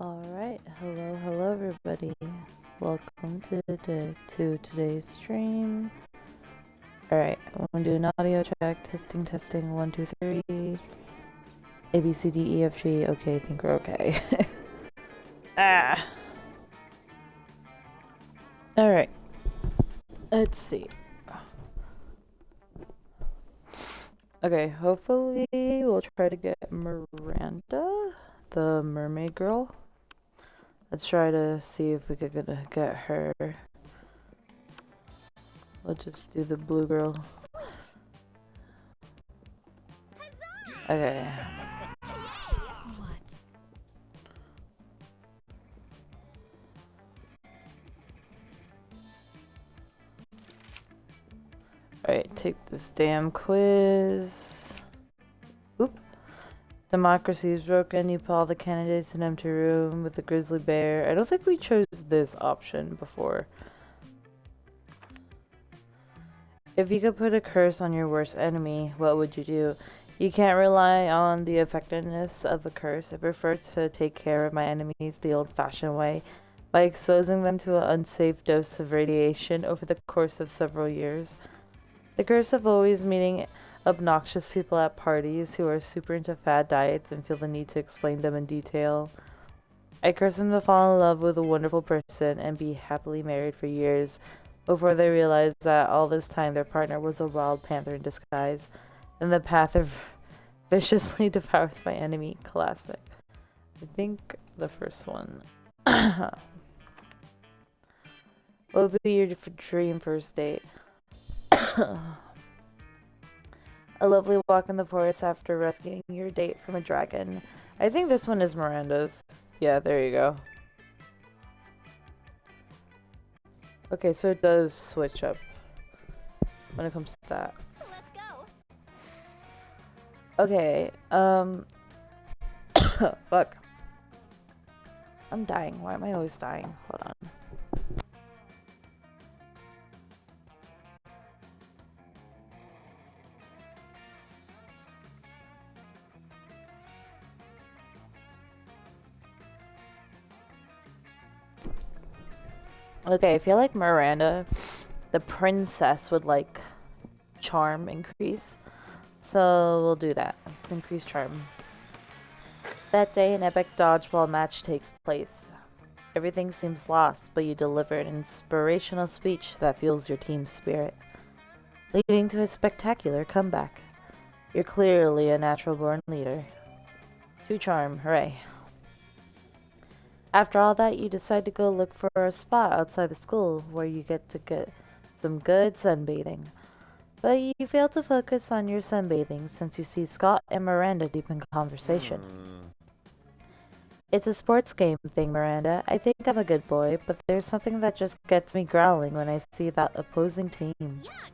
Alright, hello everybody. Welcome to today's stream. Alright, I'm gonna do an audio check. Testing, 1, 2, 3. A, B, C, D, E, F, G. Okay, I think we're okay. Ah! Alright. Let's see. Okay, hopefully we'll try to get Miranda, the mermaid girl. Let's try to see if we could get her. We'll just do the blue girl. Okay. Alright, take this damn quiz. Oop. Democracy is broken. You put all the candidates in an empty room with the grizzly bear. I don't think we chose this option before. If you could put a curse on your worst enemy, what would you do? You can't rely on the effectiveness of a curse. I prefer to take care of my enemies the old-fashioned way, by exposing them to an unsafe dose of radiation over the course of several years. The curse of always meeting obnoxious people at parties who are super into fad diets and feel the need to explain them in detail. I curse them to fall in love with a wonderful person and be happily married for years before they realize that all this time their partner was a wild panther in disguise, and the path of viciously devours my enemy. Classic. I think the first one. What would be your dream first date? A lovely walk in the forest after rescuing your date from a dragon. I think this one is Miranda's. Yeah, there you go. Okay, so it does switch up when it comes to that. Let's go. Okay, fuck. I'm dying. Why am I always dying? Hold on. Okay, I feel like Miranda, the princess, would like charm increase. So we'll do that. Let's increase charm. That day, an epic dodgeball match takes place. Everything seems lost, but you deliver an inspirational speech that fuels your team's spirit, leading to a spectacular comeback. You're clearly a natural-born leader. 2 charm, hooray. After all that, you decide to go look for a spot outside the school where you get some good sunbathing. But you fail to focus on your sunbathing since you see Scott and Miranda deep in conversation. It's a sports game thing, Miranda. I think I'm a good boy, but there's something that just gets me growling when I see that opposing team. Yuck.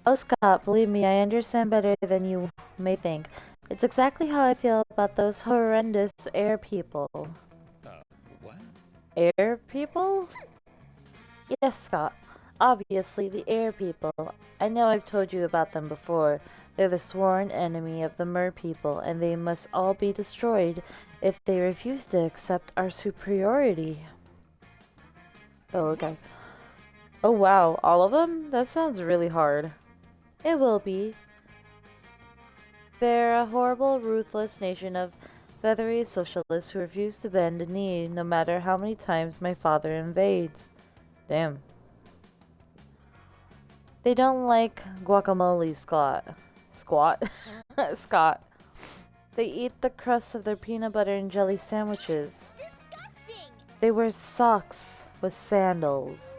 Oh, Scott, believe me, I understand better than you may think. It's exactly how I feel about those horrendous air people. What? Air people? Yes, Scott. Obviously, the air people. I know I've told you about them before. They're the sworn enemy of the mer people, and they must all be destroyed if they refuse to accept our superiority. Oh, okay. Oh, wow. All of them? That sounds really hard. It will be. They're a horrible, ruthless nation of feathery socialists who refuse to bend a knee no matter how many times my father invades. Damn. They don't like guacamole, Scott. Scott. They eat the crust of their peanut butter and jelly sandwiches. Disgusting. They wear socks with sandals.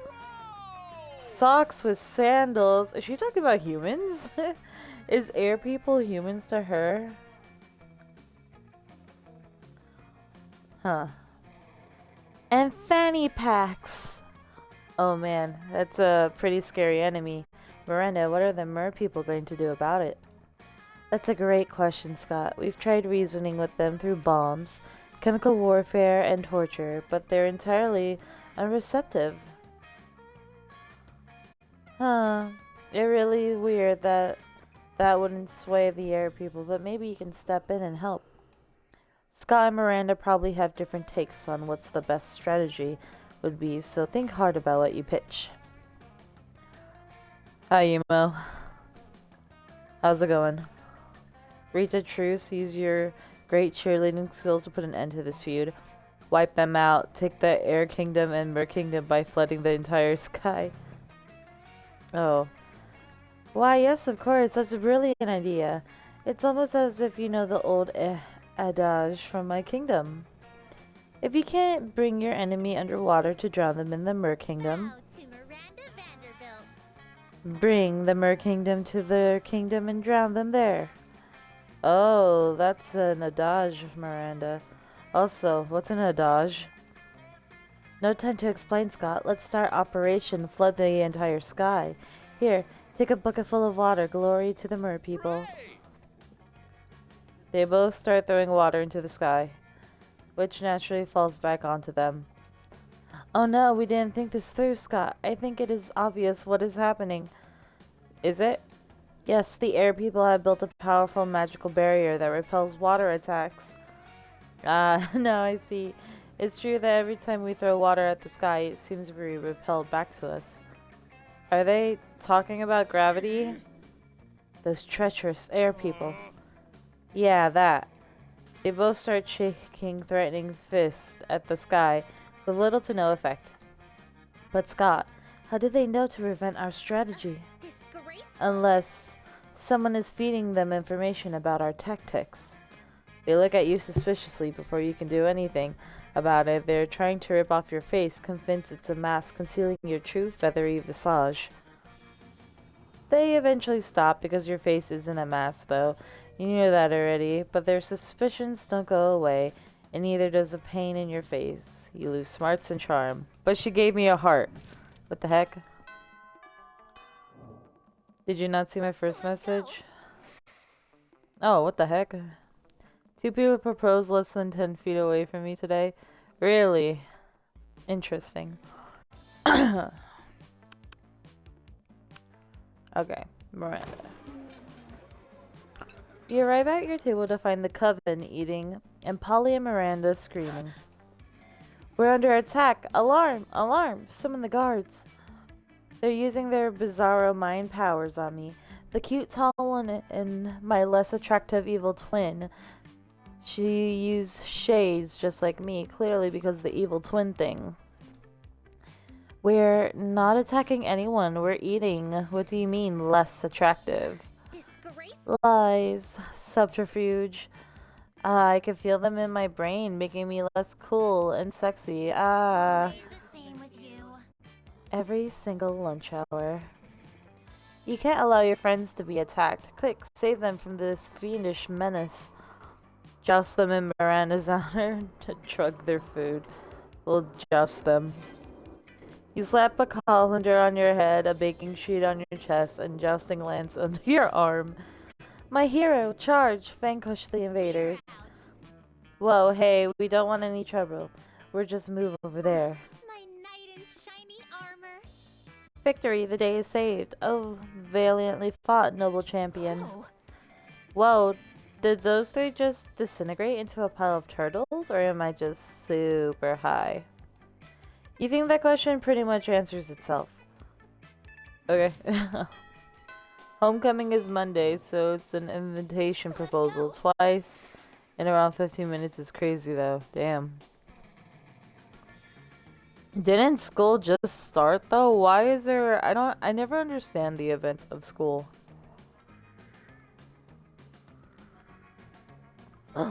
Socks with sandals? Is she talking about humans? Is air people humans to her? Huh. And fanny packs. Oh man, that's a pretty scary enemy. Miranda, what are the mer people going to do about it? That's a great question, Scott. We've tried reasoning with them through bombs, chemical warfare, and torture, but they're entirely unreceptive. Huh. It's really weird that wouldn't sway the air people, but maybe you can step in and help. Scott and Miranda probably have different takes on what's the best strategy would be, so think hard about what you pitch. Hi, Emo. How's it going? Reach a truce, use your great cheerleading skills to put an end to this feud. Wipe them out, take the Air Kingdom and Mer Kingdom by flooding the entire sky. Oh. Why, yes, of course, that's a brilliant idea. It's almost as if you know the old adage from my kingdom. If you can't bring your enemy underwater to drown them in the Mer Kingdom, Now to Miranda Vanderbilt. bring the Mer Kingdom to their kingdom and drown them there. Oh, that's an adage, Miranda. Also, what's an adage? No time to explain, Scott. Let's start Operation Flood the entire sky. Here, take a bucket full of water. Glory to the Mer people. They both start throwing water into the sky, which naturally falls back onto them. Oh no, we didn't think this through, Scott. I think it is obvious what is happening. Is it? Yes, the air people have built a powerful magical barrier that repels water attacks. No, I see. It's true that every time we throw water at the sky, it seems to be repelled back to us. Are they talking about gravity? Those treacherous air people. Yeah, that. They both start shaking threatening fists at the sky, with little to no effect. But Scott, how do they know to prevent our strategy? Disgraceful. Unless someone is feeding them information about our tactics. They look at you suspiciously before you can do anything about it. They're trying to rip off your face, convinced it's a mask concealing your true feathery visage. They eventually stop because your face isn't a mask, though. You knew that already, but their suspicions don't go away, and neither does the pain in your face. You lose smarts and charm. But she gave me a heart. What the heck? Did you not see my first message? Oh, what the heck? 2 people proposed less than 10 feet away from me today. Really? Interesting. Okay, Miranda. You arrive at your table to find the coven eating and Polly and Miranda screaming. We're under attack! Alarm! Alarm! Summon the guards! They're using their bizarro mind powers on me. The cute tall one and my less attractive evil twin. She used shades just like me, clearly because the evil twin thing. We're not attacking anyone, we're eating. What do you mean, less attractive? Disgraceful. Lies, subterfuge. I can feel them in my brain, making me less cool and sexy. Always the same with you. Every single lunch hour. You can't allow your friends to be attacked. Quick, save them from this fiendish menace. Joust them in Miranda's honor to drug their food. We'll joust them. You slap a colander on your head, a baking sheet on your chest, and jousting lance under your arm. My hero, charge! Vanquish the invaders. Whoa, hey, we don't want any trouble. We're just move over there. My knight in shiny armor. Victory, the day is saved. Oh, valiantly fought, noble champion. Oh, Whoa, did those 3 just disintegrate into a pile of turtles, or am I just super high? You think that question pretty much answers itself. Okay. Homecoming is Monday, so it's an invitation proposal. Twice in around 15 minutes is crazy though. Damn. Didn't school just start though? Why is there... I never understand the events of school. Nah.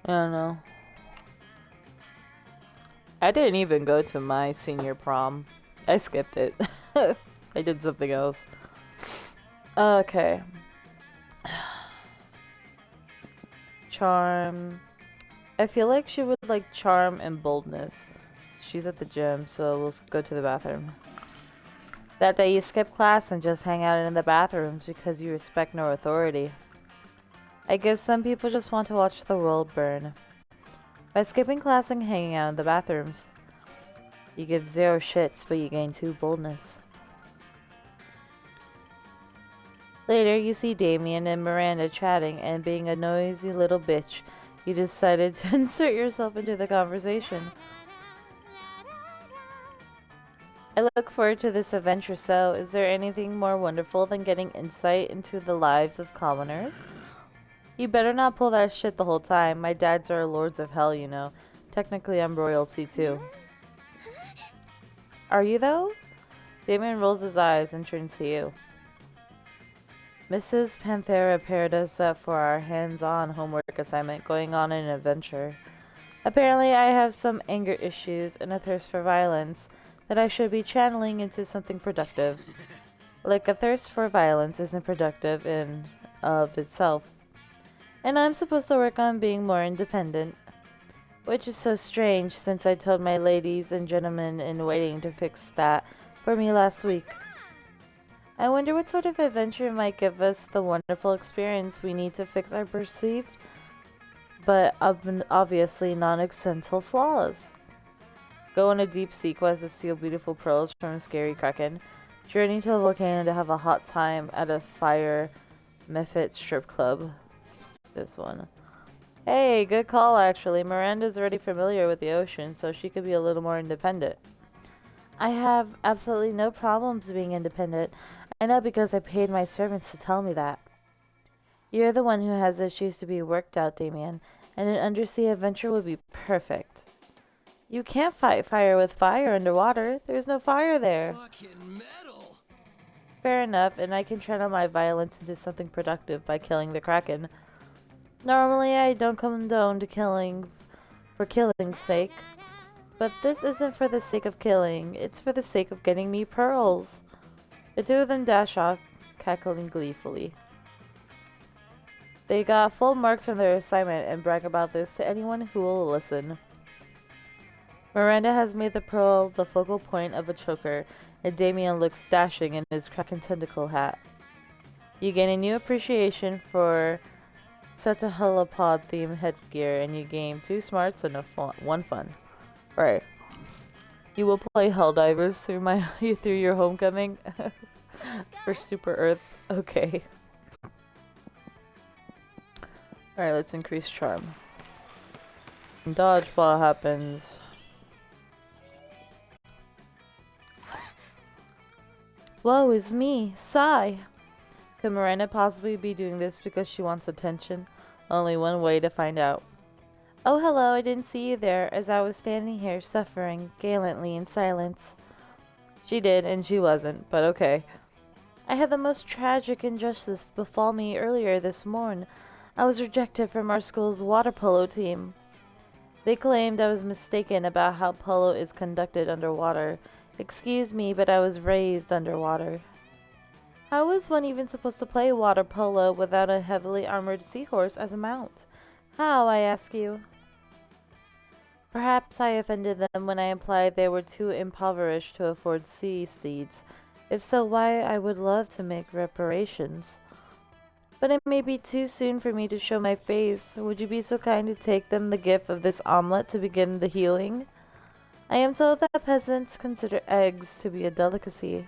I don't know. I didn't even go to my senior prom. I skipped it. I did something else. Okay. Charm. I feel like she would like charm and boldness. She's at the gym, so we'll go to the bathroom. That day you skip class and just hang out in the bathrooms because you respect no authority. I guess some people just want to watch the world burn. by skipping class and hanging out in the bathrooms. You give 0 shits, but you gain 2 boldness. Later, you see Damien and Miranda chatting, and being a noisy little bitch, you decided to insert yourself into the conversation. I look forward to this adventure, so is there anything more wonderful than getting insight into the lives of commoners? You better not pull that shit the whole time. My dads are lords of hell, you know. Technically, I'm royalty too. Are you though? Damien rolls his eyes and turns to you. Mrs. Panthera paired us up for our hands-on homework assignment going on an adventure. Apparently, I have some anger issues and a thirst for violence that I should be channeling into something productive. Like, a thirst for violence isn't productive in of itself. And I'm supposed to work on being more independent. Which is so strange since I told my ladies and gentlemen in waiting to fix that for me last week. I wonder what sort of adventure might give us the wonderful experience we need to fix our perceived but obviously non-accidental flaws. Go on a deep sea quest to steal beautiful pearls from a scary kraken. Journey to a volcano to have a hot time at a fire Mephit strip club. This one. Hey, good call actually. Miranda's already familiar with the ocean, so she could be a little more independent. I have absolutely no problems being independent. I know because I paid my servants to tell me that. You're the one who has issues to be worked out, Damien, and an undersea adventure would be perfect. You can't fight fire with fire underwater. There's no fire there. Fucking metal. Fair enough, and I can channel my violence into something productive by killing the kraken. Normally, I don't condone to killing for killing's sake, but this isn't for the sake of killing. It's for the sake of getting me pearls. The two of them dash off, cackling gleefully. They got full marks on their assignment and brag about this to anyone who will listen. Miranda has made the pearl the focal point of a choker, and Damien looks dashing in his kraken tentacle hat. You gain a new appreciation for Cetahalopod themed headgear, and you gain 2 smarts and 1 fun. Right. You will play Helldivers through your homecoming for Super Earth. Okay. Alright, let's increase charm. Dodgeball happens. Woe is me, sigh. Could Miranda possibly be doing this because she wants attention? Only one way to find out. Oh, hello, I didn't see you there as I was standing here suffering gallantly in silence. She did, and she wasn't, but okay. I had the most tragic injustice befall me earlier this morn. I was rejected from our school's water polo team. They claimed I was mistaken about how polo is conducted underwater. Excuse me, but I was raised underwater. How is one even supposed to play water polo without a heavily armored seahorse as a mount? How, I ask you? Perhaps I offended them when I implied they were too impoverished to afford sea steeds. If so, why I would love to make reparations. But it may be too soon for me to show my face. Would you be so kind to take them the gift of this omelet to begin the healing? I am told that peasants consider eggs to be a delicacy.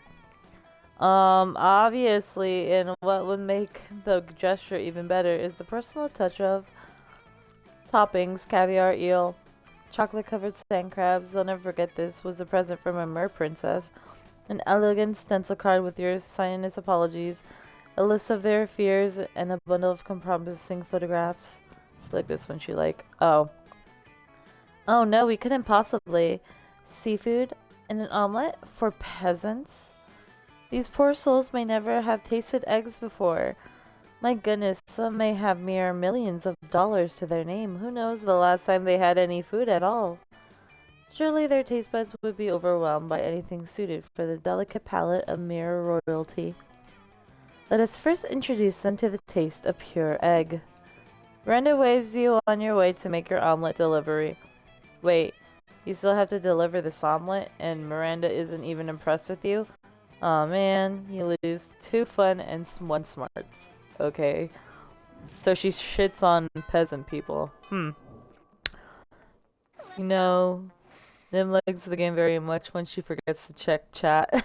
Obviously, and what would make the gesture even better is the personal touch of toppings, caviar, eel, chocolate-covered sand crabs. They'll never forget this. Was a present from a mer princess. An elegant stencil card with your sinus apologies, a list of their fears, and a bundle of compromising photographs. Like this one, she like. Oh no, we couldn't possibly. Seafood and an omelet for peasants? These poor souls may never have tasted eggs before. My goodness, some may have mere millions of dollars to their name. Who knows the last time they had any food at all? Surely their taste buds would be overwhelmed by anything suited for the delicate palate of mere royalty. Let us first introduce them to the taste of pure egg. Miranda waves you on your way to make your omelet delivery. Wait, you still have to deliver this omelet, and Miranda isn't even impressed with you? Aw man, you lose 2 fun and 1 smarts. Okay. So she shits on peasant people. You know, Nim likes the game very much when she forgets to check chat.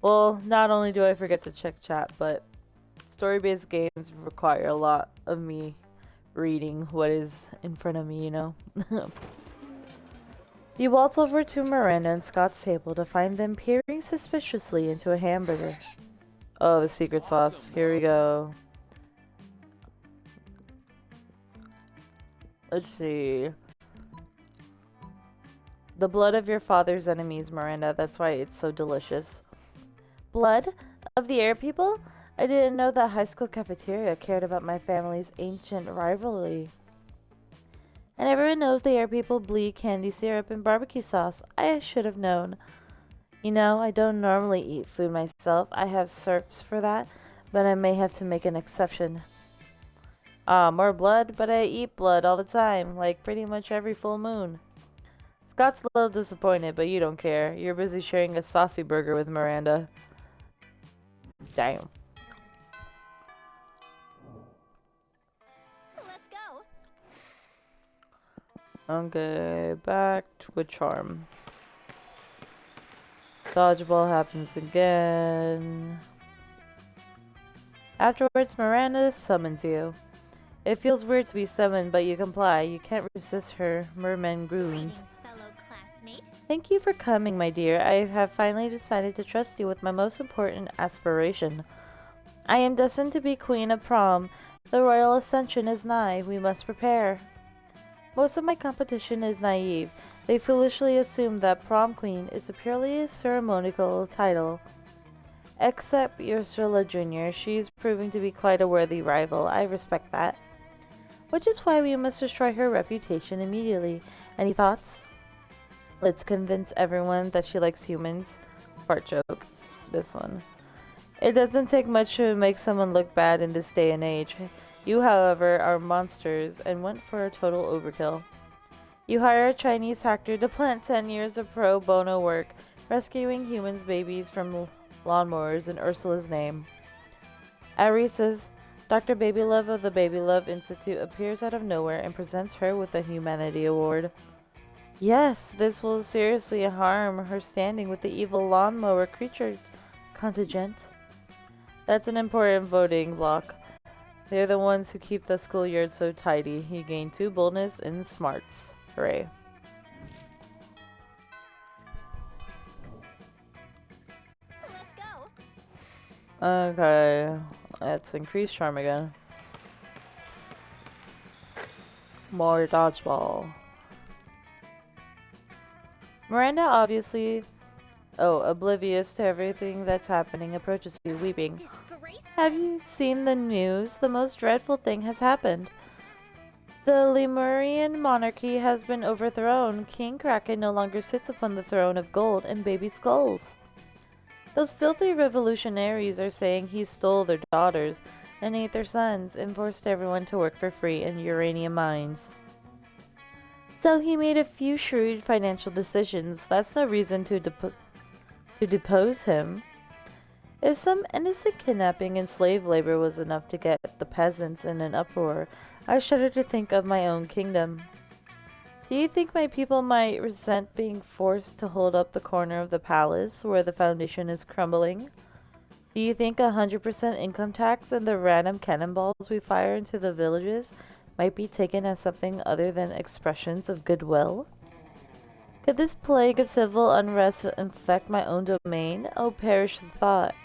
Well, not only do I forget to check chat, but story-based games require a lot of me reading what is in front of me, you know? You waltz over to Miranda and Scott's table to find them peering suspiciously into a hamburger. Oh, the secret sauce. Here we go. Let's see. The blood of your father's enemies, Miranda. That's why it's so delicious. Blood? Of the air people? I didn't know that high school cafeteria cared about my family's ancient rivalry. And everyone knows the air people bleed candy syrup and barbecue sauce. I should have known. You know, I don't normally eat food myself. I have serfs for that, but I may have to make an exception. Ah, more blood? But I eat blood all the time, like pretty much every full moon. Scott's a little disappointed, but you don't care. You're busy sharing a saucy burger with Miranda. Damn. Let's go. Okay, back with charm. Dodgeball happens again. Afterwards, Miranda summons you. It feels weird to be summoned, but you comply. You can't resist her merman goons. Greetings, fellow classmate. Thank you for coming, my dear. I have finally decided to trust you with my most important aspiration. I am destined to be queen of prom. The royal ascension is nigh. We must prepare. Most of my competition is naive. They foolishly assume that prom queen is a purely ceremonial title. Except Ursula Jr. She's proving to be quite a worthy rival. I respect that. Which is why we must destroy her reputation immediately. Any thoughts? Let's convince everyone that she likes humans. Fart joke. This one. It doesn't take much to make someone look bad in this day and age. You, however, are monsters and went for a total overkill. You hire a Chinese hacker to plant 10 years of pro bono work, rescuing humans' babies from lawnmowers in Ursula's name. At recess, Dr. Babylove of the Babylove Institute appears out of nowhere and presents her with a Humanity Award. Yes, this will seriously harm her standing with the evil lawnmower creature contingent. That's an important voting block. They're the ones who keep the schoolyard so tidy. You gain 2 boldness and smarts. Hooray. Let's go. Okay, let's increase charm again. More dodgeball. Miranda, obviously, oblivious to everything that's happening, approaches you, weeping. Disgraceful. Have you seen the news? The most dreadful thing has happened. The Lemurian monarchy has been overthrown. King Kraken no longer sits upon the throne of gold and baby skulls. Those filthy revolutionaries are saying he stole their daughters and ate their sons and forced everyone to work for free in uranium mines. So he made a few shrewd financial decisions. That's no reason to depose him. If some innocent kidnapping and slave labor was enough to get the peasants in an uproar, I shudder to think of my own kingdom. Do you think my people might resent being forced to hold up the corner of the palace where the foundation is crumbling? Do you think 100% income tax and the random cannonballs we fire into the villages might be taken as something other than expressions of goodwill? Could this plague of civil unrest infect my own domain? Oh, perish the thought.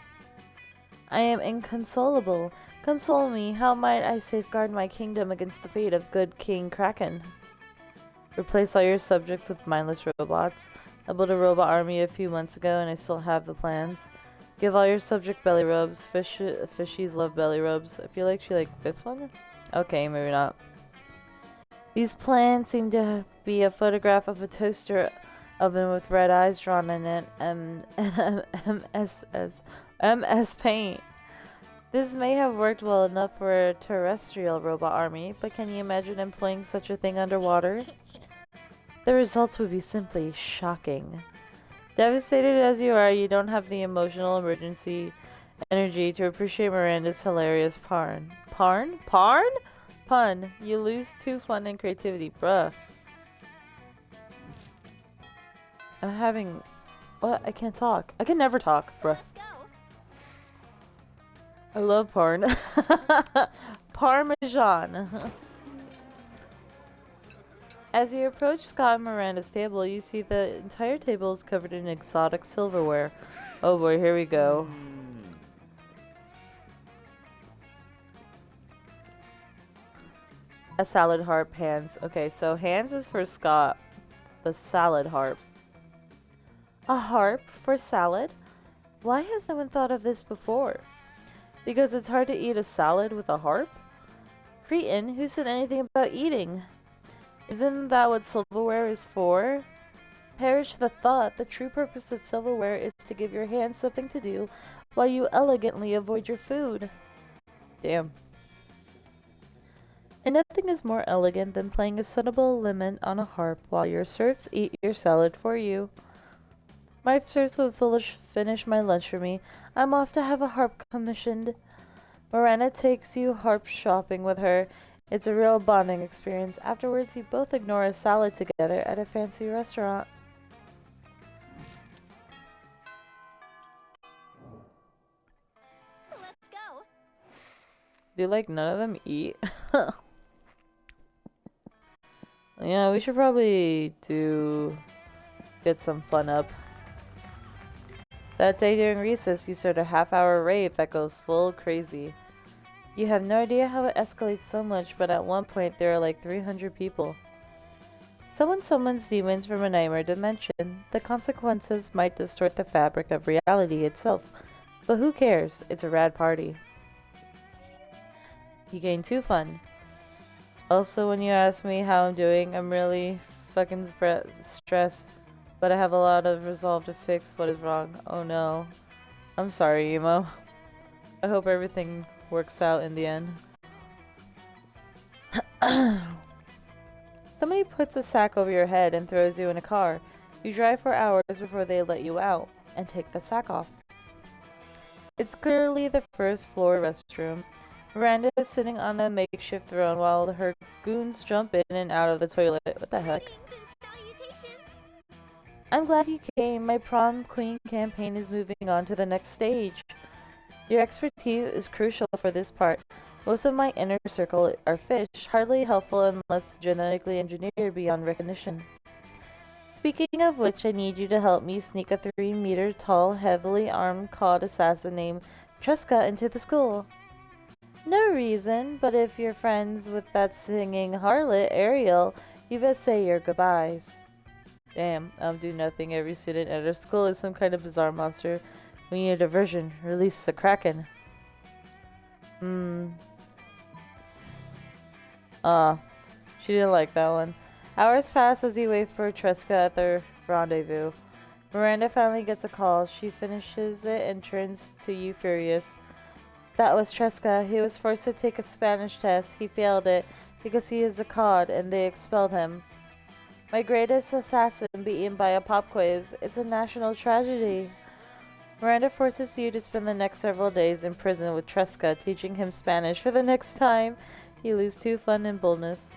I am inconsolable. Console me. How might I safeguard my kingdom against the fate of good King Kraken? Replace all your subjects with mindless robots. I built a robot army a few months ago and I still have the plans. Give all your subject belly rubs. Fishies love belly rubs. I feel like she liked this one. Okay, maybe not. These plans seem to be a photograph of a toaster oven with red eyes drawn in it. MS Paint. This may have worked well enough for a terrestrial robot army, but can you imagine employing such a thing underwater? The results would be simply shocking. Devastated as you are, you don't have the emotional emergency energy to appreciate Miranda's hilarious parn. pun. You lose 2 fun and creativity. Bruh. I'm having... What? I can't talk. I can never talk, bruh. Let's go. I love porn. Parmesan. As you approach Scott and Miranda's table, you see the entire table is covered in exotic silverware. Oh boy, here we go. A salad harp, hands. Okay, so hands is for Scott. The salad harp. A harp for salad? Why has no one thought of this before? Because it's hard to eat a salad with a harp? Cretin, who said anything about eating? Isn't that what silverware is for? Perish the thought, the true purpose of silverware is to give your hands something to do while you elegantly avoid your food. Damn. And nothing is more elegant than playing a suitable limit on a harp while your serfs eat your salad for you. My serfs will finish my lunch for me. I'm off to have a harp commissioned. Miranda takes you harp shopping with her. It's a real bonding experience. Afterwards, you both ignore a salad together at a fancy restaurant. Let's go. Do like none of them eat? Yeah, we should probably get some fun up. That day during recess, you start a half-hour rave that goes full crazy. You have no idea how it escalates so much, but at one point there are like 300 people. Someone summons demons from a nightmare dimension. The consequences might distort the fabric of reality itself. But who cares? It's a rad party. You gain 2 fun. Also, when you ask me how I'm doing, I'm really fucking stressed. But I have a lot of resolve to fix what is wrong. Oh no. I'm sorry, Emo. I hope everything works out in the end. Somebody puts a sack over your head and throws you in a car. You drive for hours before they let you out and take the sack off. It's clearly the first floor restroom. Miranda is sitting on a makeshift throne while her goons jump in and out of the toilet. What the heck? Greetings and salutations. I'm glad you came. My prom queen campaign is moving on to the next stage. Your expertise is crucial for this part. Most of my inner circle are fish, hardly helpful unless genetically engineered beyond recognition. Speaking of which, I need you to help me sneak a 3-meter-tall, heavily armed cod assassin named Tresca into the school. No reason, but if you're friends with that singing harlot, Ariel, you best say your goodbyes. Damn, I'll do nothing. Every student at our school is some kind of bizarre monster. We need a diversion. Release the Kraken. She didn't like that one. Hours pass as you wait for Tresca at their rendezvous. Miranda finally gets a call. She finishes it and turns to you furious. That was Tresca. He was forced to take a Spanish test. He failed it because he is a cod and they expelled him. My greatest assassin beaten by a pop quiz. It's a national tragedy. Miranda forces you to spend the next several days in prison with Tresca, teaching him Spanish for the next time. You lose 2 fun and boldness.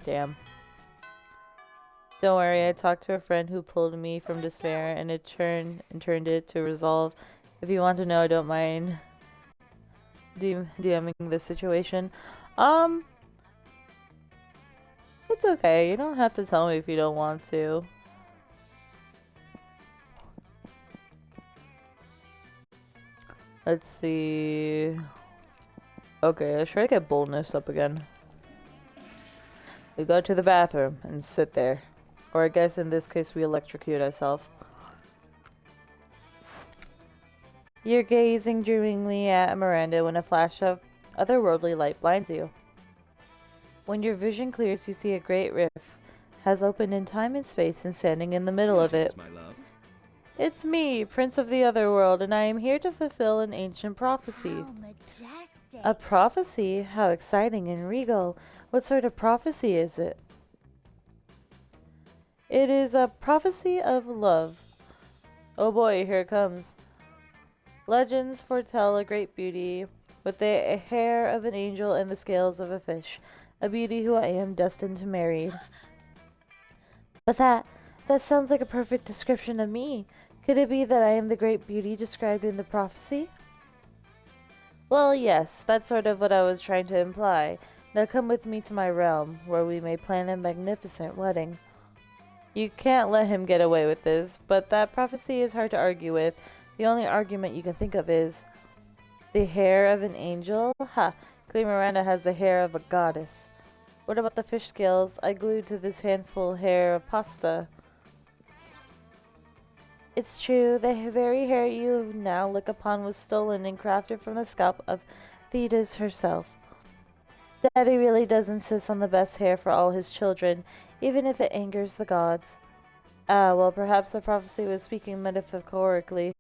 Damn. Don't worry, I talked to a friend who pulled me from despair and turned it to resolve. If you want to know, I don't mind DMing the situation. It's okay. You don't have to tell me if you don't want to. Let's see. Okay, let's try to get boldness up again. We go to the bathroom and sit there. Or I guess in this case we electrocute ourselves. You're gazing dreamingly at Miranda when a flash of otherworldly light blinds you. When your vision clears, you see a great rift has opened in time and space and standing in the middle of it. My love. It's me, Prince of the Otherworld, and I am here to fulfill an ancient prophecy. How majestic. A prophecy? How exciting and regal. What sort of prophecy is it? It is a prophecy of love. Oh boy, here it comes. Legends foretell a great beauty with the hair of an angel and the scales of a fish, a beauty who I am destined to marry. But that sounds like a perfect description of me. Could it be that I am the great beauty described in the prophecy? Well, yes, that's sort of what I was trying to imply. Now come with me to my realm, where we may plan a magnificent wedding. You can't let him get away with this, but that prophecy is hard to argue with. The only argument you can think of is the hair of an angel? Ha! Miranda has the hair of a goddess. What about the fish scales I glued to this handful hair of pasta? It's true, the very hair you now look upon was stolen and crafted from the scalp of Thetis herself. Daddy really does insist on the best hair for all his children, even if it angers the gods. Ah, well, perhaps the prophecy was speaking metaphorically.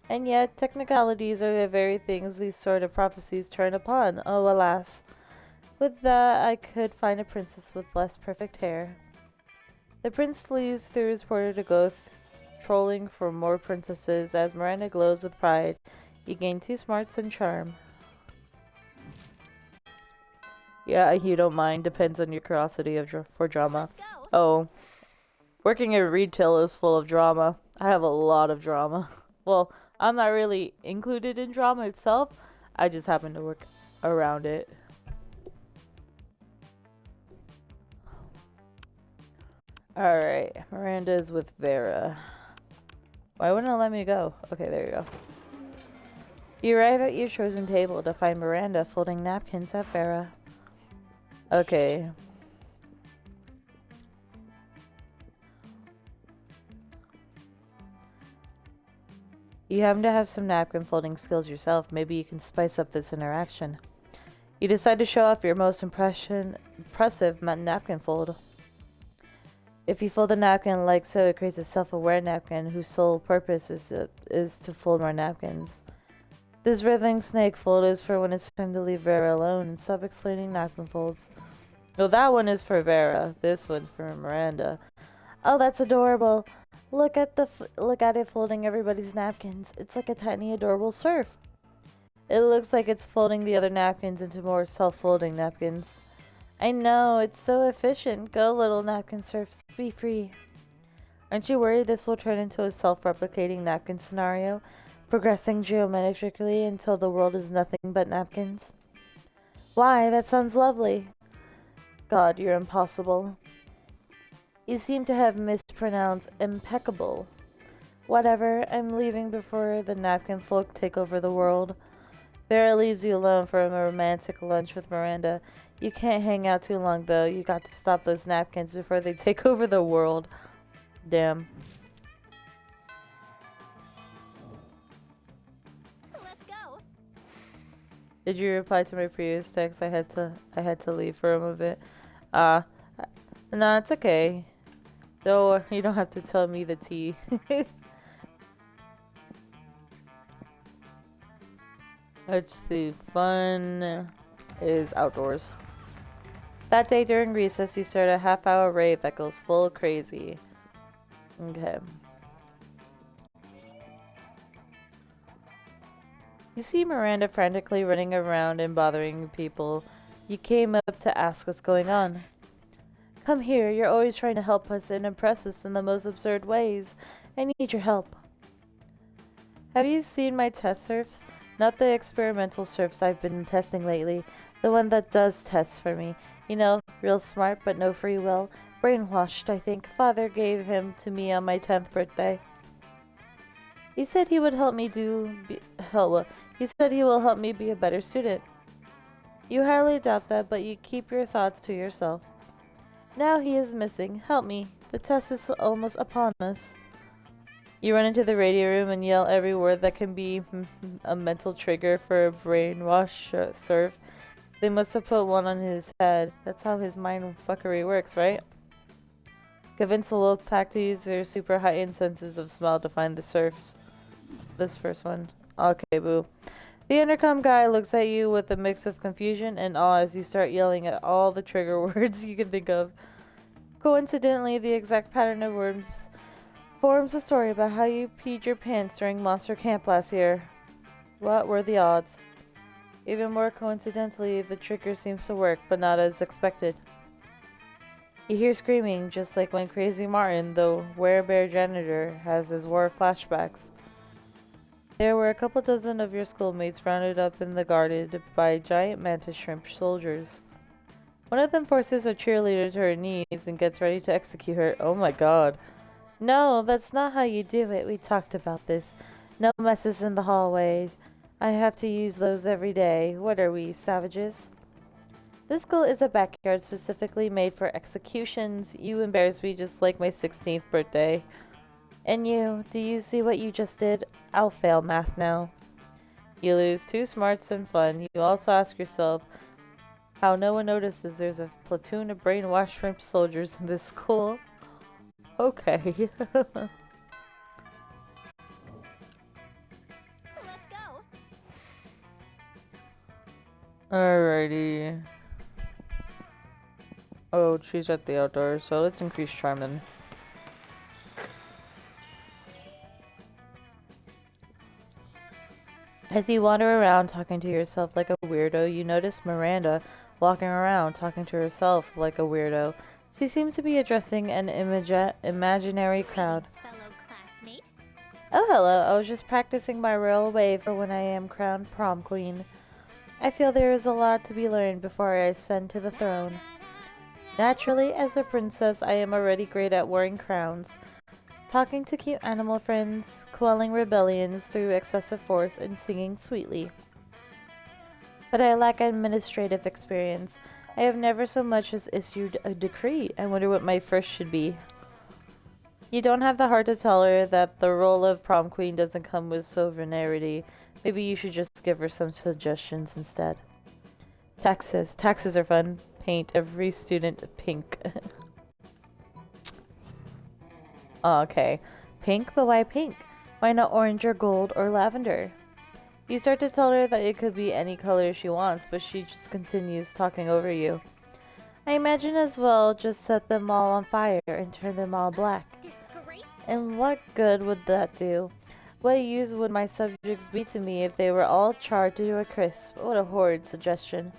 And yet, technicalities are the very things these sort of prophecies turn upon. Oh, alas. With that, I could find a princess with less perfect hair. The prince flees through his portal to go trolling for more princesses. As Miranda glows with pride, you gain 2 smarts and charm. Yeah, you don't mind. Depends on your curiosity for drama. Let's go. Oh. Working in retail is full of drama. I have a lot of drama. Well, I'm not really included in drama itself. I just happen to work around it. Alright, Miranda is with Vera. Why wouldn't it let me go? Okay, there you go. You arrive at your chosen table to find Miranda folding napkins at Vera. Okay. You happen to have some napkin folding skills yourself. Maybe you can spice up this interaction. You decide to show off your most impressive napkin fold. If you fold a napkin like so, it creates a self-aware napkin whose sole purpose is to fold more napkins. This writhing snake fold is for when it's time to leave Vera alone and stop explaining napkin folds. Well, that one is for Vera. This one's for Miranda. Oh, that's adorable. Look at it folding everybody's napkins. It's like a tiny, adorable surf. It looks like it's folding the other napkins into more self-folding napkins. I know, it's so efficient. Go, little napkin surfs, be free. Aren't you worried this will turn into a self-replicating napkin scenario, progressing geometrically until the world is nothing but napkins? Why, that sounds lovely. God, you're impossible. You seem to have mispronounced impeccable. Whatever, I'm leaving before the napkin folk take over the world. Vera leaves you alone for a romantic lunch with Miranda. You can't hang out too long, though. You got to stop those napkins before they take over the world. Damn. Let's go. Did you reply to my previous text? I had to leave for a moment. No, it's okay. No, you don't have to tell me the tea. Let's see. Fun is outdoors. That day during recess, you start a half-hour rave that goes full crazy. Okay. You see Miranda frantically running around and bothering people. You came up to ask what's going on. Come here, you're always trying to help us and impress us in the most absurd ways. I need your help. Have you seen my test surfs? Not the experimental surfs I've been testing lately. The one that does tests for me. You know, real smart but no free will. Brainwashed, I think. Father gave him to me on my 10th birthday. He said he would help me he said he will help me be a better student. You highly doubt that, but you keep your thoughts to yourself. Now he is missing. Help me. The test is almost upon us. You run into the radio room and yell every word that can be a mental trigger for a brainwash surf. They must have put one on his head. That's how his mind fuckery works, right? Convince the little pack to use their super heightened senses of smell to find the surfs. This first one. Okay, boo. The intercom guy looks at you with a mix of confusion and awe as you start yelling at all the trigger words you can think of. Coincidentally, the exact pattern of words forms a story about how you peed your pants during Monster Camp last year. What were the odds? Even more coincidentally, the trigger seems to work, but not as expected. You hear screaming, just like when Crazy Martin, the werebear janitor, has his war flashbacks. There were a couple dozen of your schoolmates rounded up in the garden by giant mantis shrimp soldiers. One of them forces a cheerleader to her knees and gets ready to execute her. Oh my god. No, that's not how you do it. We talked about this. No messes in the hallway. I have to use those every day. What are we, savages? This school is a backyard specifically made for executions. You embarrass me just like my 16th birthday. And you, do you see what you just did? I'll fail math now. You lose 2 smarts and fun. You also ask yourself how no one notices there's a platoon of brainwashed shrimp soldiers in this school. Okay. Let's go. Alrighty. Oh, she's at the outdoors, so let's increase charm then. As you wander around talking to yourself like a weirdo, you notice Miranda walking around talking to herself like a weirdo. She seems to be addressing an imaginary crowd. Greetings, fellow classmate. Oh, hello. I was just practicing my royal way for when I am crowned prom queen. I feel there is a lot to be learned before I ascend to the throne. Naturally, as a princess, I am already great at wearing crowns, talking to cute animal friends, quelling rebellions through excessive force, and singing sweetly. But I lack administrative experience. I have never so much as issued a decree. I wonder what my first should be. You don't have the heart to tell her that the role of prom queen doesn't come with sovereignty. Maybe you should just give her some suggestions instead. Taxes. Taxes are fun. Paint every student pink. Oh, okay. Pink? But why pink? Why not orange or gold or lavender? You start to tell her that it could be any color she wants, but she just continues talking over you. I imagine as well just set them all on fire and turn them all black. Disgraceful. And what good would that do? What use would my subjects be to me if they were all charred to a crisp? What a horrid suggestion.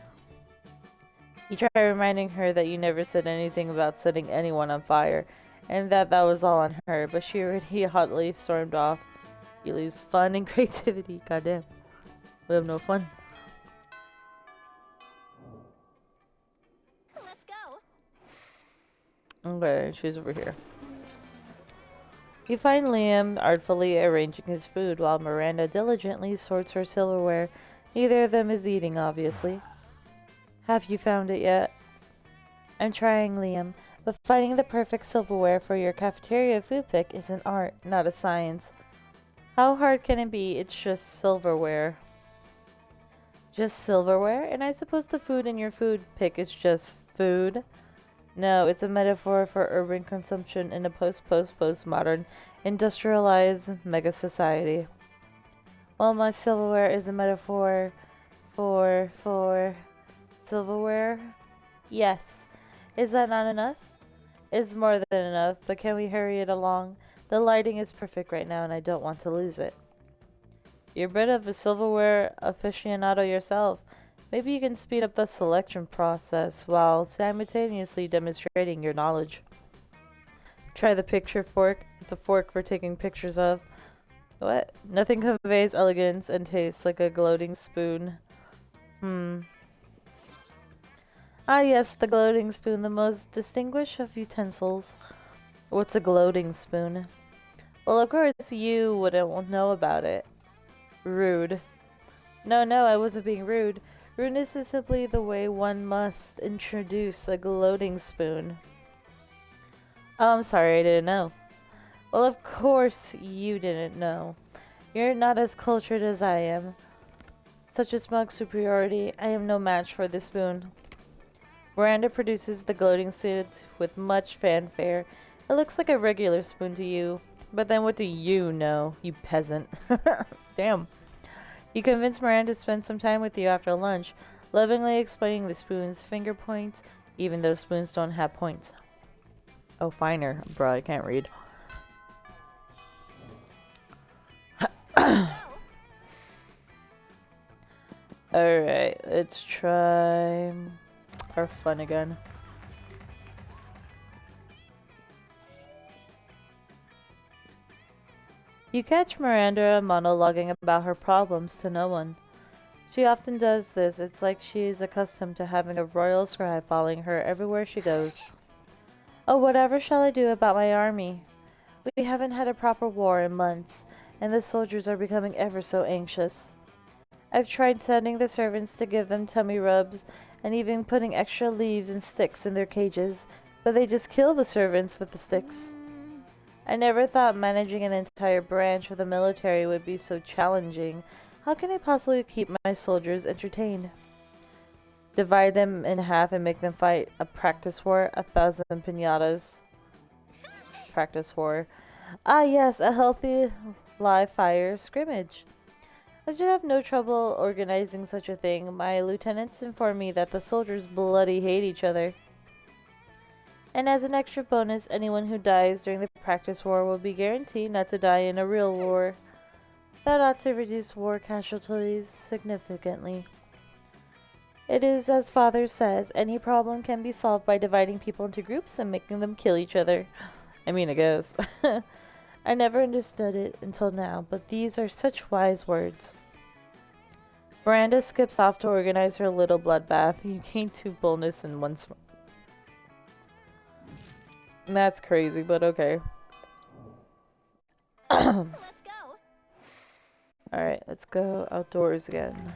You try reminding her that you never said anything about setting anyone on fire, and that was all on her, but she already hotly stormed off. You lose fun and creativity. Goddamn. We have no fun. Let's go. Okay, she's over here. You find Liam artfully arranging his food while Miranda diligently sorts her silverware. Neither of them is eating, obviously. Have you found it yet? I'm trying, Liam, but finding the perfect silverware for your cafeteria food pick is an art, not a science. How hard can it be? It's just silverware. Just silverware? And I suppose the food in your food pick is just food? No, it's a metaphor for urban consumption in a post-modern, industrialized mega society. Well, my silverware is a metaphor for silverware? Yes. Is that not enough? It's more than enough, but can we hurry it along? The lighting is perfect right now and I don't want to lose it. You're a bit of a silverware aficionado yourself. Maybe you can speed up the selection process while simultaneously demonstrating your knowledge. Try the picture fork. It's a fork for taking pictures of. What? Nothing conveys elegance and taste like a gloating spoon. Ah yes, the gloating spoon, the most distinguished of utensils. What's a gloating spoon? Well, of course you wouldn't know about it. Rude. No, I wasn't being rude. Rudeness is simply the way one must introduce a gloating spoon. Oh, I'm sorry, I didn't know. Well, of course you didn't know. You're not as cultured as I am. Such a smug superiority, I am no match for this spoon. Miranda produces the gloating spoon with much fanfare. It looks like a regular spoon to you, but then what do you know, you peasant? Damn. You convince Miranda to spend some time with you after lunch, lovingly explaining the spoon's finger points, even though spoons don't have points. Oh, finer. Bro, I can't read. Alright, let's try our fun again. You catch Miranda monologuing about her problems to no one. She often does this. It's like she's accustomed to having a royal scribe following her everywhere she goes. Oh, whatever shall I do about my army? We haven't had a proper war in months, and the soldiers are becoming ever so anxious. I've tried sending the servants to give them tummy rubs, and even putting extra leaves and sticks in their cages, but they just kill the servants with the sticks. I never thought managing an entire branch of the military would be so challenging. How can I possibly keep my soldiers entertained? Divide them in half and make them fight a practice war, 1,000 piñatas. Practice war. Ah yes, a healthy live fire scrimmage. I should have no trouble organizing such a thing. My lieutenants inform me that the soldiers bloody hate each other. And as an extra bonus, anyone who dies during the practice war will be guaranteed not to die in a real war. That ought to reduce war casualties significantly. It is as Father says, any problem can be solved by dividing people into groups and making them kill each other. I mean, I guess. I never understood it until now, but these are such wise words. Miranda skips off to organize her little bloodbath. You gain 2 bonus in 1 That's crazy, but okay. Let's go. Alright, let's go outdoors again.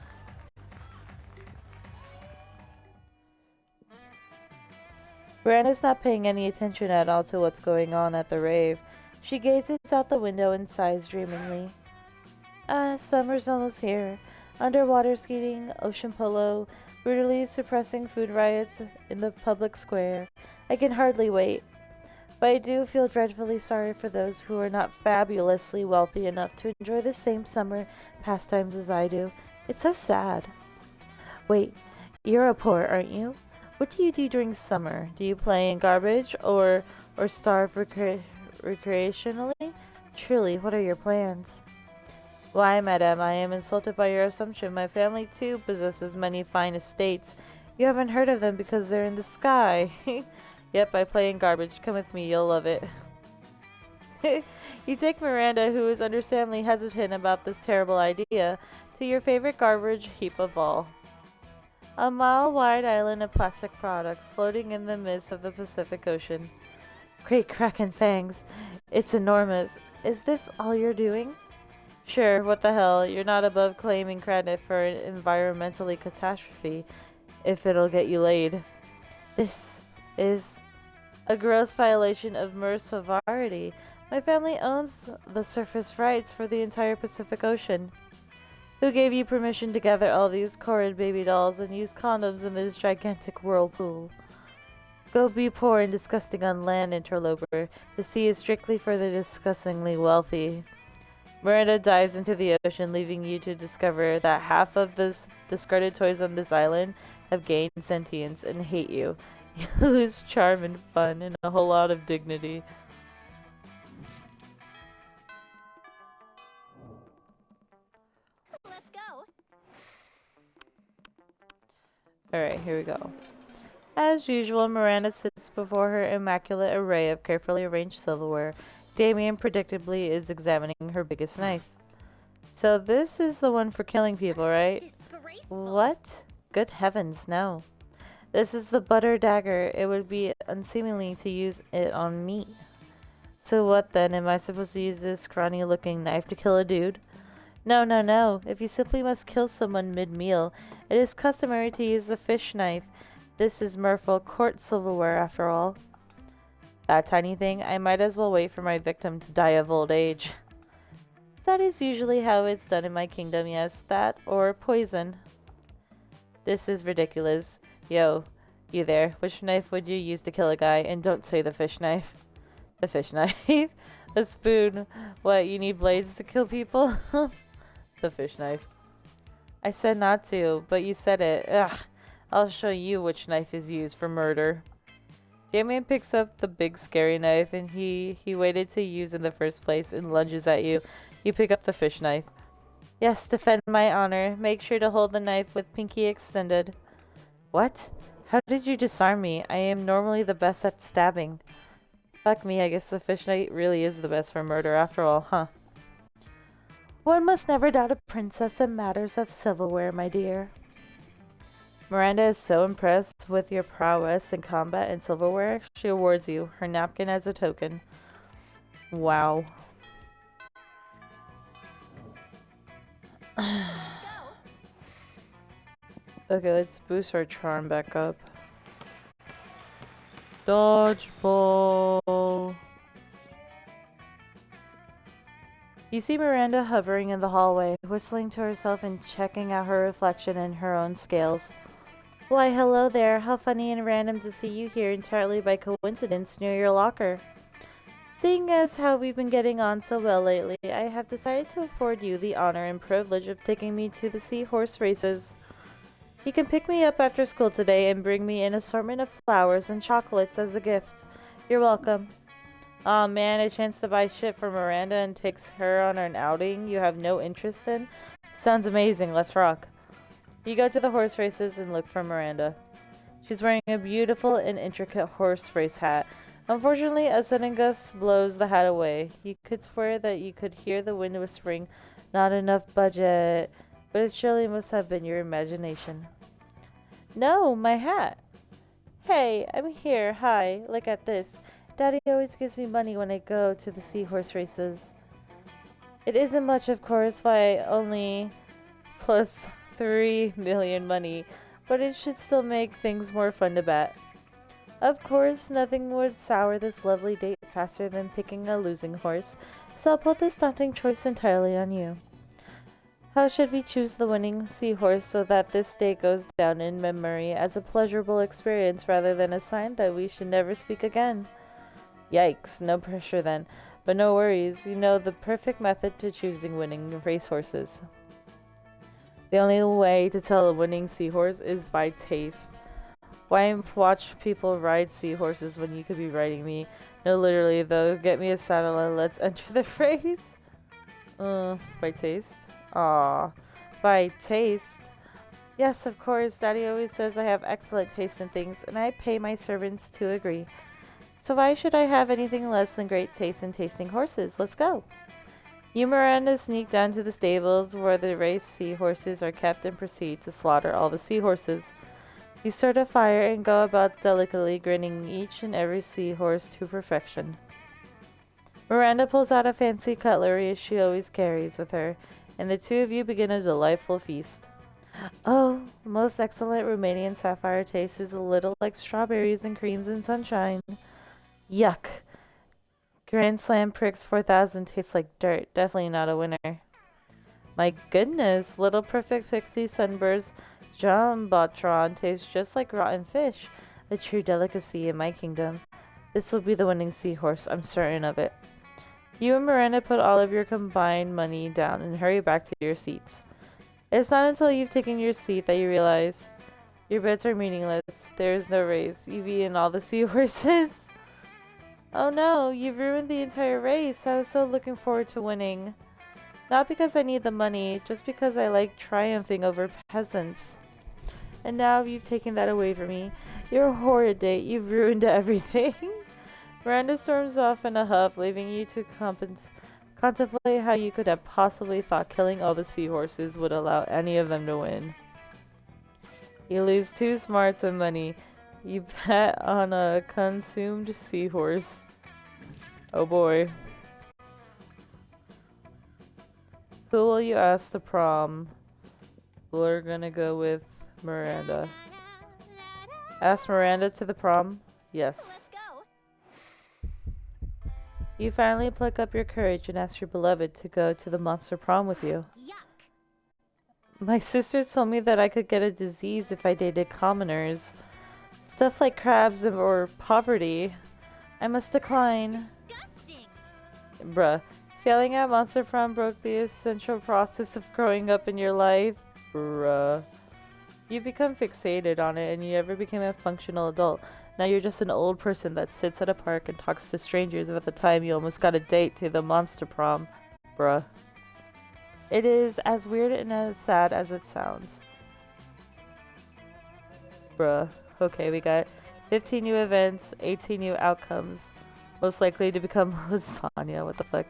Miranda's not paying any attention at all to what's going on at the rave. She gazes out the window and sighs dreamingly. Ah, summer's almost here. Underwater skating, ocean polo, brutally suppressing food riots in the public square. I can hardly wait. But I do feel dreadfully sorry for those who are not fabulously wealthy enough to enjoy the same summer pastimes as I do. It's so sad. Wait, you're a poet, aren't you? What do you do during summer? Do you play in garbage or starve recreationally? Truly, what are your plans? Why, madame, I am insulted by your assumption. My family, too, possesses many fine estates. You haven't heard of them because they're in the sky. Yep, I play in garbage. Come with me, you'll love it. You take Miranda, who is understandably hesitant about this terrible idea, to your favorite garbage heap of all. A mile-wide island of plastic products floating in the midst of the Pacific Ocean. Great Kraken fangs. It's enormous. Is this all you're doing? Sure, what the hell. You're not above claiming credit for an environmentally catastrophe, if it'll get you laid. This is a gross violation of mer sovereignty. My family owns the surface rights for the entire Pacific Ocean. Who gave you permission to gather all these horrid baby dolls and use condoms in this gigantic whirlpool? Go be poor and disgusting on land, interloper. The sea is strictly for the disgustingly wealthy. Miranda dives into the ocean, leaving you to discover that half of the discarded toys on this island have gained sentience and hate you. You lose charm and fun and a whole lot of dignity. Let's go. Alright, here we go. As usual, Miranda sits before her immaculate array of carefully arranged silverware. Damien predictably is examining her biggest knife. So this is the one for killing people, right? Disgraceful. What? Good heavens, no. This is the butter dagger. It would be unseemly to use it on me. So what then? Am I supposed to use this scrawny looking knife to kill a dude? No, no, no. If you simply must kill someone mid-meal, it is customary to use the fish knife. This is Merfolk court silverware after all. That tiny thing? I might as well wait for my victim to die of old age. That is usually how it's done in my kingdom, yes. That or poison. This is ridiculous. Yo, you there. Which knife would you use to kill a guy? And don't say the fish knife. The fish knife? A spoon. What, you need blades to kill people? The fish knife. I said not to, but you said it. Ugh. I'll show you which knife is used for murder. Damien picks up the big scary knife and he waited to use in the first place and lunges at you. You pick up the fish knife. Yes, defend my honor. Make sure to hold the knife with pinky extended. What? How did you disarm me? I am normally the best at stabbing. Fuck me, I guess the fish knight really is the best for murder after all, huh? One must never doubt a princess in matters of silverware, my dear. Miranda is so impressed with your prowess in combat and silverware, she awards you her napkin as a token. Wow. Let's go. Okay, let's boost our charm back up. Dodgeball. You see Miranda hovering in the hallway, whistling to herself and checking out her reflection in her own scales. Why, hello there. How funny and random to see you here entirely by coincidence near your locker. Seeing as how we've been getting on so well lately, I have decided to afford you the honor and privilege of taking me to the seahorse races. You can pick me up after school today and bring me an assortment of flowers and chocolates as a gift. You're welcome. Aw man, a chance to buy shit for Miranda and takes her on an outing you have no interest in? Sounds amazing, let's rock. You go to the horse races and look for Miranda. She's wearing a beautiful and intricate horse race hat. Unfortunately, a sudden gust blows the hat away. You could swear that you could hear the wind whispering, "Not enough budget," but it surely must have been your imagination. No, my hat! Hey, I'm here, hi, look at this. Daddy always gives me money when I go to the seahorse races. It isn't much, of course, why only plus 3 million money, but it should still make things more fun to bet. Of course, nothing would sour this lovely date faster than picking a losing horse, so I'll put this daunting choice entirely on you. How should we choose the winning seahorse so that this day goes down in memory as a pleasurable experience rather than a sign that we should never speak again? Yikes, no pressure then. But no worries, you know the perfect method to choosing winning racehorses. The only way to tell a winning seahorse is by taste. Why watch people ride seahorses when you could be riding me? No, literally though, get me a saddle and let's enter the race. By taste? Aw, by taste? Yes, of course, Daddy always says I have excellent taste in things, and I pay my servants to agree. So why should I have anything less than great taste in tasting horses? Let's go. You and Miranda sneak down to the stables where the race seahorses are kept and proceed to slaughter all the seahorses. You start a fire and go about delicately grinning each and every seahorse to perfection. Miranda pulls out a fancy cutlery she always carries with her, and the two of you begin a delightful feast. Oh, most excellent Romanian sapphire taste is a little like strawberries and creams and sunshine. Yuck. Grand Slam Pricks 4000 tastes like dirt. Definitely not a winner. My goodness, Little Perfect Pixie Sunburst Jambotron tastes just like rotten fish. A true delicacy in my kingdom. This will be the winning seahorse, I'm certain of it. You and Miranda put all of your combined money down and hurry back to your seats. It's not until you've taken your seat that you realize your bets are meaningless. There is no race. You've eaten all the seahorses. Oh no, you've ruined the entire race. I was so looking forward to winning. Not because I need the money, just because I like triumphing over peasants. And now you've taken that away from me. You're a horrid date. You've ruined everything. Miranda storms off in a huff, leaving you to contemplate how you could have possibly thought killing all the seahorses would allow any of them to win. You lose 2 smarts and money. You bet on a consumed seahorse. Oh boy. Who will you ask to prom? We're gonna go with Miranda. Ask Miranda to the prom? Yes. Let's go. You finally pluck up your courage and ask your beloved to go to the monster prom with you. Yuck. My sisters told me that I could get a disease if I dated commoners. Stuff like crabs or poverty. I must decline. Disgusting. Bruh. Failing at monster prom broke the essential process of growing up in your life. Bruh. You become fixated on it and you never became a functional adult. Now you're just an old person that sits at a park and talks to strangers about the time you almost got a date to the monster prom. Bruh. It is as weird and as sad as it sounds. Bruh. Okay, we got 15 new events, 18 new outcomes. Most likely to become lasagna. What the fuck?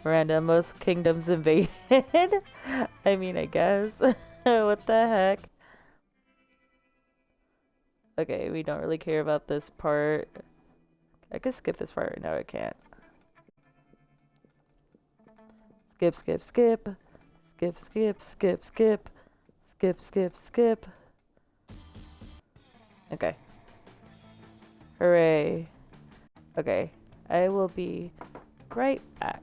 Miranda, most kingdoms invaded. I mean, I guess. What the heck? Okay, we don't really care about this part. I could skip this part. No, I can't. Skip, skip, skip. Skip, skip, skip, skip. Skip, skip, skip. Okay. Hooray. Okay. I will be right back.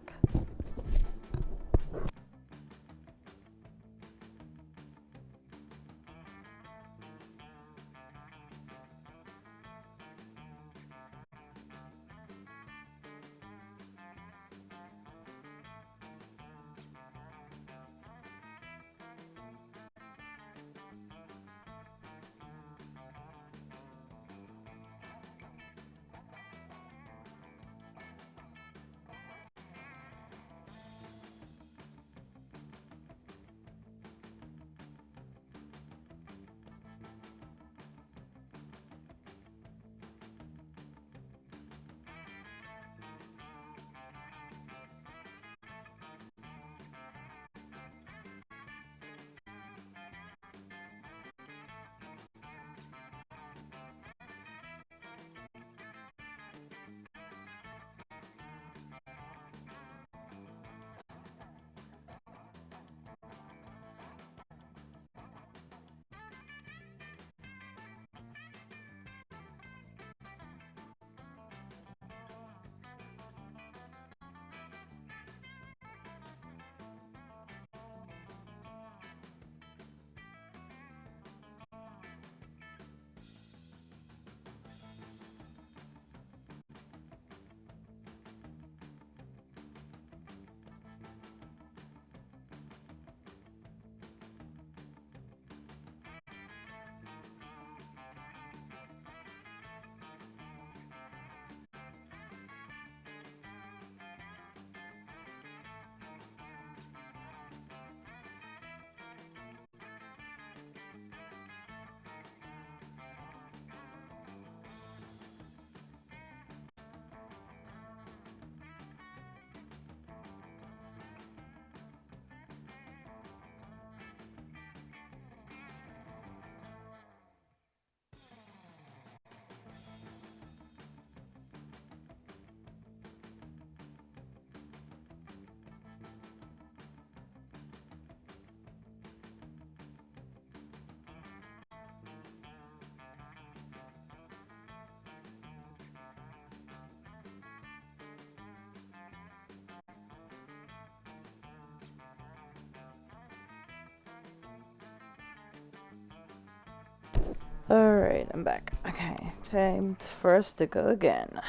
Alright, I'm back. Okay, time for us to go again.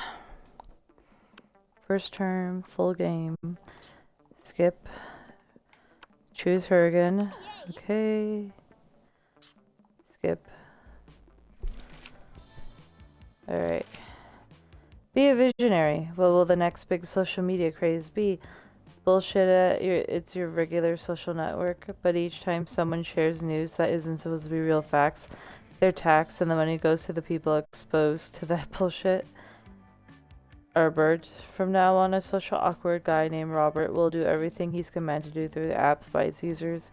First term, full game. Skip. Choose her again. Okay. Skip. Alright. Be a visionary. What will the next big social media craze be? Bullshit it's your regular social network, but each time someone shares news that isn't supposed to be real facts, they're taxed and the money goes to the people exposed to that bullshit. Arbert. From now on, a social awkward guy named Robert will do everything he's commanded to do through the apps by its users.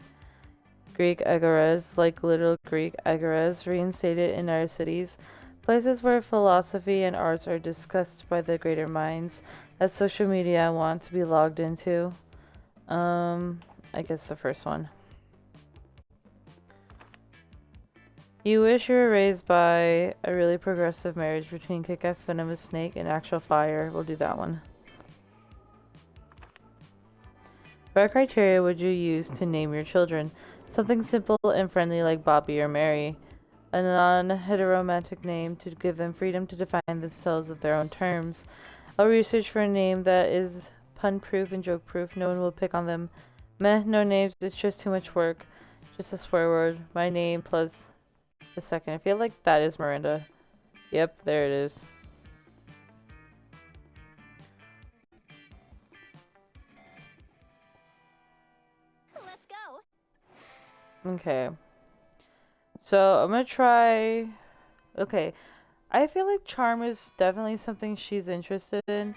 Greek agores, like little Greek agores, reinstated in our cities, places where philosophy and arts are discussed by the greater minds that social media want to be logged into. I guess the first one. You wish you were raised by a really progressive marriage between kick-ass venomous snake and actual fire. We'll do that one. What criteria would you use to name your children? Something simple and friendly like Bobby or Mary. A non-heteromantic name to give them freedom to define themselves of their own terms. I'll research for a name that is pun-proof and joke-proof. No one will pick on them. Meh, no names. It's just too much work. Just a swear word. My name plus the second. I feel like that is Miranda. Yep, there it is. Let's Okay. So I'm gonna try. Okay. I feel like charm is definitely something she's interested in.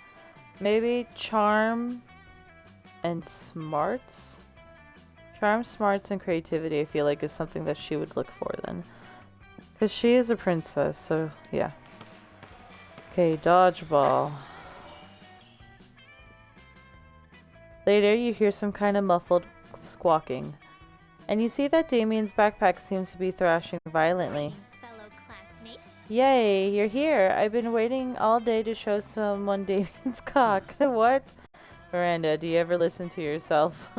Maybe charm and smarts? Charm, smarts, and creativity I feel like is something that she would look for then. Because she is a princess, so yeah. Okay, dodgeball. Later, you hear some kind of muffled squawking. And you see that Damien's backpack seems to be thrashing violently. Greetings, fellow classmate. Yay, you're here. I've been waiting all day to show someone Damien's cock. What? Miranda, do you ever listen to yourself?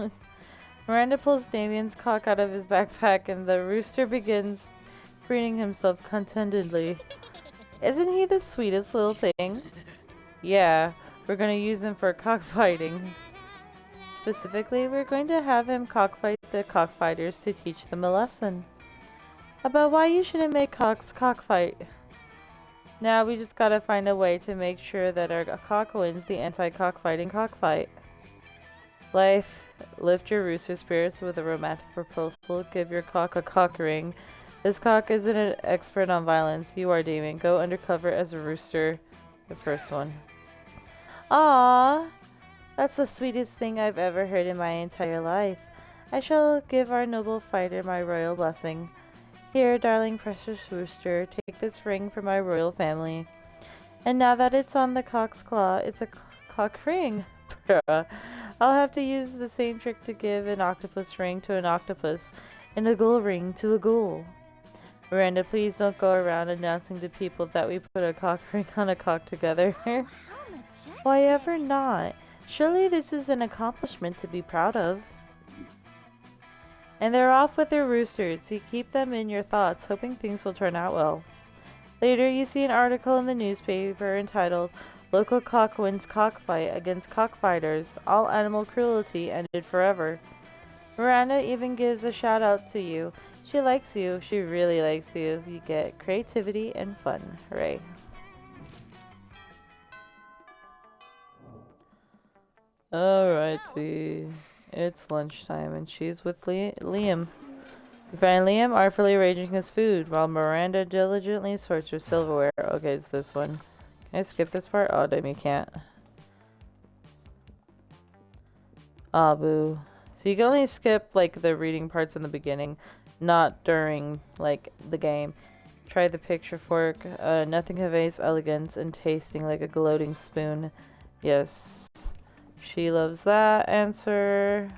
Miranda pulls Damien's cock out of his backpack and the rooster begins preening himself contentedly. Isn't he the sweetest little thing? Yeah, we're gonna use him for cockfighting. Specifically, we're going to have him cockfight the cockfighters to teach them a lesson about why you shouldn't make cocks cockfight. Now we just gotta find a way to make sure that our cock wins the anti-cockfighting cockfight. Life, lift your rooster spirits with a romantic proposal. Give your cock a cock ring. This cock isn't an expert on violence. You are, Damien. Go undercover as a rooster. The first one. Aww. That's the sweetest thing I've ever heard in my entire life. I shall give our noble fighter my royal blessing. Here, darling precious rooster, take this ring for my royal family. And now that it's on the cock's claw, it's a cock ring. Bruh. I'll have to use the same trick to give an octopus ring to an octopus and a ghoul ring to a ghoul. Miranda, please don't go around announcing to people that we put a cock ring on a cock together. Oh, how majestic. Why ever not? Surely this is an accomplishment to be proud of. And they're off with their roosters. You keep them in your thoughts, hoping things will turn out well. Later, you see an article in the newspaper entitled, Local Cock Wins Cockfight Against Cockfighters. All animal cruelty ended forever. Miranda even gives a shout out to you. She likes you. She really likes you. You get creativity and fun. Hooray. Alrighty. It's lunchtime and she's with Liam. You find Liam artfully arranging his food while Miranda diligently sorts her silverware. Okay, it's this one. Can I skip this part? Oh, damn, you can't. Ah, boo. So you can only skip, like, the reading parts in the beginning, not during, like, the game. Try the picture fork. Nothing conveys elegance and tasting like a gloating spoon. Yes. She loves that answer.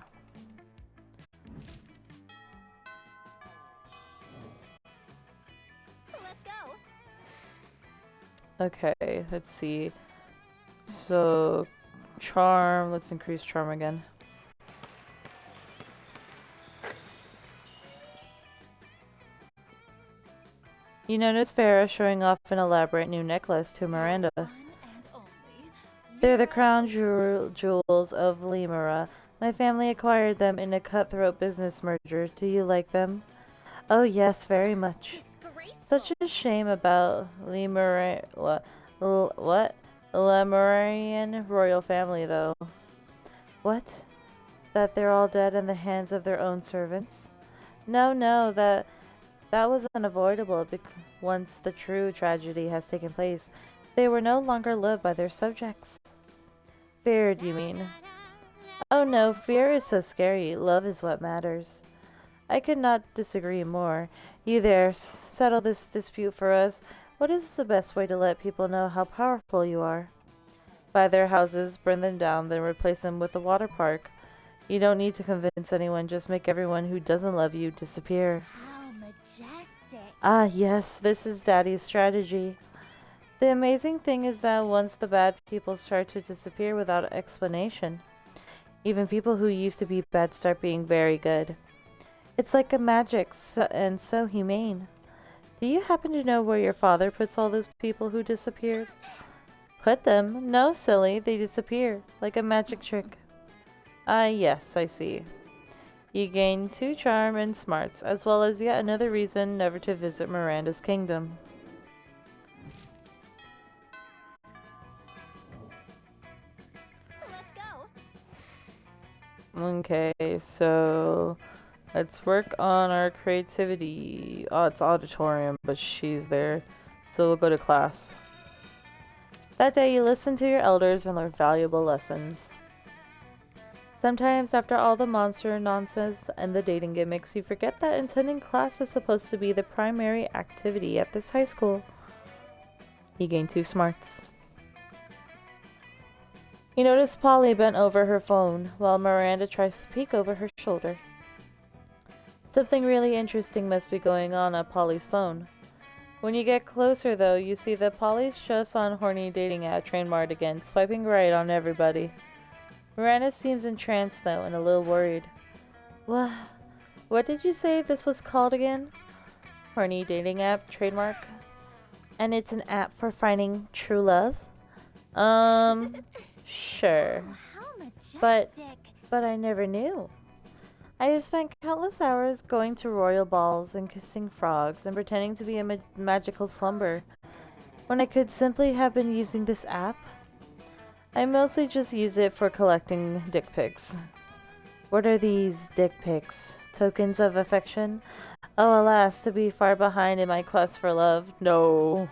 Let's go. Okay, let's see. So, charm. Let's increase charm again. You notice Farah showing off an elaborate new necklace to Miranda. One and only. They're the crown jewels of Limera. My family acquired them in a cutthroat business merger. Do you like them? Oh yes, very much. Disgraceful. Such a shame about what? Lemurian royal family, though. What? That they're all dead in the hands of their own servants? No, that was unavoidable once the true tragedy has taken place. They were no longer loved by their subjects. Feared, you mean? Oh no, fear is so scary. Love is what matters. I could not disagree more. You there, settle this dispute for us. What is the best way to let people know how powerful you are? Buy their houses, burn them down, then replace them with a water park. You don't need to convince anyone, just make everyone who doesn't love you disappear. How majestic. Ah, yes, this is Daddy's strategy. The amazing thing is that once the bad people start to disappear without explanation, even people who used to be bad start being very good. It's like a magic and so humane. Do you happen to know where your father puts all those people who disappeared? Put them? No, silly, they disappear, like a magic trick. Ah, yes, I see. You gain 2 charm and smarts, as well as yet another reason never to visit Miranda's kingdom. Let's go. Okay, so Let's work on our creativity. Oh, it's auditorium, but she's there. So we'll go to class. That day you listen to your elders and learn valuable lessons. Sometimes after all the monster nonsense and the dating gimmicks, you forget that attending class is supposed to be the primary activity at this high school. You gain 2 smarts. You notice Polly bent over her phone while Miranda tries to peek over her shoulder. Something really interesting must be going on Polly's phone. When you get closer though, you see that Polly's just on horny dating app Trainmart again, swiping right on everybody. Miranda seems entranced though and a little worried. What did you say this was called again? Horny dating app trademark? And it's an app for finding true love? Sure. Oh, how majestic. But I never knew. I have spent countless hours going to royal balls and kissing frogs and pretending to be a magical slumber, when I could simply have been using this app. I mostly just use it for collecting dick pics. What are these dick pics? Tokens of affection? Oh, alas, to be far behind in my quest for love. No.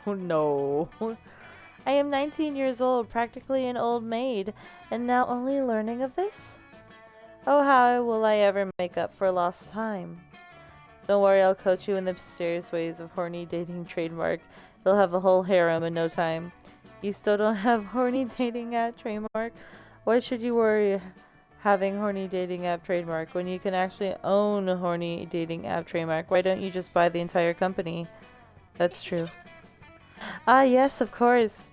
I am 19 years old, practically an old maid, and now only learning of this? Oh, how will I ever make up for lost time? Don't worry, I'll coach you in the mysterious ways of horny dating trademark. You'll have a whole harem in no time. You still don't have horny dating app trademark? Why should you worry having horny dating app trademark when you can actually own a horny dating app trademark? Why don't you just buy the entire company? That's true. Ah, yes, of course.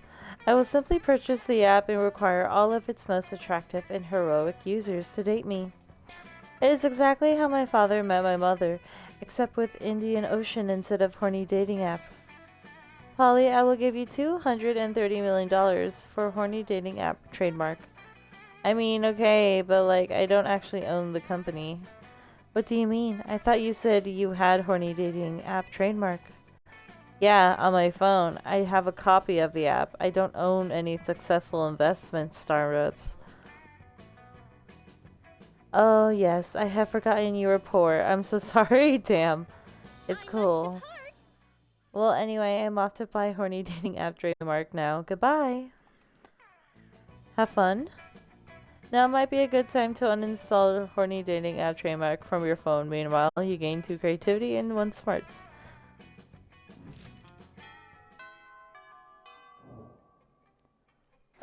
I will simply purchase the app and require all of its most attractive and heroic users to date me. It is exactly how my father met my mother, except with Indian Ocean instead of horny dating app. Polly, I will give you $230 million for horny dating app trademark. I mean, okay, but I don't actually own the company. What do you mean? I thought you said you had horny dating app trademark. Yeah, on my phone. I have a copy of the app. I don't own any successful investment startups. Oh, yes, I have forgotten you were poor. I'm so sorry, damn. It's cool. Well, anyway, I'm off to buy horny dating app trademark now. Goodbye. Have fun. Now might be a good time to uninstall horny dating app trademark from your phone. Meanwhile, you gain 2 creativity and 1 smarts.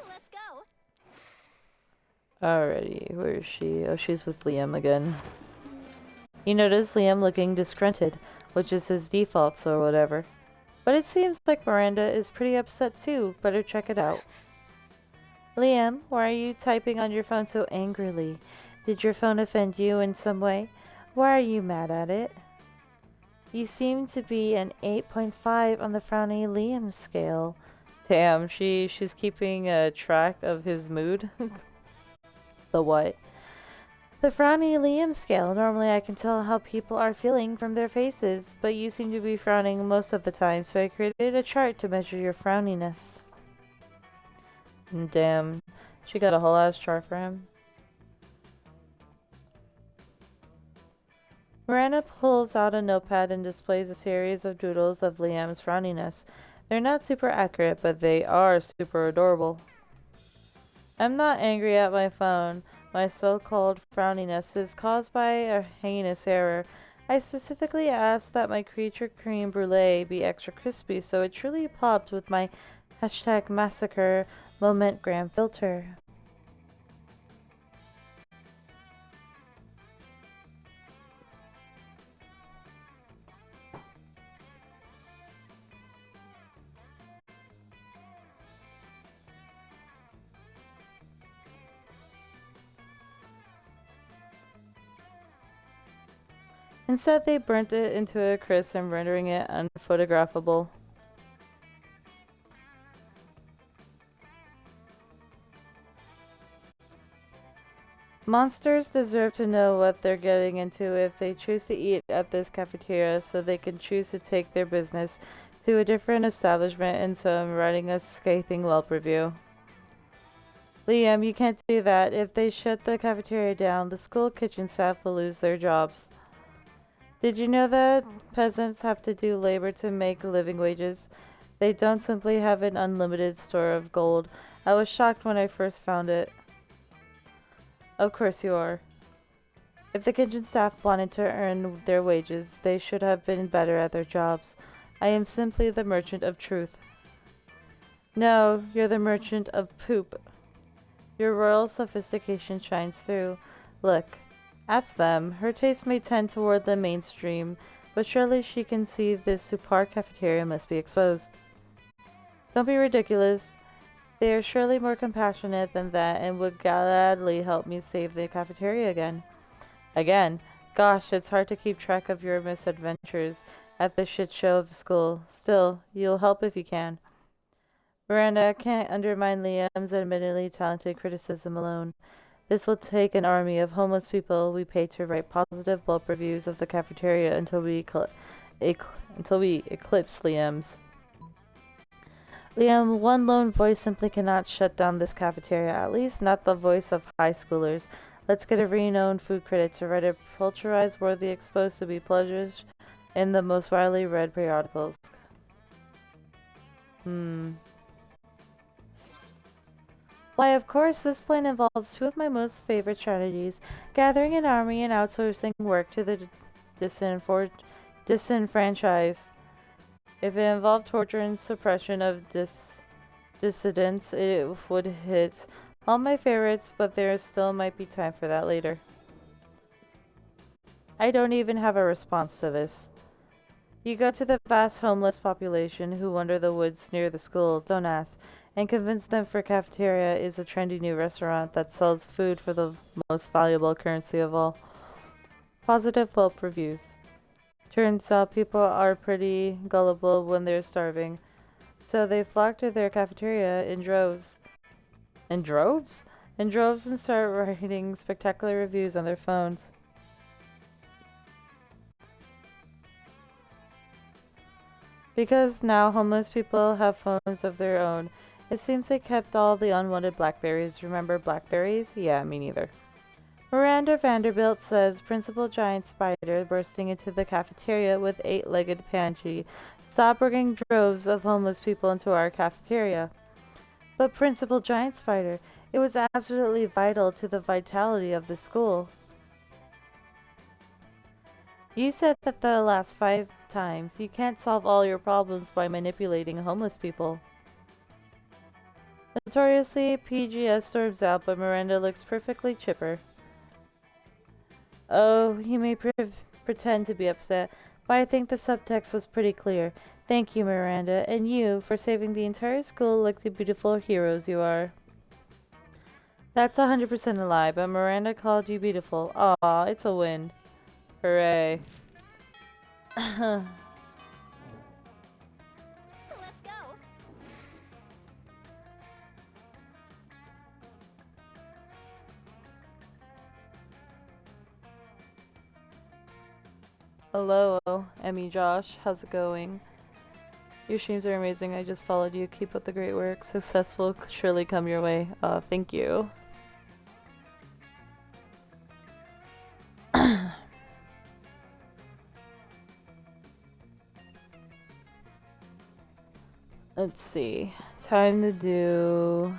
Let's go. Alrighty, where is she? Oh, she's with Liam again. You notice Liam looking disgruntled, which is his defaults or whatever. But it seems like Miranda is pretty upset too. Better check it out. Liam, why are you typing on your phone so angrily? Did your phone offend you in some way? Why are you mad at it? You seem to be an 8.5 on the frowny Liam scale. Damn, she's keeping a track of his mood. The what? The frowny Liam scale. Normally I can tell how people are feeling from their faces, but you seem to be frowning most of the time, so I created a chart to measure your frowniness. Damn, she got a whole ass chart for him. Miranda pulls out a notepad and displays a series of doodles of Liam's frowniness. They're not super accurate, but they are super adorable. I'm not angry at my phone. My so-called frowniness is caused by a heinous error. I specifically asked that my creature creme brulee be extra crispy, so it truly popped with my #massacre momentgram filter. Instead, they burnt it into a crisp and rendering it unphotographable. Monsters deserve to know what they're getting into if they choose to eat at this cafeteria, so they can choose to take their business to a different establishment, and so I'm writing a scathing Yelp review. Liam, you can't do that. If they shut the cafeteria down, the school kitchen staff will lose their jobs. Did you know that peasants have to do labor to make living wages? They don't simply have an unlimited store of gold. I was shocked when I first found it. Of course you are. If the kitchen staff wanted to earn their wages, they should have been better at their jobs. I am simply the merchant of truth. No, you're the merchant of poop. Your royal sophistication shines through. Look, ask them. Her taste may tend toward the mainstream, but surely she can see this subpar cafeteria must be exposed. Don't be ridiculous. They are surely more compassionate than that and would gladly help me save the cafeteria again. Again? Gosh, it's hard to keep track of your misadventures at the shit show of school. Still, you'll help if you can. Miranda, I can't undermine Liam's admittedly talented criticism alone. This will take an army of homeless people we pay to write positive bulb reviews of the cafeteria until we eclipse Liam's. Liam, one lone voice simply cannot shut down this cafeteria, at least not the voice of high schoolers. Let's get a renowned food critic to write a pulverized worthy exposed to be published in the most widely read periodicals. Why, of course, this plan involves two of my most favorite strategies, gathering an army and outsourcing work to the disenfranchised. If it involved torture and suppression of dissidents, it would hit all my favorites, but there still might be time for that later. I don't even have a response to this. You go to the vast homeless population who wander the woods near the school, don't ask, and convince them for cafeteria is a trendy new restaurant that sells food for the most valuable currency of all. Positive Yelp reviews. Turns out people are pretty gullible when they're starving, so they flock to their cafeteria in droves. In droves? In droves and start writing spectacular reviews on their phones. Because now homeless people have phones of their own, it seems they kept all the unwanted blackberries. Remember blackberries? Yeah, me neither. Miranda Vanderbilt says Principal Giant Spider bursting into the cafeteria with 8-legged Panji. Stop bringing droves of homeless people into our cafeteria. But Principal Giant Spider, it was absolutely vital to the vitality of the school. You said that the last 5 times. You can't solve all your problems by manipulating homeless people. Notoriously, PGS storms out, but Miranda looks perfectly chipper. Oh, you may pretend to be upset, but I think the subtext was pretty clear. Thank you, Miranda, and you, for saving the entire school like the beautiful heroes you are. That's 100% a lie, but Miranda called you beautiful. Aw, it's a win. Hooray. Let's go. Hello, Emmy Josh. How's it going? Your streams are amazing. I just followed you. Keep up the great work. Success will surely come your way. Thank you. Let's see. Time to do...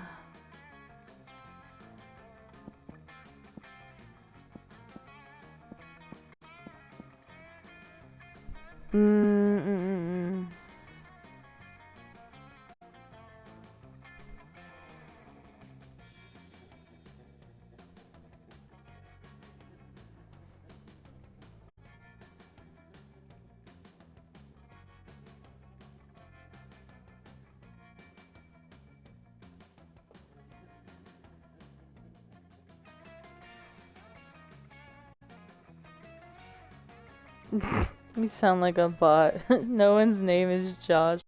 You sound like a bot. No one's name is Josh.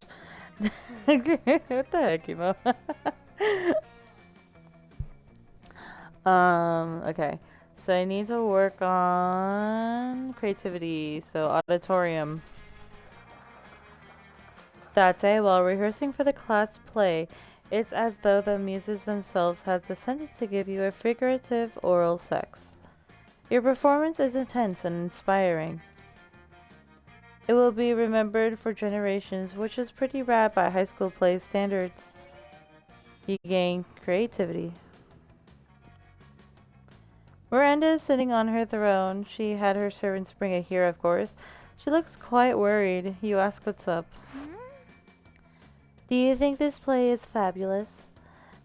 What the heck, Emo? Okay. So I need to work on creativity. So auditorium. That day, while rehearsing for the class play, it's as though the muses themselves has descended to give you a figurative oral sex. Your performance is intense and inspiring. It will be remembered for generations, which is pretty rad by high school play standards. You gain creativity. Miranda is sitting on her throne. She had her servants bring a here, of course. She looks quite worried. You ask what's up. Do you think this play is fabulous?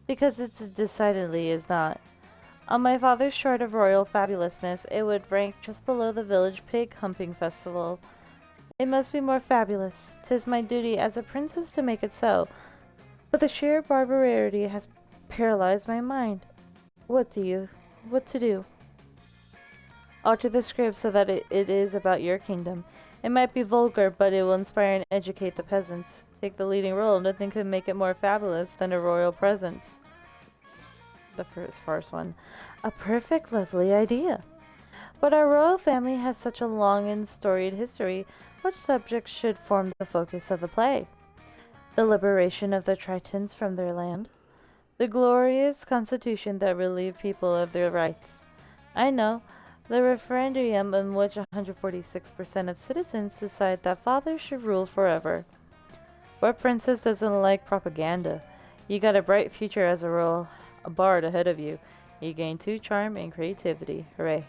Because it decidedly is not. On my father's chart of royal fabulousness, it would rank just below the village pig humping festival. It must be more fabulous. 'Tis my duty as a princess to make it so. But the sheer barbarity has paralyzed my mind. What to do? Alter the script so that it is about your kingdom. It might be vulgar, but it will inspire and educate the peasants. Take the leading role. Nothing could make it more fabulous than a royal presence. The first one. A perfect, lovely idea. But our royal family has such a long and storied history. What subject should form the focus of the play? The liberation of the Tritons from their land. The glorious constitution that relieved people of their rights. I know. The referendum in which 146% of citizens decide that fathers should rule forever. What princess doesn't like propaganda? You got a bright future as a bard ahead of you. You gain 2 charm and creativity. Hooray.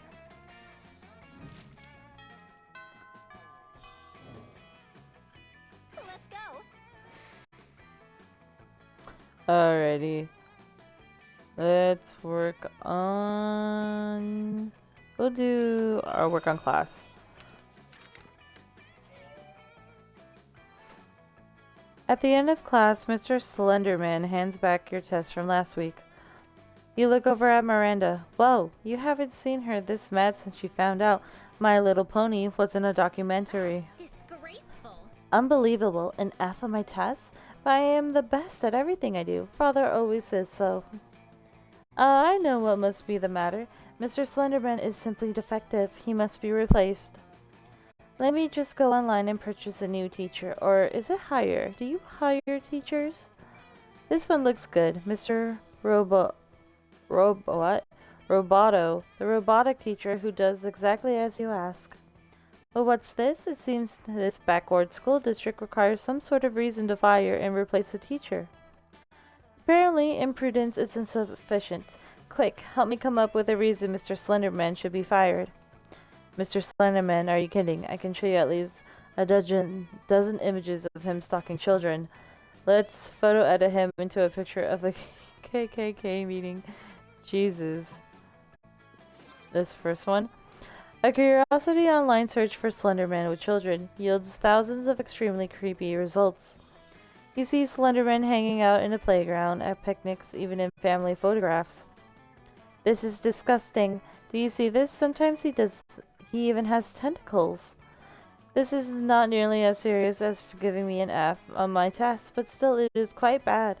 Let's go. Alrighty. Let's work on... We'll do our work on class. At the end of class, Mr. Slenderman hands back your test from last week. You look over at Miranda. Whoa, you haven't seen her this mad since she found out My Little Pony was in a documentary. Disgraceful. Unbelievable, an F on my test? But I am the best at everything I do. Father always says so. I know what must be the matter. Mr. Slenderman is simply defective. He must be replaced. Let me just go online and purchase a new teacher. Or is it hire? Do you hire teachers? This one looks good. Mr. Roboto, the robotic teacher who does exactly as you ask. Well, what's this? It seems this backward school district requires some sort of reason to fire and replace a teacher. Apparently, imprudence is insufficient. Quick, help me come up with a reason Mr. Slenderman should be fired. Mr. Slenderman, are you kidding? I can show you at least a dozen images of him stalking children. Let's photo edit him into a picture of a KKK meeting. Jesus. This first one. A curiosity online search for Slenderman with children yields thousands of extremely creepy results. You see Slenderman hanging out in a playground, at picnics, even in family photographs. This is disgusting. Do you see this? Sometimes he even has tentacles. This is not nearly as serious as for giving me an F on my test, but still it is quite bad.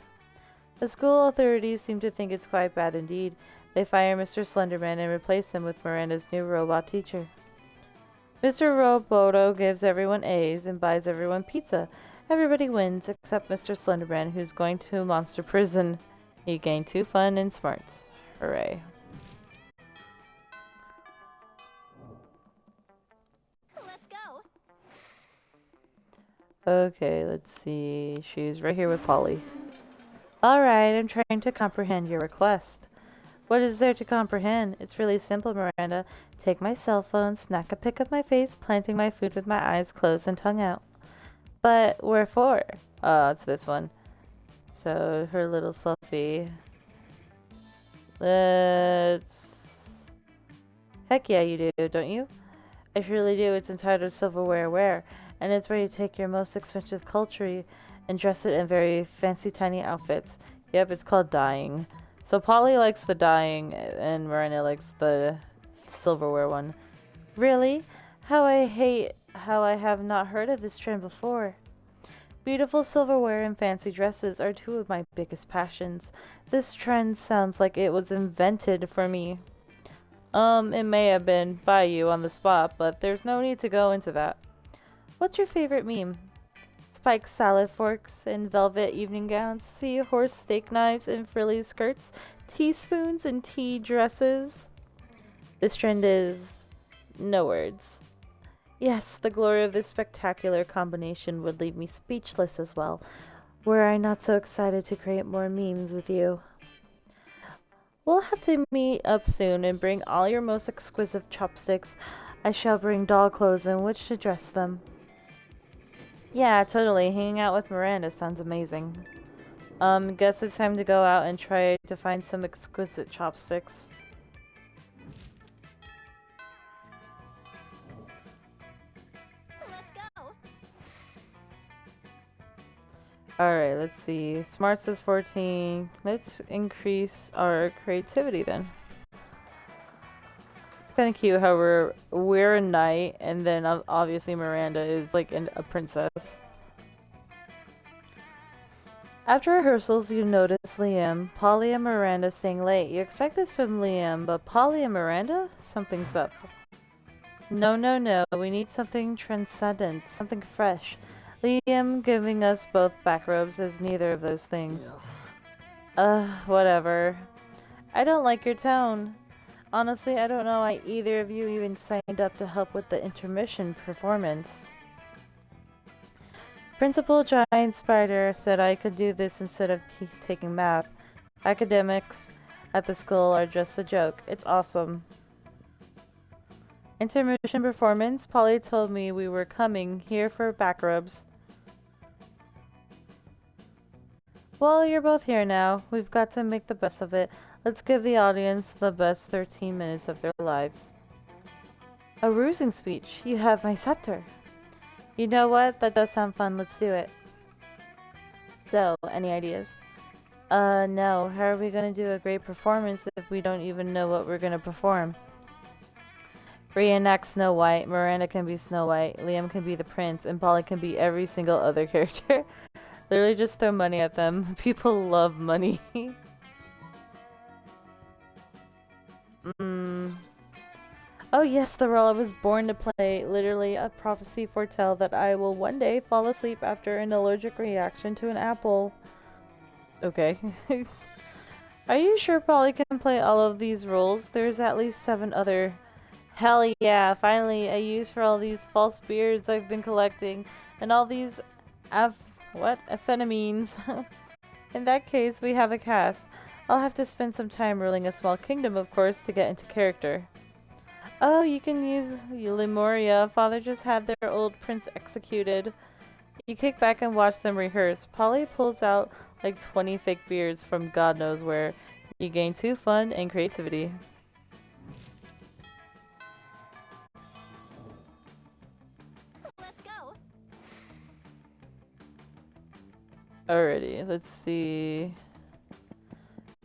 The school authorities seem to think it's quite bad indeed. They fire Mr. Slenderman and replace him with Miranda's new robot teacher. Mr. Roboto gives everyone A's and buys everyone pizza. Everybody wins except Mr. Slenderman, who's going to monster prison. You gain 2 fun and smarts. Hooray. Let's go. Okay, let's see. She's right here with Polly. Alright, I'm trying to comprehend your request. What is there to comprehend? It's really simple, Miranda. Take my cell phone, snack a pic of my face, planting my food with my eyes closed and tongue out. But wherefore? Oh, it's this one. So, her little selfie. Let's... Heck yeah, you do, don't you? I surely do. It's entitled Silverware Wear, and it's where you take your most expensive culture and dress it in very fancy tiny outfits. Yep, it's called dyeing. So Polly likes the dyeing, and Miranda likes the silverware one. Really? How I hate how I have not heard of this trend before. Beautiful silverware and fancy dresses are 2 of my biggest passions. This trend sounds like it was invented for me. It may have been by you on the spot, but there's no need to go into that. What's your favorite meme? Spiked salad forks and velvet evening gowns, seahorse steak knives and frilly skirts, teaspoons and tea dresses. This trend is... no words. Yes, the glory of this spectacular combination would leave me speechless as well. Were I not so excited to create more memes with you. We'll have to meet up soon and bring all your most exquisite chopsticks. I shall bring doll clothes in which to dress them. Yeah, totally. Hanging out with Miranda sounds amazing. Guess it's time to go out and try to find some exquisite chopsticks. Let's go. Alright, let's see. Smart says 14. Let's increase our creativity then. It's kind of cute how we're a knight, and then obviously Miranda is like a princess. After rehearsals, you notice Liam, Polly, and Miranda staying late. You expect this from Liam, but Polly and Miranda? Something's up. No, no, no. We need something transcendent, something fresh. Liam giving us both back robes is neither of those things. Whatever. I don't like your tone. Honestly, I don't know why either of you even signed up to help with the intermission performance. Principal Giant Spider said I could do this instead of taking math. Academics at the school are just a joke. It's awesome. Intermission performance? Polly told me we were coming here for back rubs. Well, you're both here now. We've got to make the best of it. Let's give the audience the best 13 minutes of their lives. A rousing speech. You have my scepter. You know what? That does sound fun. Let's do it. So, any ideas? No. How are we gonna do a great performance if we don't even know what we're gonna perform? Reenact Snow White. Miranda can be Snow White. Liam can be the prince. And Polly can be every single other character. Literally just throw money at them. People love money. Oh yes, the role I was born to play. Literally a prophecy foretell that I will one day fall asleep after an allergic reaction to an apple. Okay. Are you sure Polly can play all of these roles? There's at least 7 other... Hell yeah, finally a use for all these false beards I've been collecting. And all these... amphetamines. In that case, we have a cast. I'll have to spend some time ruling a small kingdom, of course, to get into character. Oh, you can use Lemuria. Father just had their old prince executed. You kick back and watch them rehearse. Polly pulls out like 20 fake beards from God knows where. You gain 2 fun and creativity. Let's go. Alrighty, let's see.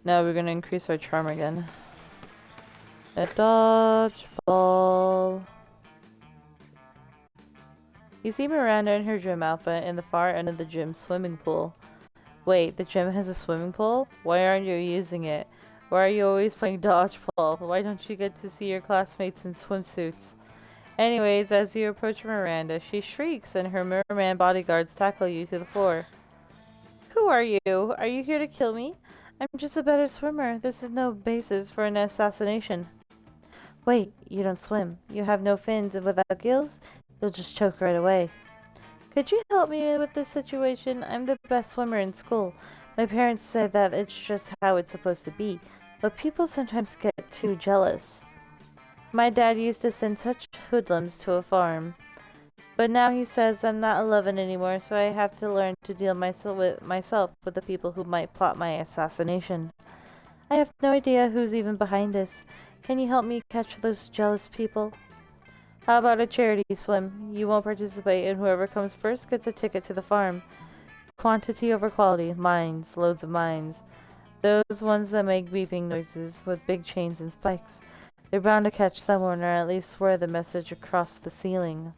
Now we're gonna increase our charm again. A dodgeball. You see Miranda in her gym outfit in the far end of the gym swimming pool. Wait, the gym has a swimming pool? Why aren't you using it? Why are you always playing dodgeball? Why don't you get to see your classmates in swimsuits? Anyways, as you approach Miranda, she shrieks and her merman bodyguards tackle you to the floor. Who are you? Are you here to kill me? I'm just a better swimmer. This is no basis for an assassination. Wait, you don't swim. You have no fins, and without gills, you'll just choke right away. Could you help me with this situation? I'm the best swimmer in school. My parents said that it's just how it's supposed to be, but people sometimes get too jealous. My dad used to send such hoodlums to a farm. But now he says I'm not 11 anymore, so I have to learn to deal myself with the people who might plot my assassination. I have no idea who's even behind this. Can you help me catch those jealous people? How about a charity swim? You won't participate, and whoever comes first gets a ticket to the farm. Quantity over quality. Mines. Loads of mines. Those ones that make beeping noises with big chains and spikes. They're bound to catch someone, or at least swear the message across the ceiling.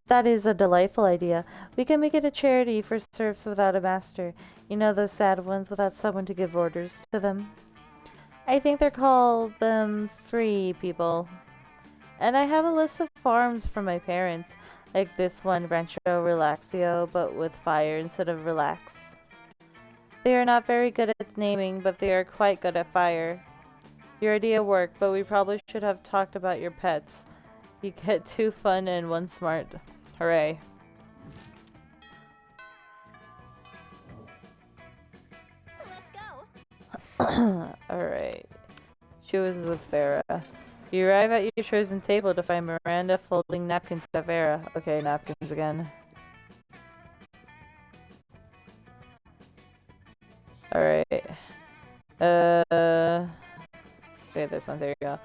That is a delightful idea. We can make it a charity for serfs without a master. You know those sad ones without someone to give orders to them? I think they're called free people. And I have a list of farms from my parents. Like this one, Rancho Relaxio, but with fire instead of relax. They are not very good at naming, but they are quite good at fire. Your idea worked, but we probably should have talked about your pets. You get 2 fun and 1 smart. Hooray. Let's go. Alright. She was with Farah. You arrive at your chosen table to find Miranda folding napkins at Farah. Okay, napkins again. Alright. Okay, this one. There you go.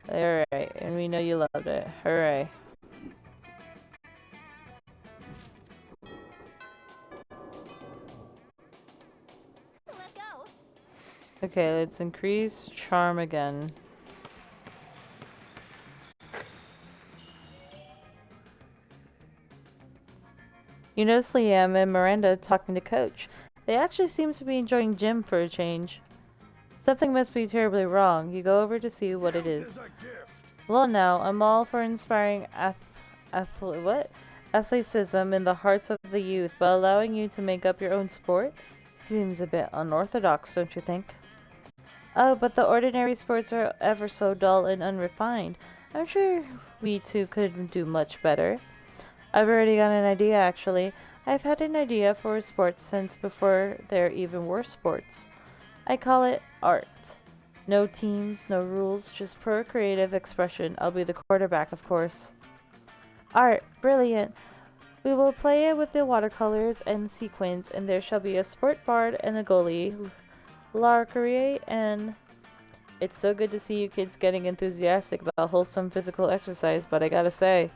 Alright, and we know you loved it. Hooray. Let's go. Okay, let's increase charm again. You notice Liam and Miranda talking to Coach. They actually seem to be enjoying gym for a change. Something must be terribly wrong. You go over to see what it is. Well now, I'm all for inspiring athleticism in the hearts of the youth, but allowing you to make up your own sport seems a bit unorthodox, don't you think? Oh, but the ordinary sports are ever so dull and unrefined. I'm sure we two could do much better. I've already got an idea, actually. I've had an idea for sports since before there even were sports. I call it art. No teams, no rules, just pure creative expression. I'll be the quarterback, of course. Art. Brilliant. We will play it with the watercolors and sequins, and there shall be a sport bard and a goalie. Larcarie, and it's so good to see you kids getting enthusiastic about wholesome physical exercise, but I gotta say,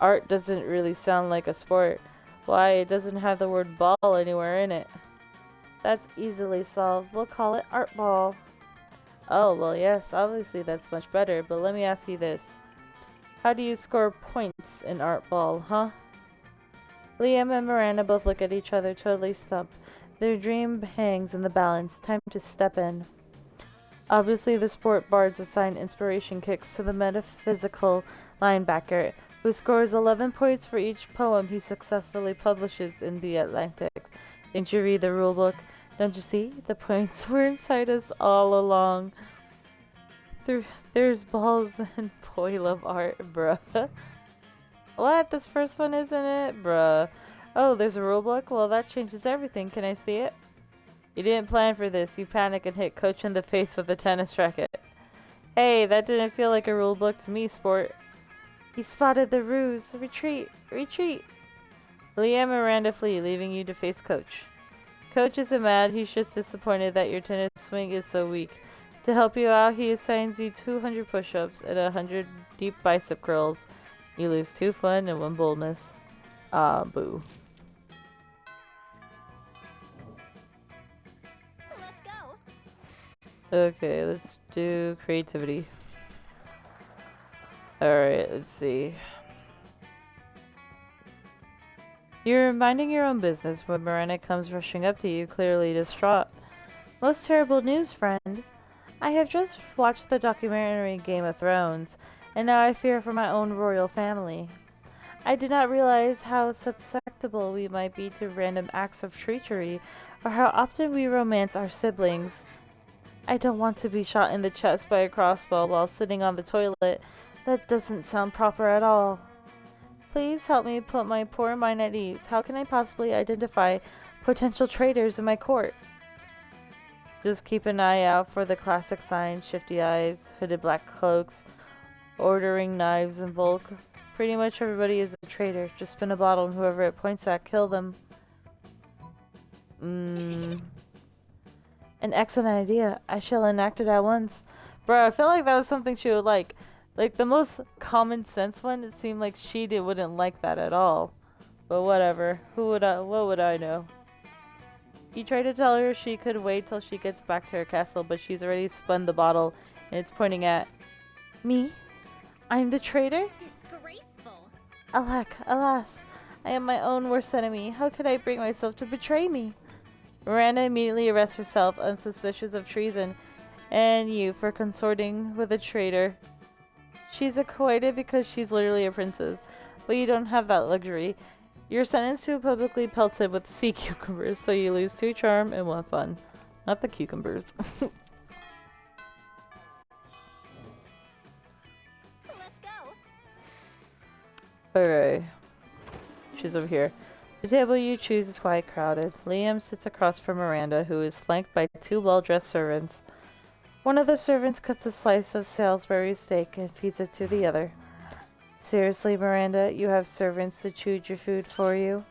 art doesn't really sound like a sport. Why, it doesn't have the word ball anywhere in it. That's easily solved. We'll call it art ball. Oh, well yes, obviously that's much better, but let me ask you this. How do you score points in art ball, huh? Liam and Miranda both look at each other, totally stumped. Their dream hangs in the balance. Time to step in. Obviously, the sport bards assign inspiration kicks to the metaphysical linebacker, who scores 11 points for each poem he successfully publishes in The Atlantic. Didn't you read the rulebook? Don't you see? The points were inside us all along. There's balls and boy love art, bruh. What? This first one isn't it? Bruh. Oh, there's a rulebook? Well, that changes everything. Can I see it? You didn't plan for this. You panic and hit Coach in the face with a tennis racket. Hey, that didn't feel like a rulebook to me, sport. He spotted the ruse. Retreat! Retreat! Liam and Miranda flee, leaving you to face Coach. Coach isn't mad. He's just disappointed that your tennis swing is so weak. To help you out, he assigns you 200 push-ups and 100 deep bicep curls. You lose 2 fun and 1 boldness. Ah, boo. Let's go. Okay, let's do creativity. Alright, let's see. You're minding your own business when Miranda comes rushing up to you, clearly distraught. Most terrible news, friend. I have just watched the documentary Game of Thrones, and now I fear for my own royal family. I did not realize how susceptible we might be to random acts of treachery, or how often we romance our siblings. I don't want to be shot in the chest by a crossbow while sitting on the toilet. That doesn't sound proper at all. Please help me put my poor mind at ease. How can I possibly identify potential traitors in my court? Just keep an eye out for the classic signs: shifty eyes, hooded black cloaks, ordering knives in bulk. Pretty much everybody is a traitor. Just spin a bottle and whoever it points at, kill them. An excellent idea. I shall enact it at once. Bro, I feel like that was something she would like. Like, the most common sense one, it seemed like she wouldn't like that at all. But whatever. What would I know? You try to tell her she could wait till she gets back to her castle, but she's already spun the bottle, and it's pointing at me. I'm the traitor? Disgraceful. Alack, alas, I am my own worst enemy. How could I bring myself to betray me? Miranda immediately arrests herself, unsuspicious of treason, and you for consorting with a traitor. She's acquitted because she's literally a princess, but you don't have that luxury. You're sentenced to publicly pelted with sea cucumbers, so you lose 2 charm and 1 fun. Not the cucumbers. Okay. She's over here. The table you choose is quite crowded. Liam sits across from Miranda, who is flanked by two well-dressed servants. One of the servants cuts a slice of Salisbury steak and feeds it to the other. Seriously, Miranda, you have servants to chew your food for you?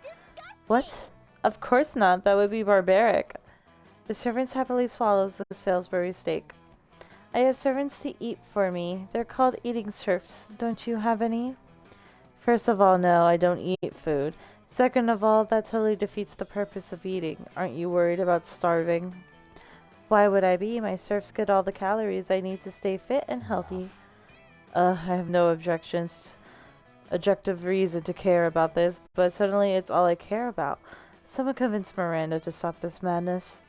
What? Of course not. That would be barbaric. The servant happily swallows the Salisbury steak. I have servants to eat for me. They're called eating serfs. Don't you have any? First of all, no, I don't eat food. Second of all, that totally defeats the purpose of eating. Aren't you worried about starving? Why would I be? My serfs get all the calories I need to stay fit and healthy. I have no objective reason to care about this, but suddenly it's all I care about. Someone convince Miranda to stop this madness.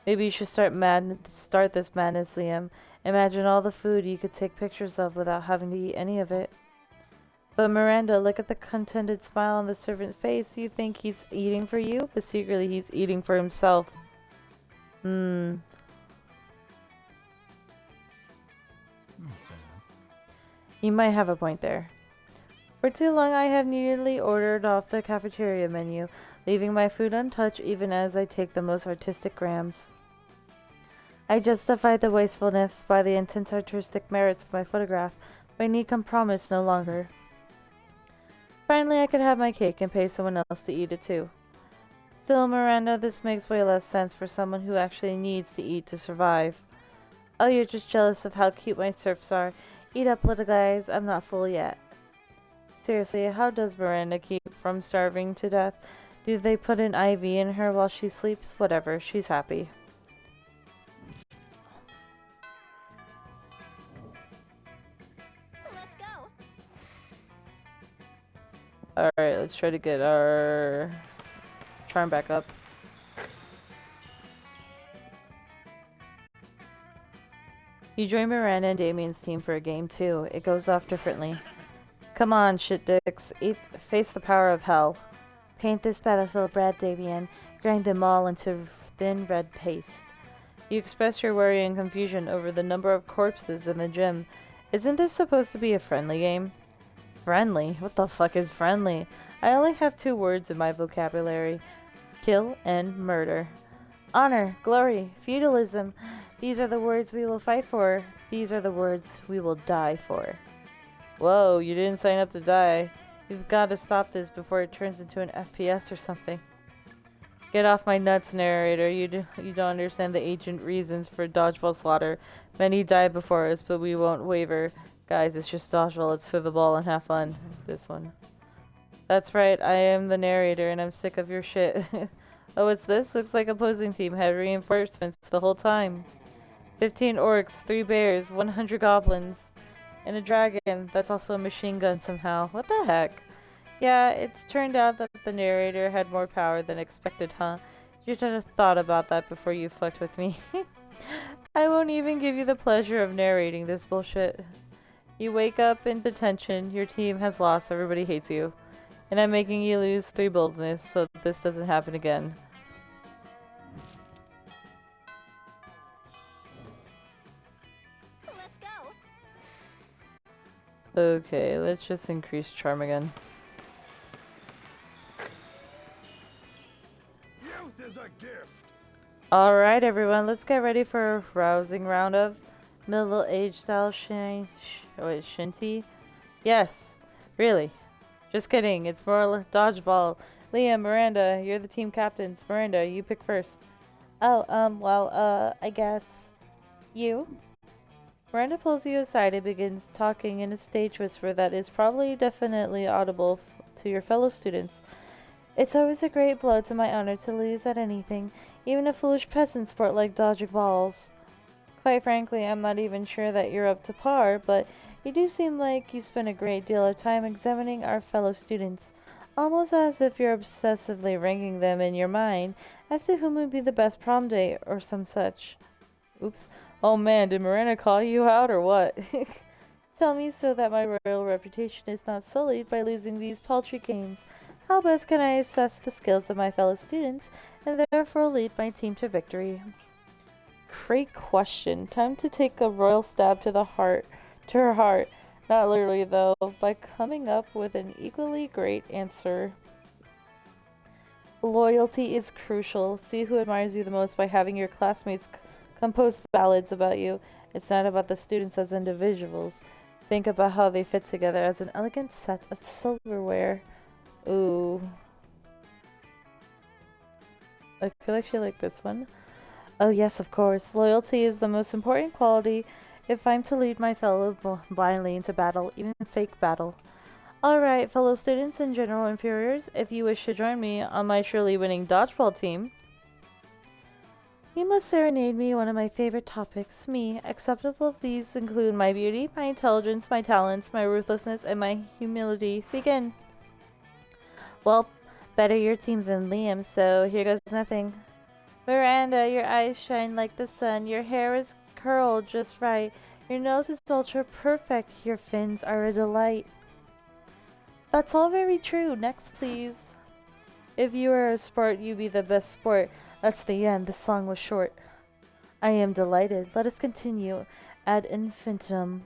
Maybe you should start this madness, Liam. Imagine all the food you could take pictures of without having to eat any of it. But Miranda, look at the contented smile on the servant's face. You think he's eating for you, but secretly he's eating for himself. You might have a point there. For too long I have nearly ordered off the cafeteria menu, leaving my food untouched even as I take the most artistic grams. I justified the wastefulness by the intense artistic merits of my photograph, but I need compromise no longer. Finally, I could have my cake and pay someone else to eat it too. Still, Miranda, this makes way less sense for someone who actually needs to eat to survive. Oh, you're just jealous of how cute my serfs are. Eat up, little guys. I'm not full yet. Seriously, how does Miranda keep from starving to death? Do they put an IV in her while she sleeps? Whatever, she's happy. Let's go. Alright, let's try to get our charm back up. You join Miranda and Damien's team for a game too. It goes off differently. Come on, shit dicks. Face the power of hell. Paint this battlefield red, Damien. Grind them all into thin red paste. You express your worry and confusion over the number of corpses in the gym. Isn't this supposed to be a friendly game? Friendly? What the fuck is friendly? I only have 2 words in my vocabulary. Kill and murder. Honor, glory, feudalism. These are the words we will fight for. These are the words we will die for. Whoa, you didn't sign up to die. You've got to stop this before it turns into an FPS or something. Get off my nuts, narrator. You don't understand the ancient reasons for dodgeball slaughter. Many died before us, but we won't waver. Guys, it's just dodgeball. Let's throw the ball and have fun. This one. That's right, I am the narrator and I'm sick of your shit. Oh, what's this? Looks like opposing team had reinforcements the whole time. 15 orcs, 3 bears, 100 goblins, and a dragon that's also a machine gun somehow. What the heck? Yeah, it's turned out that the narrator had more power than expected, huh? You should have thought about that before you fucked with me. I won't even give you the pleasure of narrating this bullshit. You wake up in detention, your team has lost, everybody hates you. And I'm making you lose 3 boldness so this doesn't happen again. Let's go. Okay, let's just increase charm again. Youth is a gift. Alright everyone, let's get ready for a rousing round of middle-aged style shinty. Yes, really. Just kidding, it's more dodgeball. Liam, Miranda, you're the team captains. Miranda, you pick first. Oh, I guess. You? Miranda pulls you aside and begins talking in a stage whisper that is probably definitely audible to your fellow students. It's always a great blow to my honor to lose at anything, even a foolish peasant sport like dodging balls. Quite frankly, I'm not even sure that you're up to par, but you do seem like you spend a great deal of time examining our fellow students, almost as if you're obsessively ranking them in your mind as to whom would be the best prom date or some such. Oops. Oh man, did Miranda call you out or what? Tell me so that my royal reputation is not sullied by losing these paltry games. How best can I assess the skills of my fellow students and therefore lead my team to victory? Great question. Time to take a royal stab to her heart. Not literally, though, by coming up with an equally great answer. Loyalty is crucial. See who admires you the most by having your classmates compose ballads about you. It's not about the students as individuals. Think about how they fit together as an elegant set of silverware. Ooh. I feel like she liked this one. Oh yes, of course. Loyalty is the most important quality if I'm to lead my fellow blindly into battle, even fake battle. Alright, fellow students and general inferiors, if you wish to join me on my surely winning dodgeball team, you must serenade me one of my favorite topics, me. Acceptable these include my beauty, my intelligence, my talents, my ruthlessness, and my humility. Begin. Well, better your team than Liam, so here goes nothing. Miranda, your eyes shine like the sun, your hair is curled just right, your nose is ultra perfect, your fins are a delight. That's all very true. Next, please. If you were a sport, you be the best sport. That's the end. The song was short. I am delighted. Let us continue ad infinitum.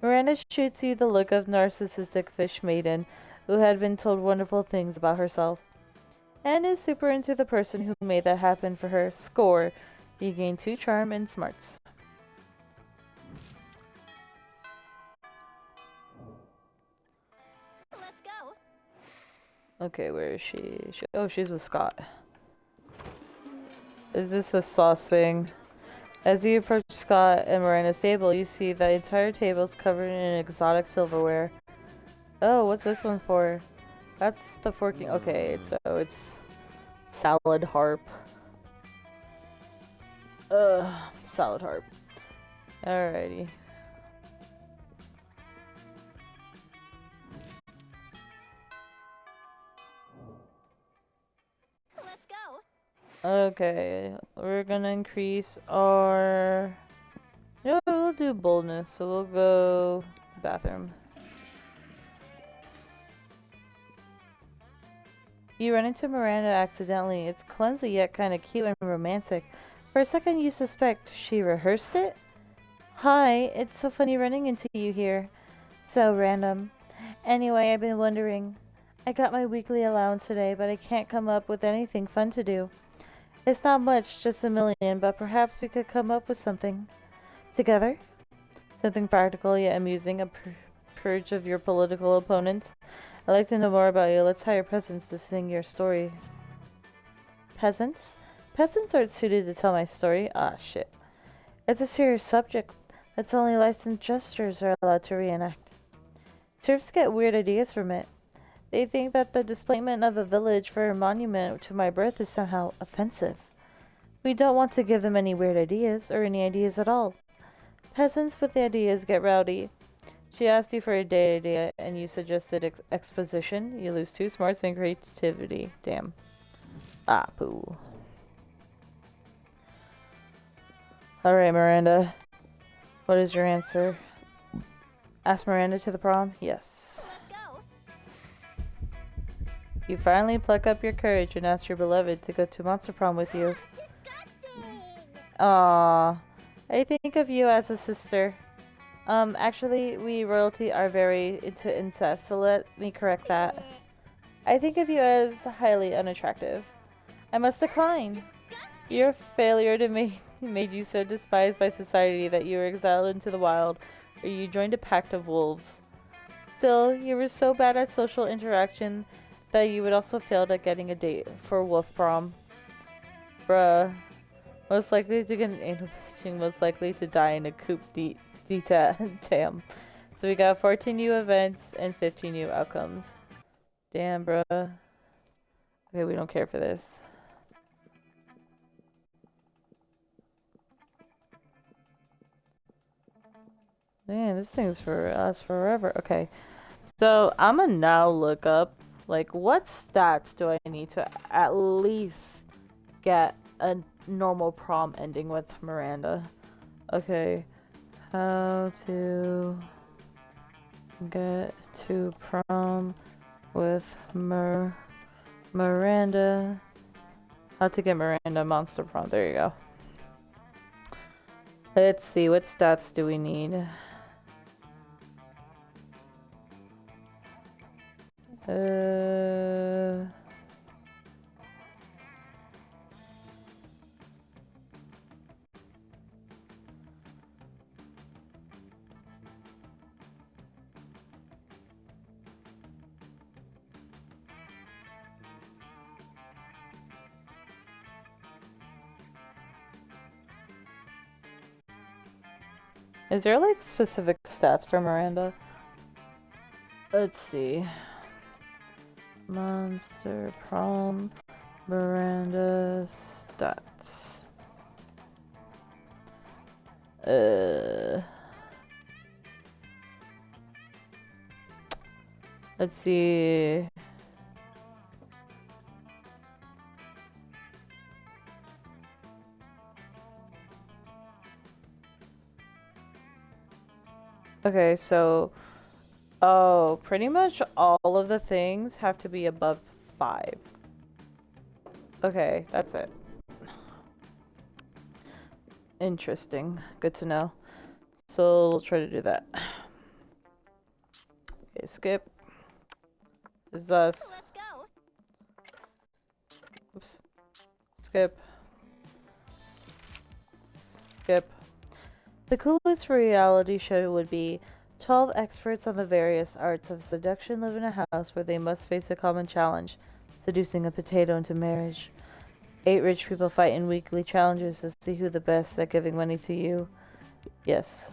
Miranda shoots you the look of narcissistic fish maiden who had been told wonderful things about herself and is super into the person who made that happen for her. Score. You gain 2 charm and smarts. Let's go. Okay, where is she? Oh, she's with Scott. Is this a sauce thing? As you approach Scott and Miranda's table, you see the entire table is covered in exotic silverware. Oh, what's this one for? That's the forking. Okay, so it's salad harp. Salad harp. Alrighty. Let's go. Okay, we're gonna increase our... Yeah, we'll do boldness, so we'll go bathroom. You run into Miranda accidentally. It's clumsy yet kind of cute and romantic. For a second you suspect she rehearsed it? Hi, it's so funny running into you here. So random. Anyway, I've been wondering. I got my weekly allowance today, but I can't come up with anything fun to do. It's not much, just $1 million, but perhaps we could come up with something. Together? Something practical yet amusing, a purge of your political opponents. I'd like to know more about you. Let's hire peasants to sing your story. Peasants? Peasants aren't suited to tell my story. Ah, shit. It's a serious subject that's only licensed jesters are allowed to reenact. Serfs get weird ideas from it. They think that the displacement of a village for a monument to my birth is somehow offensive. We don't want to give them any weird ideas, or any ideas at all. Peasants with ideas get rowdy. She asked you for a date idea, and you suggested exposition. You lose 2 smarts and creativity. Damn. Ah, poo. Alright, Miranda. What is your answer? Ask Miranda to the prom? Yes. Let's go. You finally pluck up your courage and ask your beloved to go to Monster Prom with you. Disgusting. Aww. I think of you as a sister. Actually, we royalty are very into incest, so let me correct that. I think of you as highly unattractive. I must decline. Disgusting. Your failure to made you so despised by society that you were exiled into the wild, or you joined a pact of wolves. Still, you were so bad at social interaction that you would also fail at getting a date for wolf prom. Bruh. Most likely to get an anal bleaching, most likely to die in a coop damn. So we got 14 new events and 15 new outcomes. Damn, bruh. Okay, we don't care for this. Man, this thing's for us forever. Okay. So I'm gonna now look up, like, what stats do I need to at least get a normal prom ending with Miranda? Okay. How to get to prom with Miranda. How to get Miranda Monster Prom. There you go. Let's see, what stats do we need? Uh... Is there like specific stats for Miranda? Let's see. Monster Prom Miranda stats. Let's see. Okay, so pretty much all of the things have to be above 5. Okay, that's it. Interesting. Good to know. So we'll try to do that. Okay, skip. This is us. Let's go. Oops. Skip. Skip. The coolest reality show would be 12 experts on the various arts of seduction live in a house where they must face a common challenge, seducing a potato into marriage. 8 rich people fight in weekly challenges to see who the best at giving money to you. Yes.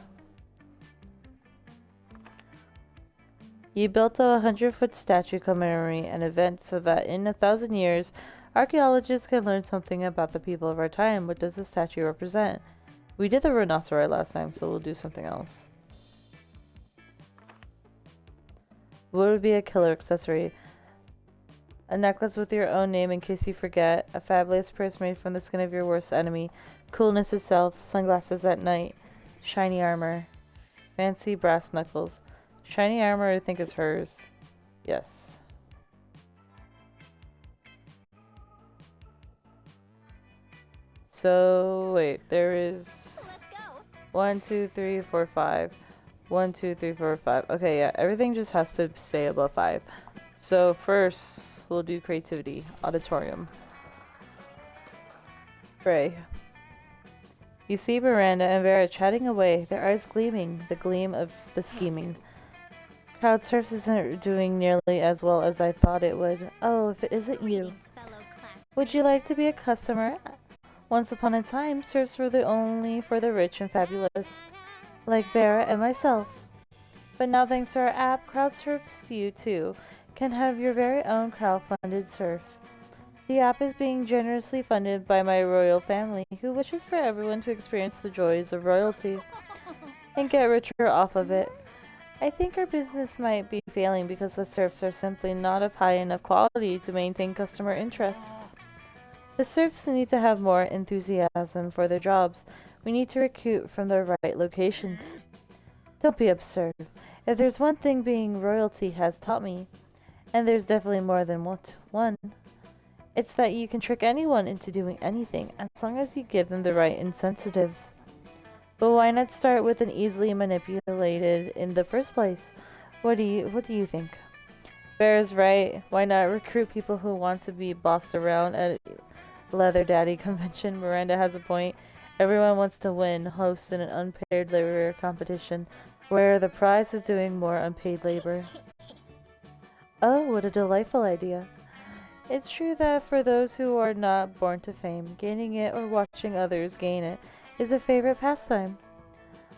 You built a 100-foot statue commemorating an event so that in 1,000 years, archaeologists can learn something about the people of our time. What does the statue represent? We did the rhinoceros last time, so we'll do something else. What would be a killer accessory? A necklace with your own name in case you forget. A fabulous purse made from the skin of your worst enemy. Coolness itself. Sunglasses at night. Shiny armor. Fancy brass knuckles. Shiny armor I think is hers. Yes. So, wait, there is... Let's go. 1, 2, 3, 4, 5. 1, 2, 3, 4, 5. Okay, yeah, everything just has to stay above 5. So first, we'll do creativity. Auditorium. Ray. You see Miranda and Vera chatting away, their eyes gleaming, the gleam of the scheming. Crowd surfs isn't doing nearly as well as I thought it would. Oh, if it isn't you. Greetings, fellow classmates. Would you like to be a customer? Once upon a time, surfs were the only for the rich and fabulous, like Vera and myself. But now, thanks to our app, CrowdSurfs, you too can have your very own crowd-funded surf. The app is being generously funded by my royal family, who wishes for everyone to experience the joys of royalty and get richer off of it. I think our business might be failing because the surfs are simply not of high enough quality to maintain customer interest. The surfs need to have more enthusiasm for their jobs. We need to recruit from the right locations. Don't be absurd. If there's one thing being royalty has taught me, and there's definitely more than one, it's that you can trick anyone into doing anything as long as you give them the right incentives. But why not start with an easily manipulated in the first place? What do you think? Bear's right. Why not recruit people who want to be bossed around at Leather Daddy convention? Miranda has a point. Everyone wants to win, host in an unpaid labor competition, where the prize is doing more unpaid labor. Oh, what a delightful idea. It's true that for those who are not born to fame, gaining it or watching others gain it is a favorite pastime.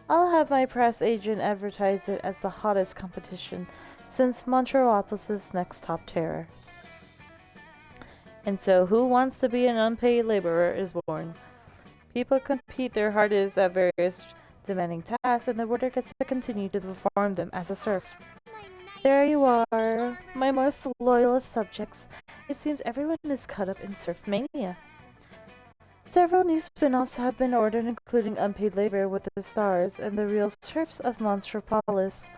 I'll have my press agent advertise it as the hottest competition since Montrealopolis' next top terror. And so who wants to be an unpaid laborer is born. People compete their hardest at various demanding tasks, and the worker gets to continue to perform them as a serf. There you are, my most loyal of subjects. It seems everyone is caught up in surf mania. Several new spin-offs have been ordered, including Unpaid Labor with the Stars and The Real Surfs of Monstropolis.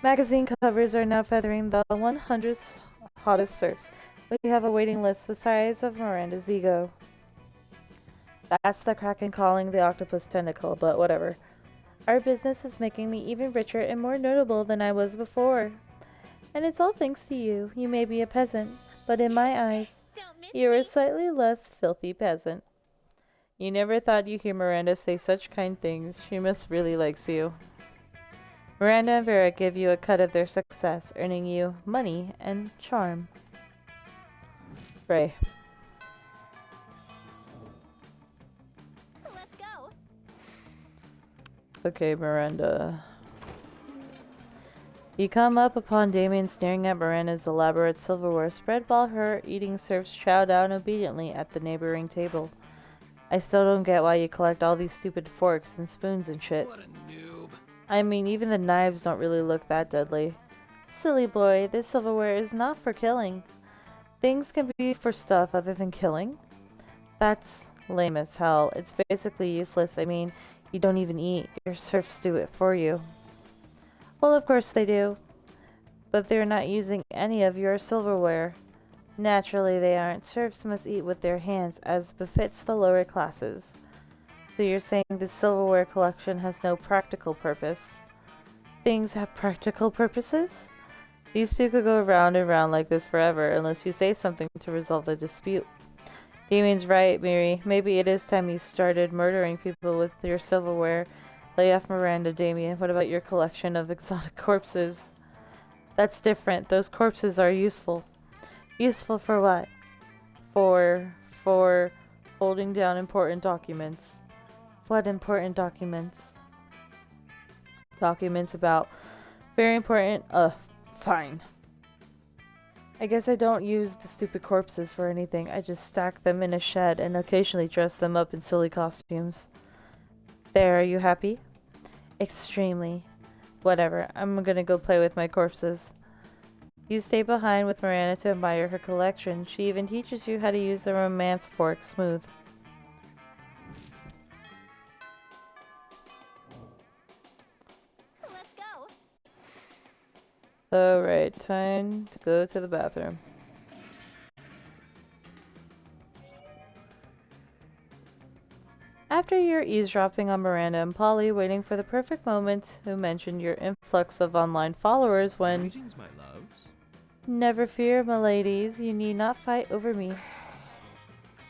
Magazine covers are now feathering the 100 hottest surfs. We have a waiting list the size of Miranda's ego. That's the Kraken calling the octopus tentacle, but whatever. Our business is making me even richer and more notable than I was before. And it's all thanks to you. You may be a peasant, but in my eyes, Don't miss you're me. a slightly less filthy peasant. You never thought you'd hear Miranda say such kind things. She must really likes you. Miranda and Vera give you a cut of their success, earning you money and charm. Ray. Let's go. Okay, Miranda. You come up upon Damien staring at Miranda's elaborate silverware spread while her eating serfs chow down obediently at the neighboring table. I still don't get why you collect all these stupid forks and spoons and shit. What a noob. I mean, even the knives don't really look that deadly. Silly boy, this silverware is not for killing. Things can be for stuff other than killing. That's lame as hell. It's basically useless. I mean, you don't even eat. Your serfs do it for you. Well, of course they do. But they're not using any of your silverware. Naturally, they aren't. Serfs must eat with their hands, as befits the lower classes. So you're saying this silverware collection has no practical purpose? Things have practical purposes? These two could go round and round like this forever, unless you say something to resolve the dispute. Damien's right, Miri. Maybe it is time you started murdering people with your silverware. Lay off Miranda, Damien. What about your collection of exotic corpses? That's different. Those corpses are useful. Useful for what? For holding down important documents. What important documents? Documents about very important, fine. I guess I don't use the stupid corpses for anything. I just stack them in a shed and occasionally dress them up in silly costumes. There, are you happy? Extremely. Whatever, I'm gonna go play with my corpses. You stay behind with Miranda to admire her collection. She even teaches you how to use the romance fork smooth. Let's go. Alright, time to go to the bathroom. After your eavesdropping on Miranda and Polly, waiting for the perfect moment to mention your influx of online followers when... Greetings, my loves. Never fear, my ladies, you need not fight over me.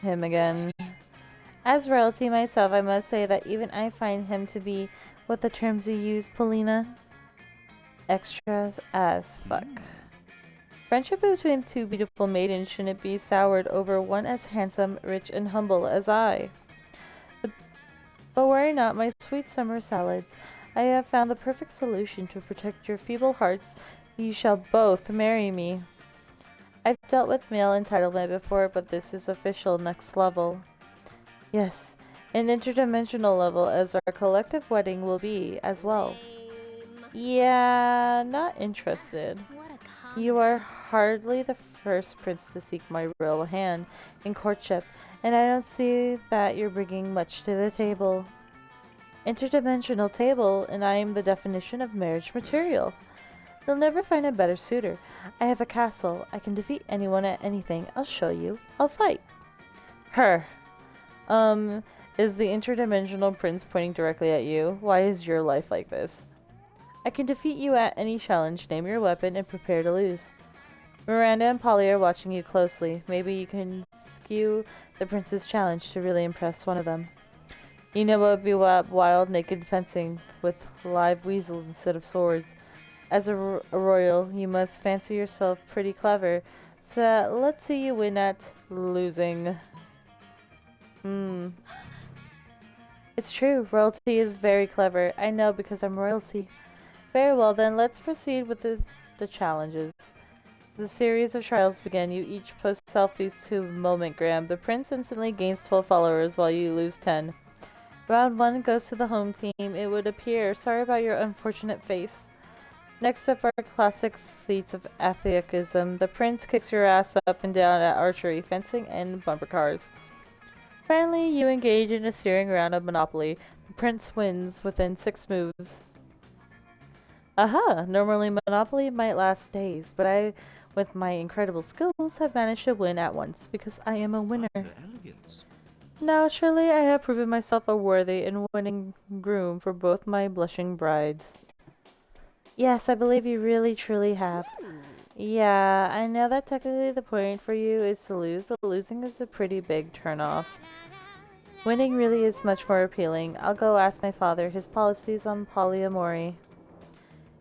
Him again. As royalty myself, I must say that even I find him to be, what the terms you use, Polina? Extras as fuck. Friendship between two beautiful maidens shouldn't be soured over one as handsome, rich, and humble as I. But worry not, my sweet summer salads. I have found the perfect solution to protect your feeble hearts. You shall both marry me. I've dealt with male entitlement before, but this is official next level. Yes, an interdimensional level, as our collective wedding will be as well. Lame. Yeah, not interested. What a You are hardly the first prince to seek my royal hand in courtship, and I don't see that you're bringing much to the table. Interdimensional table, and I am the definition of marriage material. You'll never find a better suitor. I have a castle. I can defeat anyone at anything. I'll show you. I'll fight. Her. Is the interdimensional prince pointing directly at you? Why is your life like this? I can defeat you at any challenge. Name your weapon and prepare to lose. Miranda and Polly are watching you closely. Maybe you can skew the prince's challenge to really impress one of them. You know what would be wild naked fencing with live weasels instead of swords. As a royal, you must fancy yourself pretty clever. So let's see you win at losing. It's true. Royalty is very clever. I know because I'm royalty. Very well then, let's proceed with the challenges. The series of trials begin. You each post selfies to Momentgram. The prince instantly gains 12 followers while you lose 10. Round 1 goes to the home team, it would appear. Sorry about your unfortunate face. Next up are classic feats of athleticism. The prince kicks your ass up and down at archery, fencing, and bumper cars. Finally, you engage in a steering round of Monopoly. The prince wins within 6 moves. Aha! Normally Monopoly might last days, but I, with my incredible skills, have managed to win at once because I am a winner. Elegance. Now, surely I have proven myself a worthy and winning groom for both my blushing brides. Yes, I believe you really truly have. Yeah, I know that technically the point for you is to lose, but losing is a pretty big turnoff. Winning really is much more appealing. I'll go ask my father his policies on polyamory.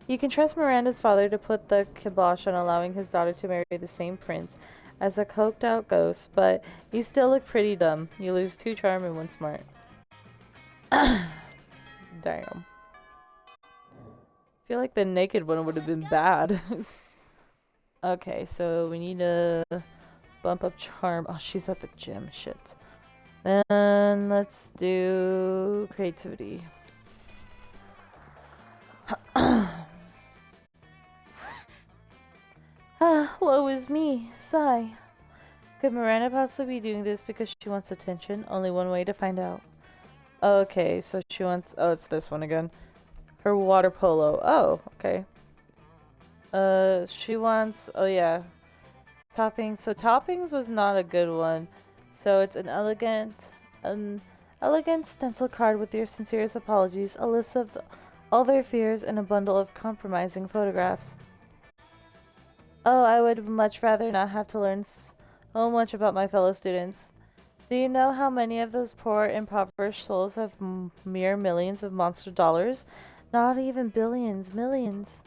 You can trust Miranda's father to put the kibosh on allowing his daughter to marry the same prince as a coked out ghost, but you still look pretty dumb. You lose 2 charm and 1 smart. Damn. I feel like the naked one would have been bad. Okay, so we need to bump up charm. Oh, she's at the gym. Shit. Then let's do creativity. Woe is me. Sigh. Could Miranda possibly be doing this because she wants attention? Only one way to find out. Okay, so she wants... Oh, it's this one again. Her water polo. Oh, okay. She wants... Oh, yeah. Toppings. So toppings was not a good one. So it's an elegant stencil card with your sincerest apologies, a list of all their fears, and a bundle of compromising photographs. Oh, I would much rather not have to learn so much about my fellow students. Do you know how many of those poor, impoverished souls have mere millions of monster dollars? Not even billions, millions.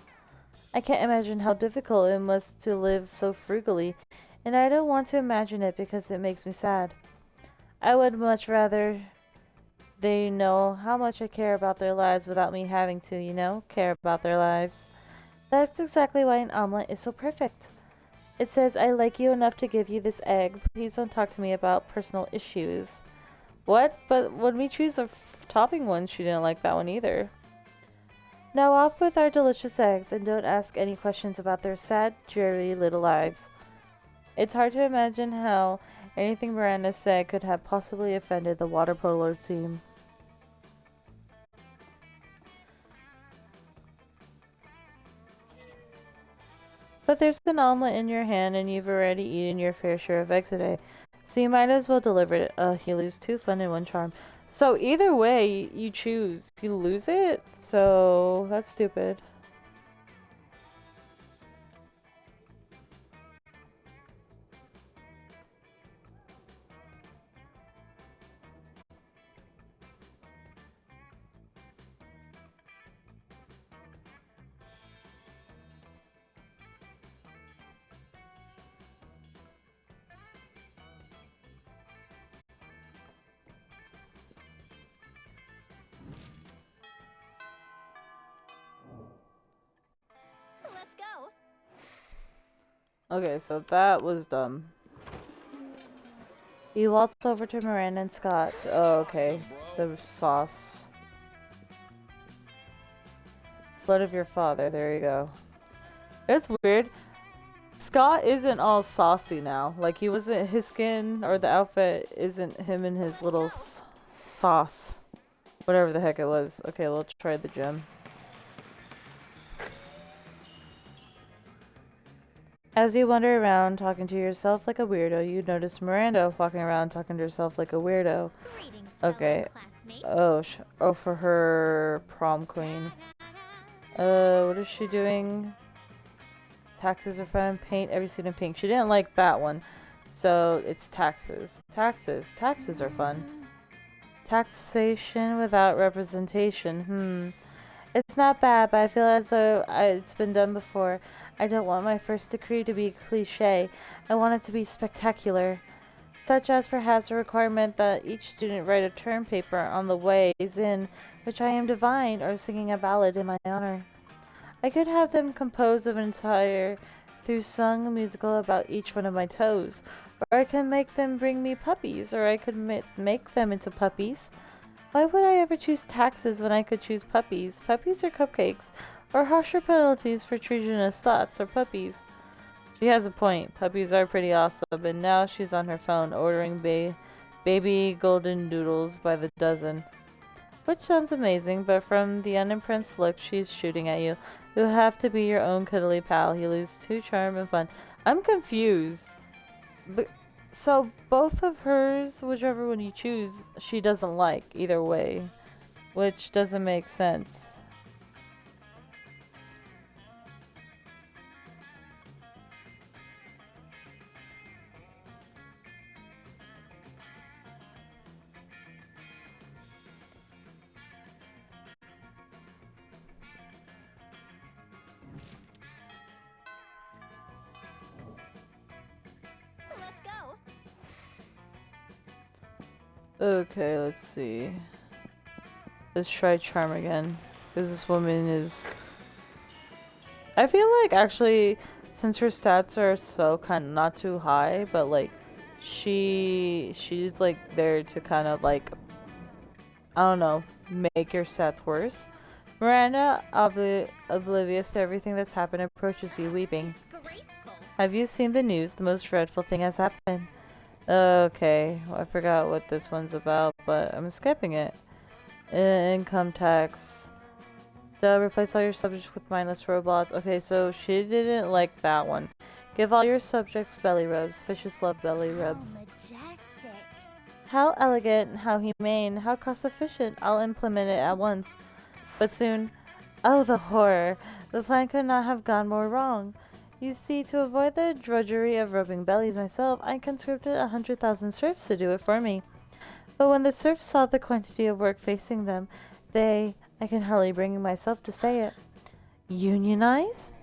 I can't imagine how difficult it must to live so frugally, and I don't want to imagine it because it makes me sad. I would much rather they know how much I care about their lives without me having to, you know, care about their lives. That's exactly why an omelet is so perfect. It says, I like you enough to give you this egg. Please don't talk to me about personal issues. What? But when we choose the topping one, she didn't like that one either. Now off with our delicious eggs, and don't ask any questions about their sad, dreary little lives. It's hard to imagine how anything Miranda said could have possibly offended the water polo team. But there's an omelet in your hand, and you've already eaten your fair share of eggs today, so you might as well deliver it. You lose 2 fun and 1 charm. So either way you choose, you lose it, so that's stupid. Let's go. Okay, so that was dumb. You waltz over to Miranda and Scott. Oh, okay. The sauce. Blood of your father. There you go. It's weird. Scott isn't all saucy now. Like, he wasn't... His skin or the outfit isn't him and his little sauce. Whatever the heck it was. Okay, we'll try the gym. As you wander around talking to yourself like a weirdo, you notice Miranda walking around talking to herself like a weirdo. Greetings, Okay. fellow classmate. Oh, for her prom queen. What is she doing? Taxes are fun. Paint every student pink. She didn't like that one. So it's taxes. Taxes are fun. Taxation without representation. It's not bad, but I feel as though it's been done before. I don't want my first decree to be cliché. I want it to be spectacular. Such as perhaps a requirement that each student write a term paper on the ways in which I am divine, or singing a ballad in my honor. I could have them compose an entire through-sung musical about each one of my toes, or I could make them bring me puppies, or I could make them into puppies. Why would I ever choose taxes when I could choose puppies? Puppies or cupcakes? Or harsher penalties for treasonous thoughts or puppies? She has a point. Puppies are pretty awesome, and now she's on her phone ordering baby golden doodles by the dozen. Which sounds amazing, but from the unimpressed look she's shooting at you, you'll have to be your own cuddly pal. You lose 2 charm and fun. I'm confused. So both of hers, whichever one you choose, she doesn't like either way, which doesn't make sense. Okay, let's see. Let's try charm again. Because this woman is... I feel like actually, since her stats are so kind of not too high, but like, she's like there to kind of like, I don't know, make your stats worse. Miranda, oblivious to everything that's happened, approaches you weeping. Disgraceful. Have you seen the news? The most dreadful thing has happened. Okay, well, I forgot what this one's about, but I'm skipping it. Income tax. Replace all your subjects with mindless robots. Okay, so she didn't like that one. Give all your subjects belly rubs. Fishes love belly rubs. How majestic. How elegant, how humane, how cost efficient. I'll implement it at once. But soon... Oh, the horror. The plan could not have gone more wrong. You see, to avoid the drudgery of rubbing bellies myself, I conscripted 100,000 serfs to do it for me. But when the serfs saw the quantity of work facing them, I can hardly bring myself to say it, unionized?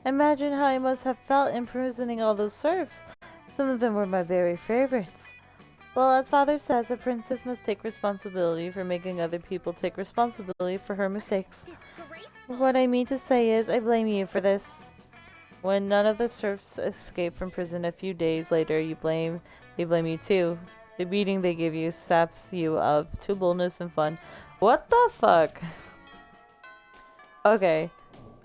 Imagine how I must have felt imprisoning all those serfs. Some of them were my very favorites. Well, as father says, a princess must take responsibility for making other people take responsibility for her mistakes. Disgraceful. What I mean to say is, I blame you for this. When none of the serfs escape from prison a few days later, they blame you too. The beating they give you saps you of to boldness and fun. What the fuck? Okay,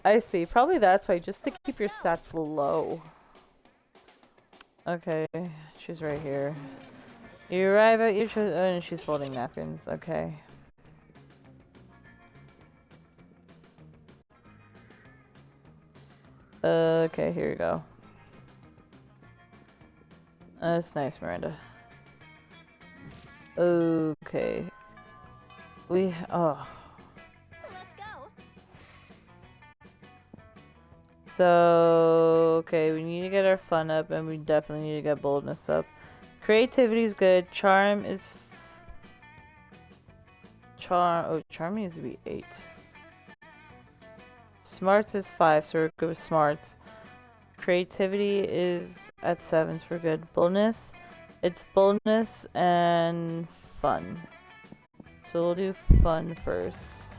I see. Probably that's why, just to keep your stats low. Okay, she's right here. You arrive at your and she's folding napkins. Okay. Okay, here you go. That's nice, Miranda. Okay. Oh. Let's go. So, okay, we need to get our fun up, and we definitely need to get boldness up. Creativity is good. Charm is... Charm needs to be 8. Smarts is 5, so we're good with smarts. Creativity is at 7, so we're good. Boldness, it's boldness and fun. So we'll do fun first.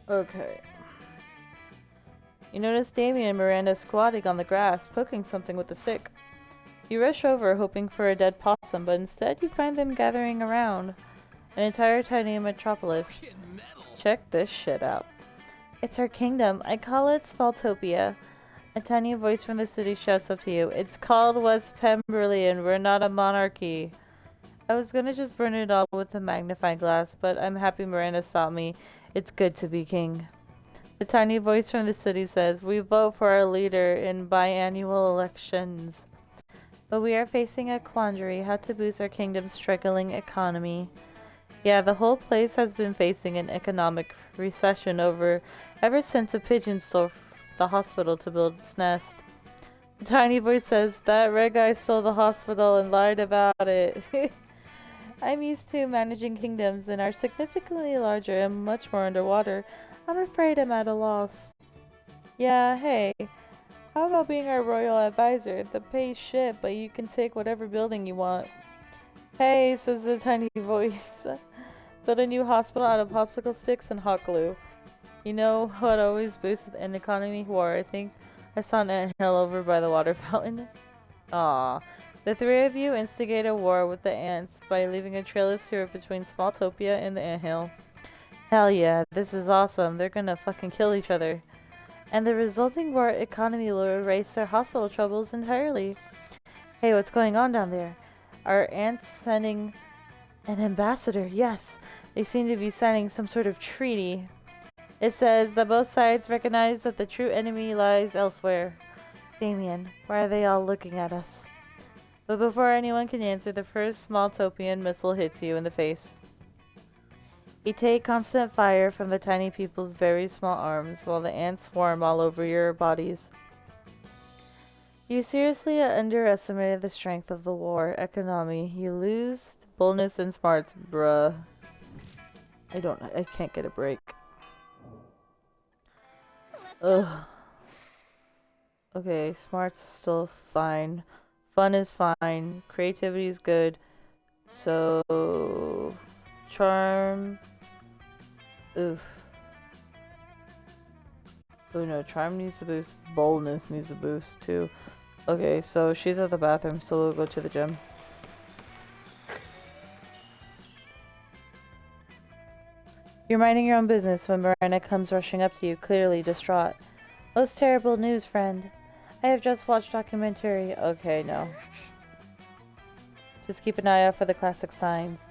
Okay. You notice Damien and Miranda squatting on the grass, poking something with a stick. You rush over, hoping for a dead possum, but instead you find them gathering around an entire tiny metropolis. Check this shit out. It's our kingdom. I call it Smalltopia. A tiny voice from the city shouts up to you. It's called West Pemberley and we're not a monarchy. I was gonna just burn it all with a magnifying glass, but I'm happy Miranda stopped me. It's good to be king. The tiny voice from the city says, we vote for our leader in biannual elections. But we are facing a quandary, how to boost our kingdom's struggling economy. Yeah, the whole place has been facing an economic recession ever since a pigeon stole the hospital to build its nest. The tiny voice says, that red guy stole the hospital and lied about it. I'm used to managing kingdoms that are significantly larger and much more underwater. I'm afraid I'm at a loss. Yeah, hey. How about being our royal advisor? The pay's shit, but you can take whatever building you want. Hey, says the tiny voice. Build a new hospital out of popsicle sticks and hot glue. You know what always boosts an economy? War. I think I saw an anthill over by the water fountain. Aww. The three of you instigate a war with the ants by leaving a trail of syrup between Smalltopia and the anthill. Hell yeah, this is awesome. They're gonna fucking kill each other. And the resulting war economy will erase their hospital troubles entirely. Hey, what's going on down there? Are ants sending an ambassador? Yes, they seem to be signing some sort of treaty. It says that both sides recognize that the true enemy lies elsewhere. Damien, why are they all looking at us? But before anyone can answer, the first Smalltopian missile hits you in the face. You take constant fire from the tiny people's very small arms while the ants swarm all over your bodies. You seriously underestimated the strength of the war economy. You lose boldness and smarts, bruh. I can't get a break. Ugh. Okay, smarts still fine. Fun is fine. Creativity is good. So, charm. Oof. Oh no, charm needs a boost. Boldness needs a boost too. Okay, so she's at the bathroom, so we'll go to the gym. You're minding your own business when Miranda comes rushing up to you, clearly distraught. Most terrible news, friend. I have just watched documentary. Okay, no. Just keep an eye out for the classic signs.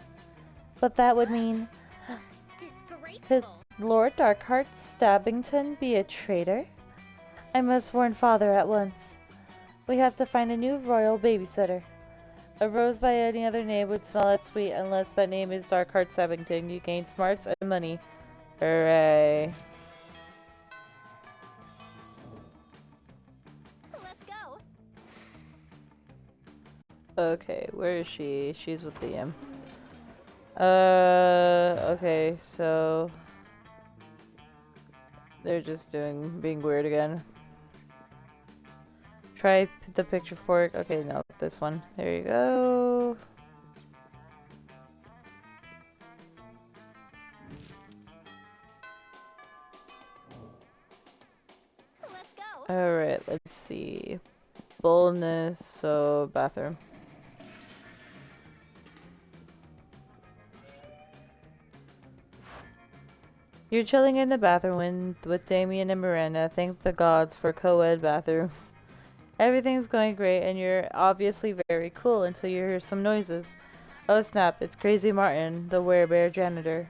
But that would mean... Could Disgraceful. Lord Darkheart Stabbington be a traitor? I must warn father at once. We have to find a new royal babysitter. A rose by any other name would smell as sweet unless that name is Darkheart Stabbington. You gain smarts and money. Hooray. Let's go. Okay, where is she? She's with Liam. Okay, so... They're just being weird again. Try the picture fork. Okay, no, this one. There you go. Let's go. Alright, let's see. Boldness, so bathroom. You're chilling in the bathroom with Damien and Miranda. Thank the gods for co-ed bathrooms. Everything's going great and you're obviously very cool until you hear some noises. Oh snap, it's Crazy Martin, the werebear janitor.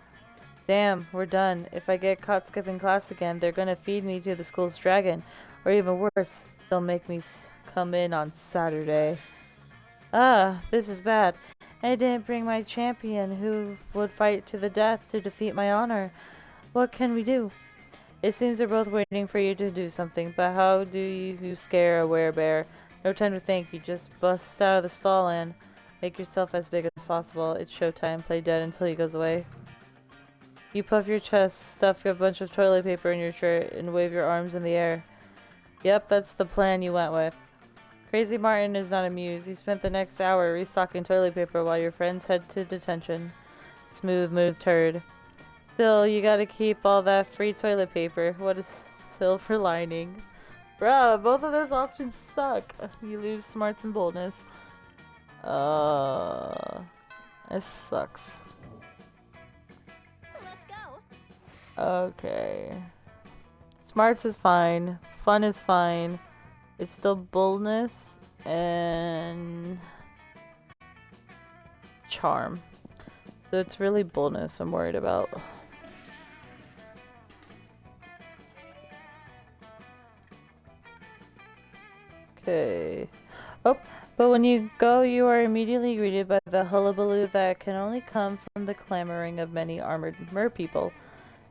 Damn, we're done. If I get caught skipping class again, they're gonna feed me to the school's dragon. Or even worse, they'll make me come in on Saturday. Ah, this is bad. I didn't bring my champion who would fight to the death to defeat my honor. What can we do? It seems they're both waiting for you to do something, but how do you scare a werebear? No time to think, you just bust out of the stall and make yourself as big as possible. It's showtime, play dead until he goes away. You puff your chest, stuff a bunch of toilet paper in your shirt, and wave your arms in the air. Yep, that's the plan you went with. Crazy Martin is not amused. You spent the next hour restocking toilet paper while your friends head to detention. Smooth moved turd. Still, you gotta keep all that free toilet paper. What a silver lining. Bruh, both of those options suck. You lose smarts and boldness. This sucks. Let's go. Okay. Smarts is fine. Fun is fine. It's still boldness and charm. So it's really boldness I'm worried about. Okay. Oh, but when you go, you are immediately greeted by the hullabaloo that can only come from the clamoring of many armored mer-people.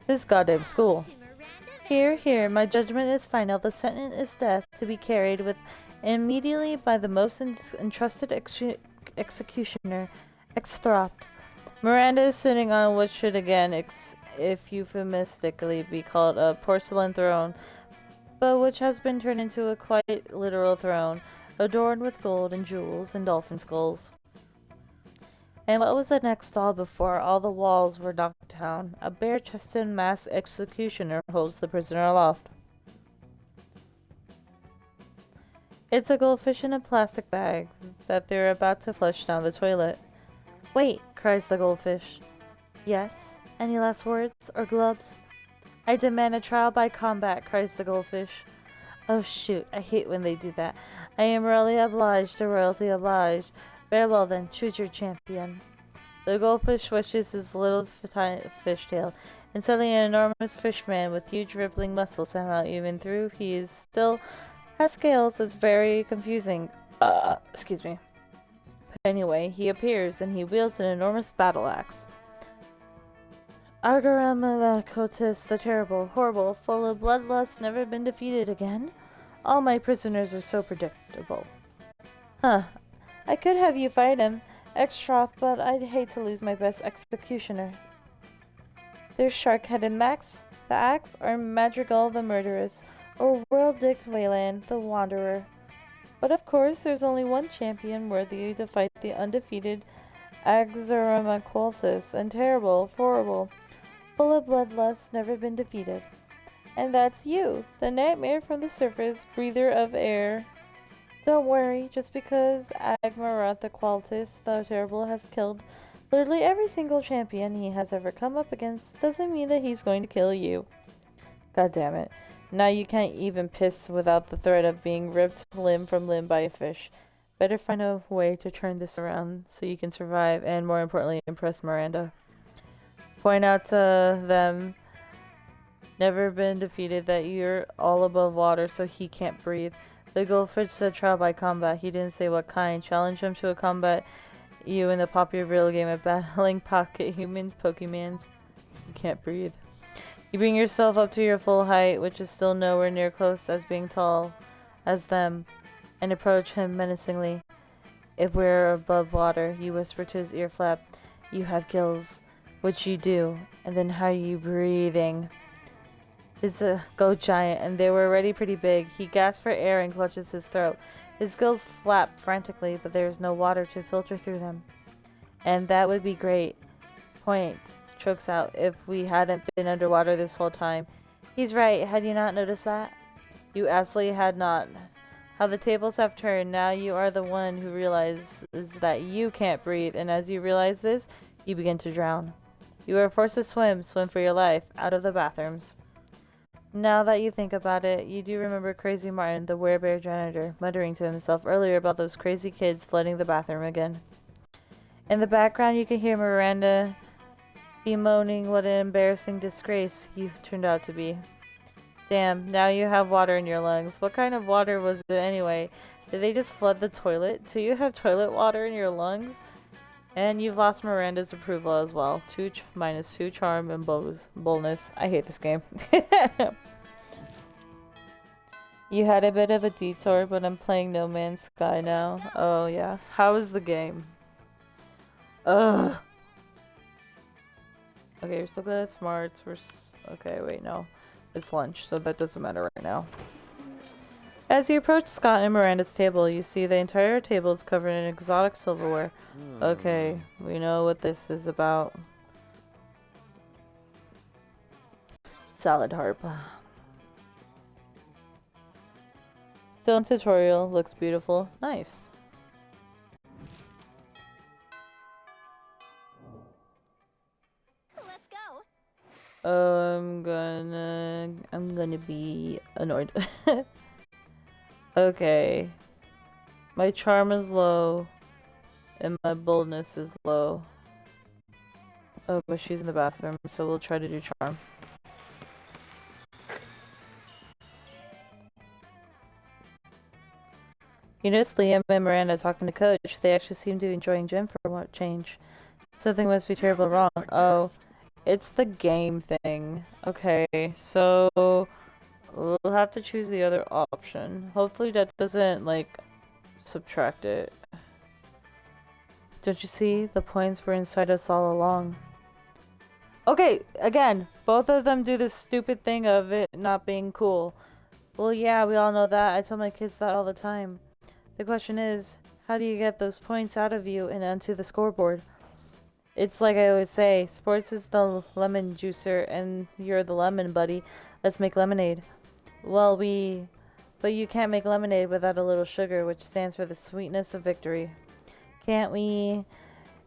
This goddamn school. To Miranda then. Here, here, my judgment is final. The sentence is death to be carried with immediately by the most entrusted executioner, exthropped. Miranda is sitting on what should again, if euphemistically, be called a porcelain throne, but which has been turned into a quite literal throne, adorned with gold and jewels and dolphin skulls. And what was the next stall before all the walls were knocked down? A bare-chested masked executioner holds the prisoner aloft. It's a goldfish in a plastic bag that they're about to flush down the toilet. Wait, cries the goldfish. Yes? Any last words or gloves? I demand a trial by combat, cries the goldfish. Oh shoot, I hate when they do that. I am royally obliged to royalty obliged. Very well then, choose your champion. The goldfish swishes his little fishtail, and suddenly an enormous fishman with huge rippling muscles come out even through he is still has scales. It's very confusing. Excuse me. But anyway, he appears and he wields an enormous battle axe. Argaramalakotis the terrible, horrible, full of bloodlust, never been defeated again? All my prisoners are so predictable. Huh. I could have you fight him, Extroth, but I'd hate to lose my best executioner. There's Shark-Headed Max, the Axe, or Madrigal the Murderess, or World-Dicked Wayland the Wanderer. But of course, there's only one champion worthy to fight the undefeated Axaramaqualtis, and terrible, horrible, full of bloodlust, never been defeated. And that's you, the nightmare from the surface, breather of air. Don't worry, just because Agmarathaqualtis, the terrible, has killed literally every single champion he has ever come up against, doesn't mean that he's going to kill you. God damn it. Now you can't even piss without the threat of being ripped limb from limb by a fish. Better find a way to turn this around so you can survive and, more importantly, impress Miranda. Point out to them, never been defeated, that you're all above water so he can't breathe. The goldfish said trial by combat. He didn't say what kind. Challenge him to a combat you in the popular video game of battling pocket humans, Pokemans. You can't breathe. You bring yourself up to your full height, which is still nowhere near close as being tall as them, and approach him menacingly. If we're above water, you whisper to his ear flap, you have gills, which you do, and then how are you breathing? Is a goat giant, and they were already pretty big. He gasps for air and clutches his throat. His gills flap frantically, but there is no water to filter through them. And that would be great. Point. Chokes out. If we hadn't been underwater this whole time. He's right. Had you not noticed that? You absolutely had not. How the tables have turned. Now you are the one who realizes that you can't breathe, and as you realize this, you begin to drown. You are forced to swim for your life, out of the bathrooms. Now that you think about it, you do remember Crazy Martin, the werebear janitor, muttering to himself earlier about those crazy kids flooding the bathroom again. In the background, you can hear Miranda bemoaning what an embarrassing disgrace you turned out to be. Damn, now you have water in your lungs. What kind of water was it anyway? Did they just flood the toilet? Do you have toilet water in your lungs? And you've lost Miranda's approval as well. Minus 2 charm and boldness. I hate this game. You had a bit of a detour, but I'm playing No Man's Sky now. Oh yeah. How is the game? Ugh. Okay, you're still good at smarts. Okay, wait, no. It's lunch, so that doesn't matter right now. As you approach Scott and Miranda's table, you see the entire table is covered in exotic silverware. Okay, we know what this is about. Salad harp. Still in tutorial, looks beautiful. Nice. Let's go. Oh, I'm gonna be annoyed. Okay. My charm is low. And my boldness is low. Oh, but she's in the bathroom, so we'll try to do charm. You notice Liam and Miranda talking to Coach. They actually seem to be enjoying gym for what change. Something must be terribly wrong. Oh, it's the game thing. Okay, so we'll have to choose the other option. Hopefully that doesn't, like, subtract it. Don't you see? The points were inside us all along. Okay, again, both of them do this stupid thing of it not being cool. Well, yeah, we all know that. I tell my kids that all the time. The question is, how do you get those points out of you and onto the scoreboard? It's like I always say, sports is the lemon juicer and you're the lemon buddy. Let's make lemonade. Well, but you can't make lemonade without a little sugar, which stands for the sweetness of victory. Can't we?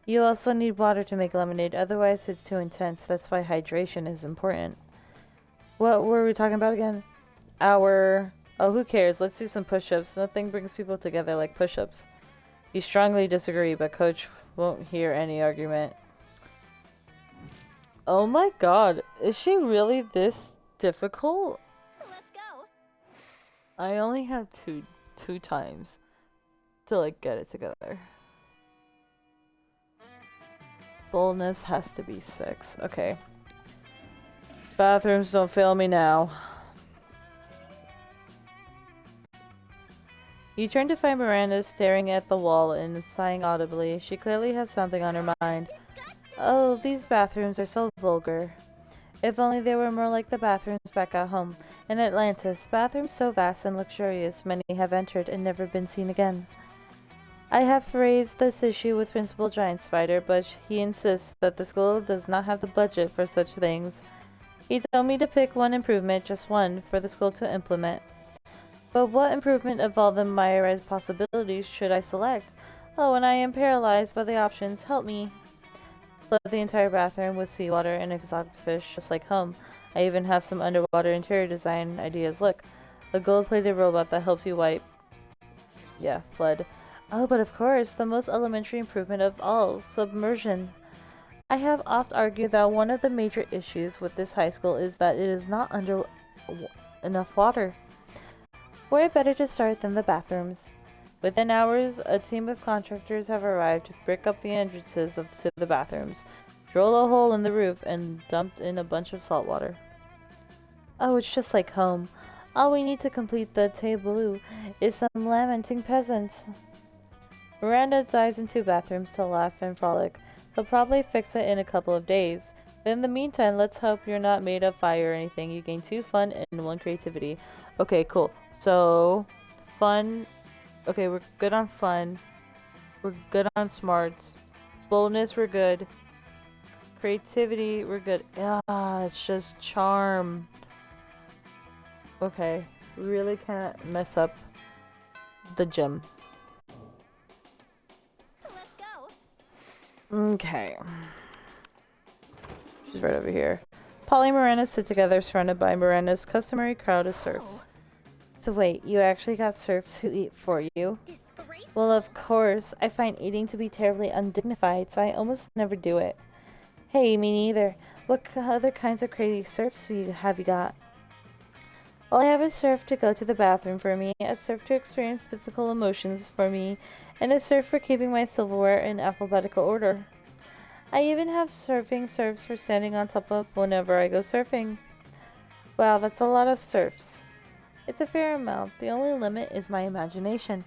You also need water to make lemonade, otherwise it's too intense. That's why hydration is important. What were we talking about again? Oh, who cares? Let's do some push-ups. Nothing brings people together like push-ups. You strongly disagree, but Coach won't hear any argument. Oh my god, is she really this difficult? Let's go. I only have two times to, like, get it together. Boldness has to be 6. Okay. Bathrooms, don't fail me now. You turn to find Miranda staring at the wall and sighing audibly. She clearly has something on her mind. Oh, these bathrooms are so vulgar. If only they were more like the bathrooms back at home. In Atlantis, bathrooms so vast and luxurious, many have entered and never been seen again. I have raised this issue with Principal Giant Spider, but he insists that the school does not have the budget for such things. He told me to pick one improvement, just one, for the school to implement. But what improvement of all the myriad possibilities should I select? Oh, and I am paralyzed by the options. Help me. Flood the entire bathroom with seawater and exotic fish, just like home. I even have some underwater interior design ideas. Look, a gold-plated robot that helps you wipe. Yeah, flood. Oh, but of course, the most elementary improvement of all, submersion. I have oft argued that one of the major issues with this high school is that it is not under enough water. Where better to start than the bathrooms? Within hours, a team of contractors have arrived to brick up the entrances to the bathrooms, drill a hole in the roof, and dumped in a bunch of salt water. Oh, it's just like home. All we need to complete the tableau is some lamenting peasants. Miranda dives into bathrooms to laugh and frolic. He'll probably fix it in a couple of days. But in the meantime, let's hope you're not made of fire or anything. You gain 2 fun and 1 creativity. Okay, cool. So, fun. Okay, we're good on fun. We're good on smarts. Boldness, we're good. Creativity, we're good. Ah, it's just charm. Okay, we really can't mess up the gym. Let's go. Okay. She's right over here. Polly and Miranda sit together, surrounded by Miranda's customary crowd of serfs. So wait, you actually got serfs who eat for you? Disgrace. Well, of course. I find eating to be terribly undignified, so I almost never do it. Hey, me neither. What other kinds of crazy serfs have you got? Well, I have a serf to go to the bathroom for me, a serf to experience difficult emotions for me, and a serf for keeping my silverware in alphabetical order. I even have surfing serfs for standing on top of whenever I go surfing. Wow, that's a lot of serfs. It's a fair amount. The only limit is my imagination.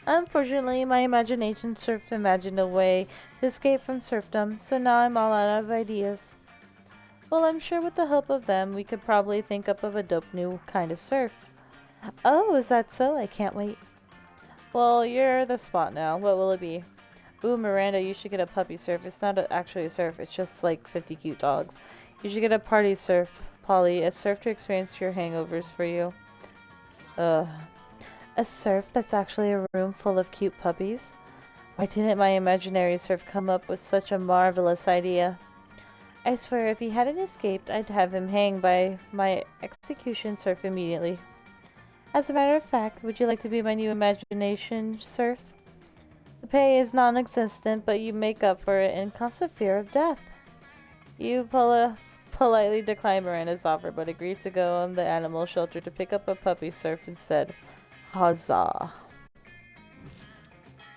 Unfortunately, my imagination serf imagined a way to escape from serfdom, so now I'm all out of ideas. Well, I'm sure with the help of them, we could probably think up of a dope new kind of serf. Oh, is that so? I can't wait. Well, you're the spot now. What will it be? Ooh, Miranda, you should get a puppy serf. It's not actually a serf. It's just like 50 cute dogs. You should get a party serf, Polly. A serf to experience your hangovers for you. A serf that's actually a room full of cute puppies? Why didn't my imaginary serf come up with such a marvelous idea? I swear, if he hadn't escaped, I'd have him hang by my execution serf immediately. As a matter of fact, would you like to be my new imagination serf? The pay is non-existent, but you make up for it in constant fear of death. You politely declined Miranda's offer, but agreed to go on the animal shelter to pick up a puppy serf instead. Huzzah.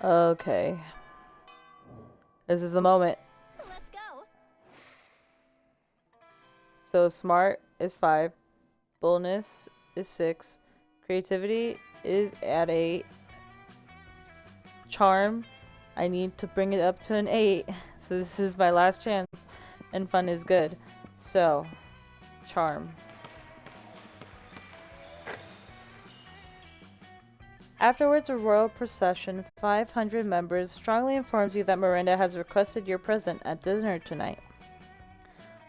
Okay. This is the moment. Let's go. So smart is 5. Boldness is 6. Creativity is at 8. Charm, I need to bring it up to an 8. So this is my last chance. And fun is good. So, charm. Afterwards, a royal procession, 500 members, strongly informs you that Miranda has requested your presence at dinner tonight.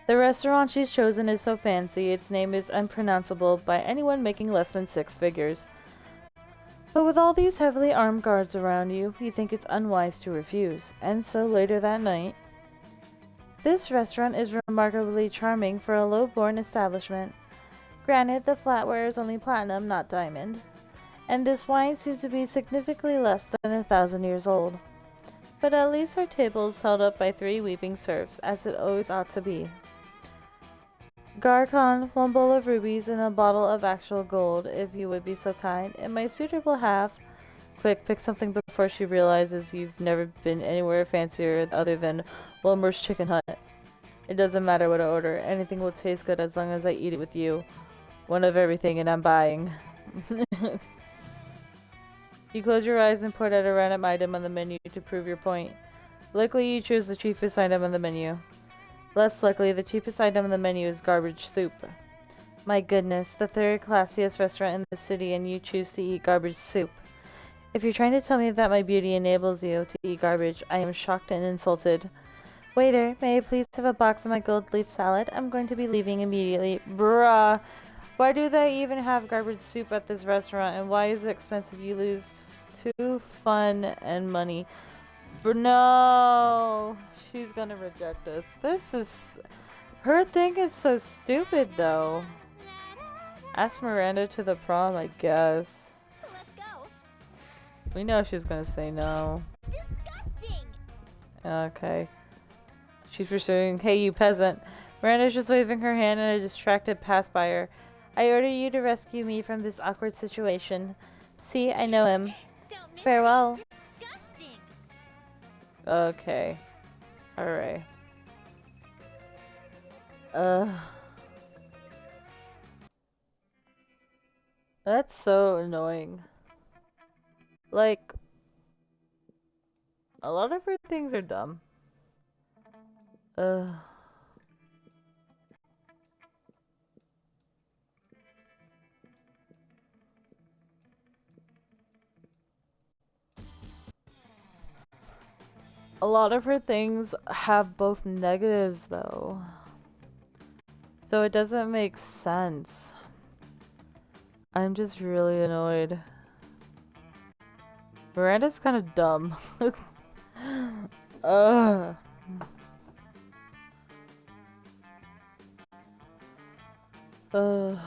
The restaurant she's chosen is so fancy, its name is unpronounceable by anyone making less than 6 figures. But with all these heavily armed guards around you, you think it's unwise to refuse. And so later that night, this restaurant is remarkably charming for a low-born establishment. Granted, the flatware is only platinum, not diamond. And this wine seems to be significantly less than 1,000 years old. But at least our table is held up by 3 weeping serfs, as it always ought to be. Garcon, 1 bowl of rubies and a bottle of actual gold, if you would be so kind, and my suitor will have... Quick, pick something before she realizes you've never been anywhere fancier other than Wilmer's Chicken Hut. It doesn't matter what I order, anything will taste good as long as I eat it with you. One of everything, and I'm buying. You close your eyes and point at a random item on the menu to prove your point. Luckily, you choose the cheapest item on the menu. Less luckily, the cheapest item on the menu is garbage soup. My goodness, the third classiest restaurant in the city and you choose to eat garbage soup. If you're trying to tell me that my beauty enables you to eat garbage, I am shocked and insulted. Waiter, may I please have a box of my gold leaf salad? I'm going to be leaving immediately. Bruh. Why do they even have garbage soup at this restaurant? And why is it expensive? You lose too fun and money. No. She's gonna reject us. This is... Her thing is so stupid, though. Ask Miranda to the prom, I guess. Let's go. We know she's gonna say no. Disgusting. Okay. She's pursuing, hey you peasant. Miranda's just waving her hand at a distracted passerby. I order you to rescue me from this awkward situation. See, I know him. Don't miss Farewell. it. Disgusting. Okay. Alright. That's so annoying. Like, a lot of her things are dumb. A lot of her things have both negatives though. So it doesn't make sense. I'm just really annoyed. Miranda's kind of dumb. Ugh. Ugh.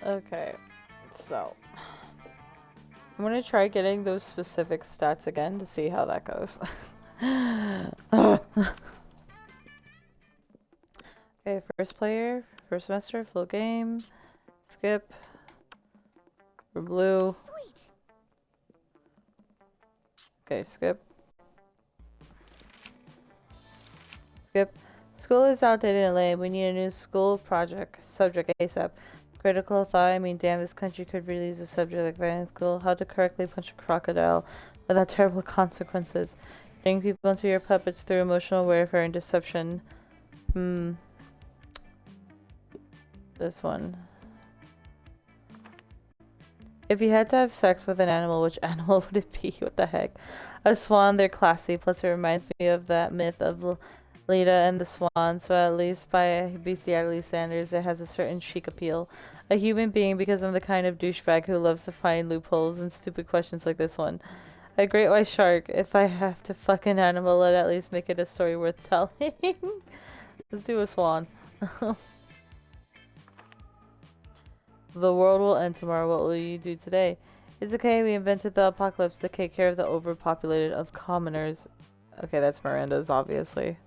Okay, so I'm gonna try getting those specific stats again to see how that goes. Okay, first player, first semester, full game, skip, we're blue. Sweet. Okay, skip. Skip. School is outdated and lame. We need a new school project. Subject ASAP. Critical thought. I mean, damn, this country could really use a subject like that in school. How to correctly punch a crocodile without terrible consequences. Turning people into your puppets through emotional warfare and deception. This one. If you had to have sex with an animal, which animal would it be? What the heck? A swan, they're classy. Plus, it reminds me of that myth of Leda and the Swan, so at least by B.C. Adley Sanders, it has a certain chic appeal. A human being because I'm the kind of douchebag who loves to find loopholes and stupid questions like this one. A great white shark. If I have to fuck an animal, let at least make it a story worth telling. Let's do a swan. The world will end tomorrow. What will you do today? It's okay. We invented the apocalypse to take care of the overpopulated of commoners. Okay, that's Miranda's, obviously.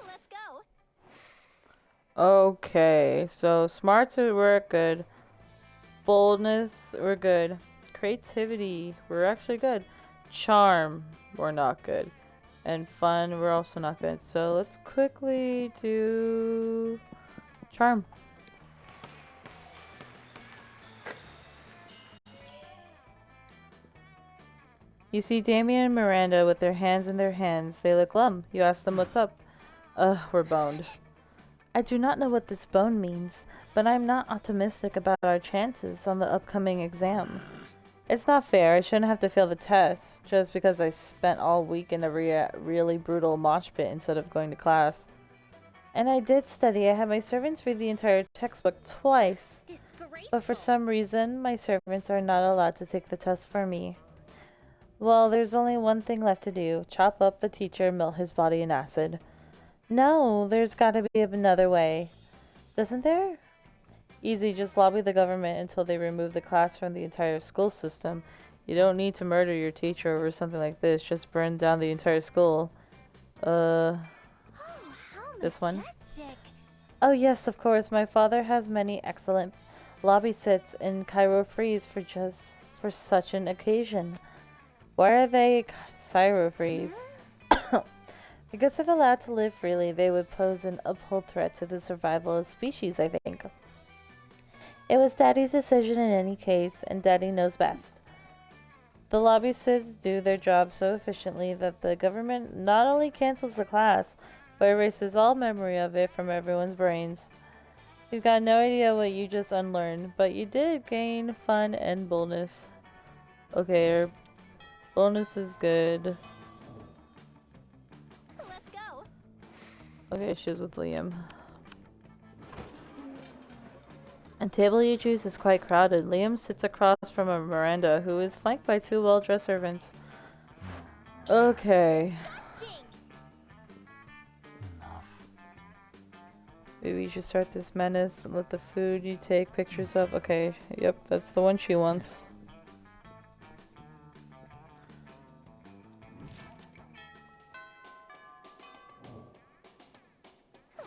Let's go. Okay, so smarts we're good. Boldness, we're good. Creativity, we're actually good. Charm, we're not good. And fun, we're also not good. So let's quickly do charm. You see Damien and Miranda with their hands in their hands. They look glum. You ask them what's up. We're boned. I do not know what this bone means, but I'm not optimistic about our chances on the upcoming exam. It's not fair. I shouldn't have to fail the test just because I spent all week in a really brutal mosh pit instead of going to class. And I did study. I had my servants read the entire textbook twice. But for some reason, my servants are not allowed to take the test for me. Well, there's only one thing left to do. Chop up the teacher and melt his body in acid. No, there's gotta be another way. Doesn't there? Easy, just lobby the government until they remove the class from the entire school system. You don't need to murder your teacher over something like this, just burn down the entire school. Oh, how This one? majestic. Oh yes, of course, my father has many excellent lobby sits in Cairo Freeze for such an occasion. Why are they Cairo Freeze? Because if allowed to live freely, they would pose an uphold threat to the survival of species, I think. It was Daddy's decision in any case, and Daddy knows best. The lobbyists do their job so efficiently that the government not only cancels the class, but erases all memory of it from everyone's brains. You've got no idea what you just unlearned, but you did gain fun and boldness. Okay, our bonus is good. Let's go. Okay, she was with Liam. And table you choose is quite crowded. Liam sits across from a Miranda, who is flanked by two well-dressed servants. Okay. Disgusting. Enough. Maybe you should start this menace and let the food you take pictures of. Okay, yep, that's the one she wants.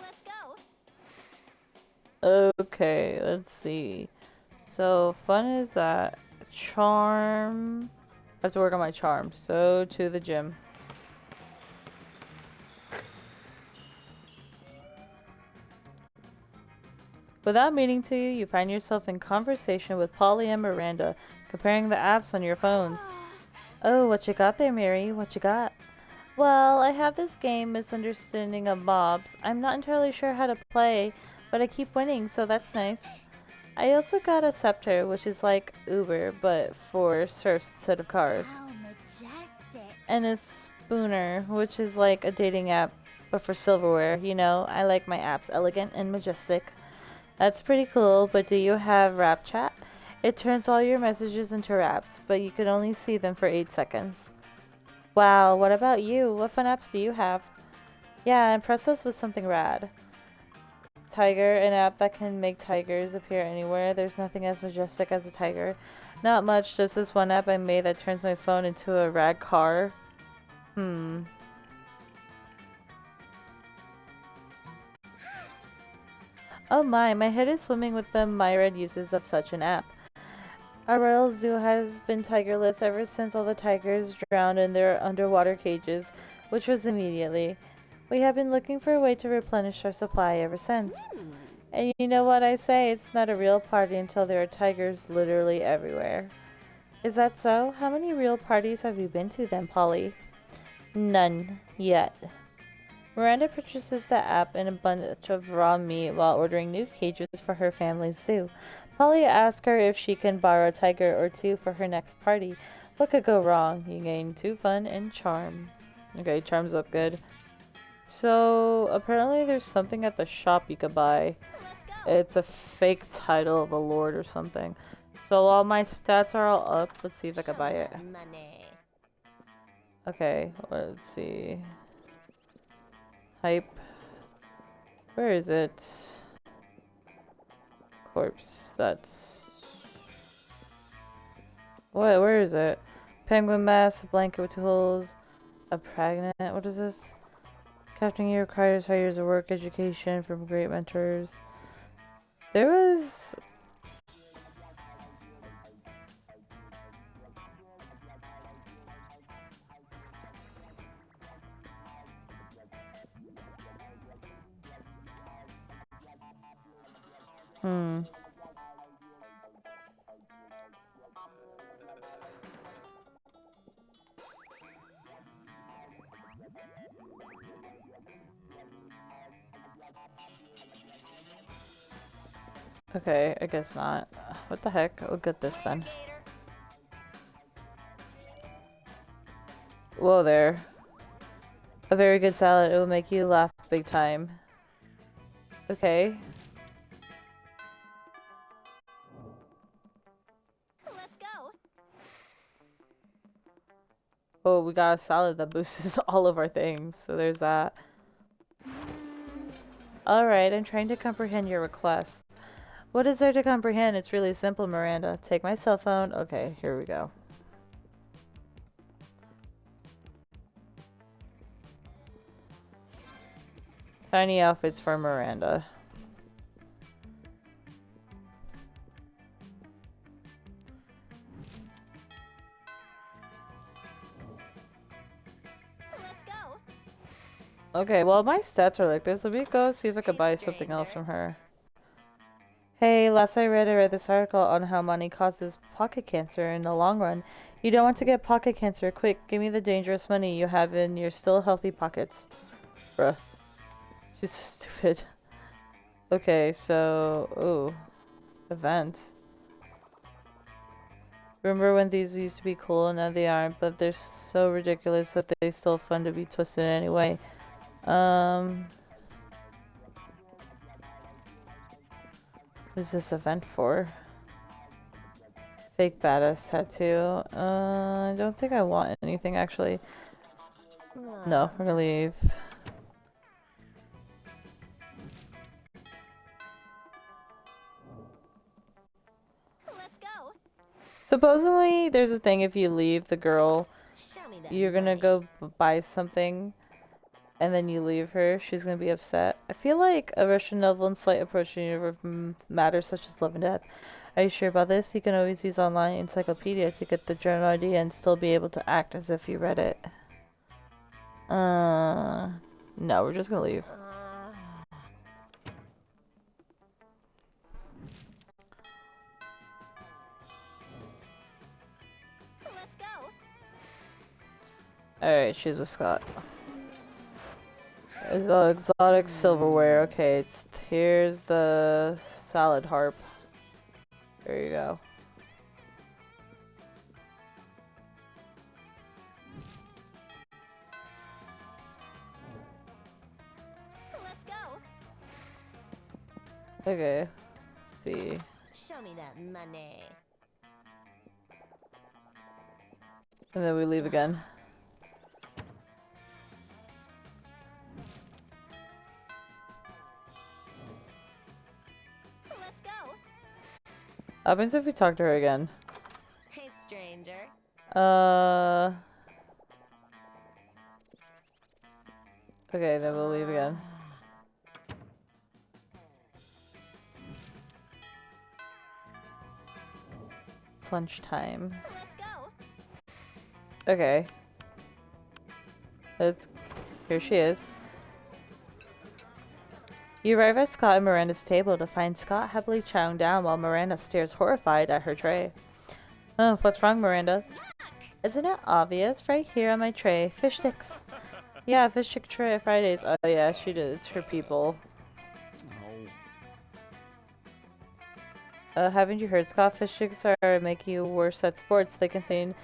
Let's go. Okay, let's see. So, fun is that. Charm. I have to work on my charm. So, to the gym. Without meaning to, you find yourself in conversation with Polly and Miranda, comparing the apps on your phones. Oh, what you got there, Mary? What you got? Well, I have this game, Misunderstanding of Mobs. I'm not entirely sure how to play, but I keep winning, so that's nice. I also got a Scepter, which is like Uber, but for surfs instead of cars. How majestic. And a Spooner, which is like a dating app, but for silverware. You know, I like my apps elegant and majestic. That's pretty cool, but do you have rap chat? It turns all your messages into raps, but you can only see them for 8 seconds. Wow, what about you? What fun apps do you have? Yeah, impress us with something rad. Tiger, an app that can make tigers appear anywhere. There's nothing as majestic as a tiger. Not much, just this one app I made that turns my phone into a rad car. Oh my head is swimming with the myriad uses of such an app. Our royal zoo has been tigerless ever since all the tigers drowned in their underwater cages, which was immediately. We have been looking for a way to replenish our supply ever since. And you know what I say, it's not a real party until there are tigers literally everywhere. Is that so? How many real parties have you been to then, Polly? None. Yet. Miranda purchases the app and a bunch of raw meat while ordering new cages for her family's zoo. Polly asks her if she can borrow a tiger or two for her next party. What could go wrong? You gain 2 fun and charm. Okay, charm's up good. So, apparently there's something at the shop you could buy. Let's go. It's a fake title of a lord or something. So while my stats are all up, let's see if I can buy it. Money. Okay, let's see. Hype. Where is it? Corpse. That's... What? Where is it? Penguin mask, a blanket with 2 holes, a pregnant... What is this? Captain Year requires 5 years of work, education from great mentors. There was... Okay, I guess not. What the heck? I'll get this then. Whoa there. A very good salad. It will make you laugh big time. Okay. Let's go. Oh, we got a salad that boosts all of our things. So there's that. Alright, I'm trying to comprehend your request. What is there to comprehend? It's really simple, Miranda. Take my cell phone. Okay, here we go. Tiny outfits for Miranda. Let's go. Okay, well, my stats are like this. Let me go see if I could buy something else from her. Hey, last I read this article on how money causes pocket cancer in the long run. You don't want to get pocket cancer. Quick, give me the dangerous money you have in your still healthy pockets. Bruh. She's so stupid. Okay, so... Ooh. Events. Remember when these used to be cool? Now they aren't, but they're so ridiculous that they're still fun to be twisted anyway. What's this event for? Fake badass tattoo. I don't think I want anything actually. No, we're gonna leave. Let's go. Supposedly, there's a thing if you leave the girl, Show me that you're gonna money. go buy something, and then you leave her, she's gonna be upset. I feel like a Russian novel and slight approach to matters such as love and death. Are you sure about this? You can always use online encyclopedia to get the general idea and still be able to act as if you read it. No, we're just gonna leave. Let's go. Alright, she's with Scott. It's all exotic silverware. Okay, here's the salad harp. There you go. Let's go. Okay, let's see. Show me that money. And then we leave again. Let's go. Happens if we talk to her again. Hey, stranger. Okay, then we'll leave again. It's lunchtime. Let's go. Okay. Here she is. You arrive at Scott and Miranda's table to find Scott happily chowing down while Miranda stares horrified at her tray. Oh, what's wrong, Miranda? Isn't it obvious? Right here on my tray. Fish sticks. Yeah, fish stick tray Fridays. Oh yeah, she did. It's her people. Haven't you heard, Scott? Fish sticks are making you worse at sports. They contain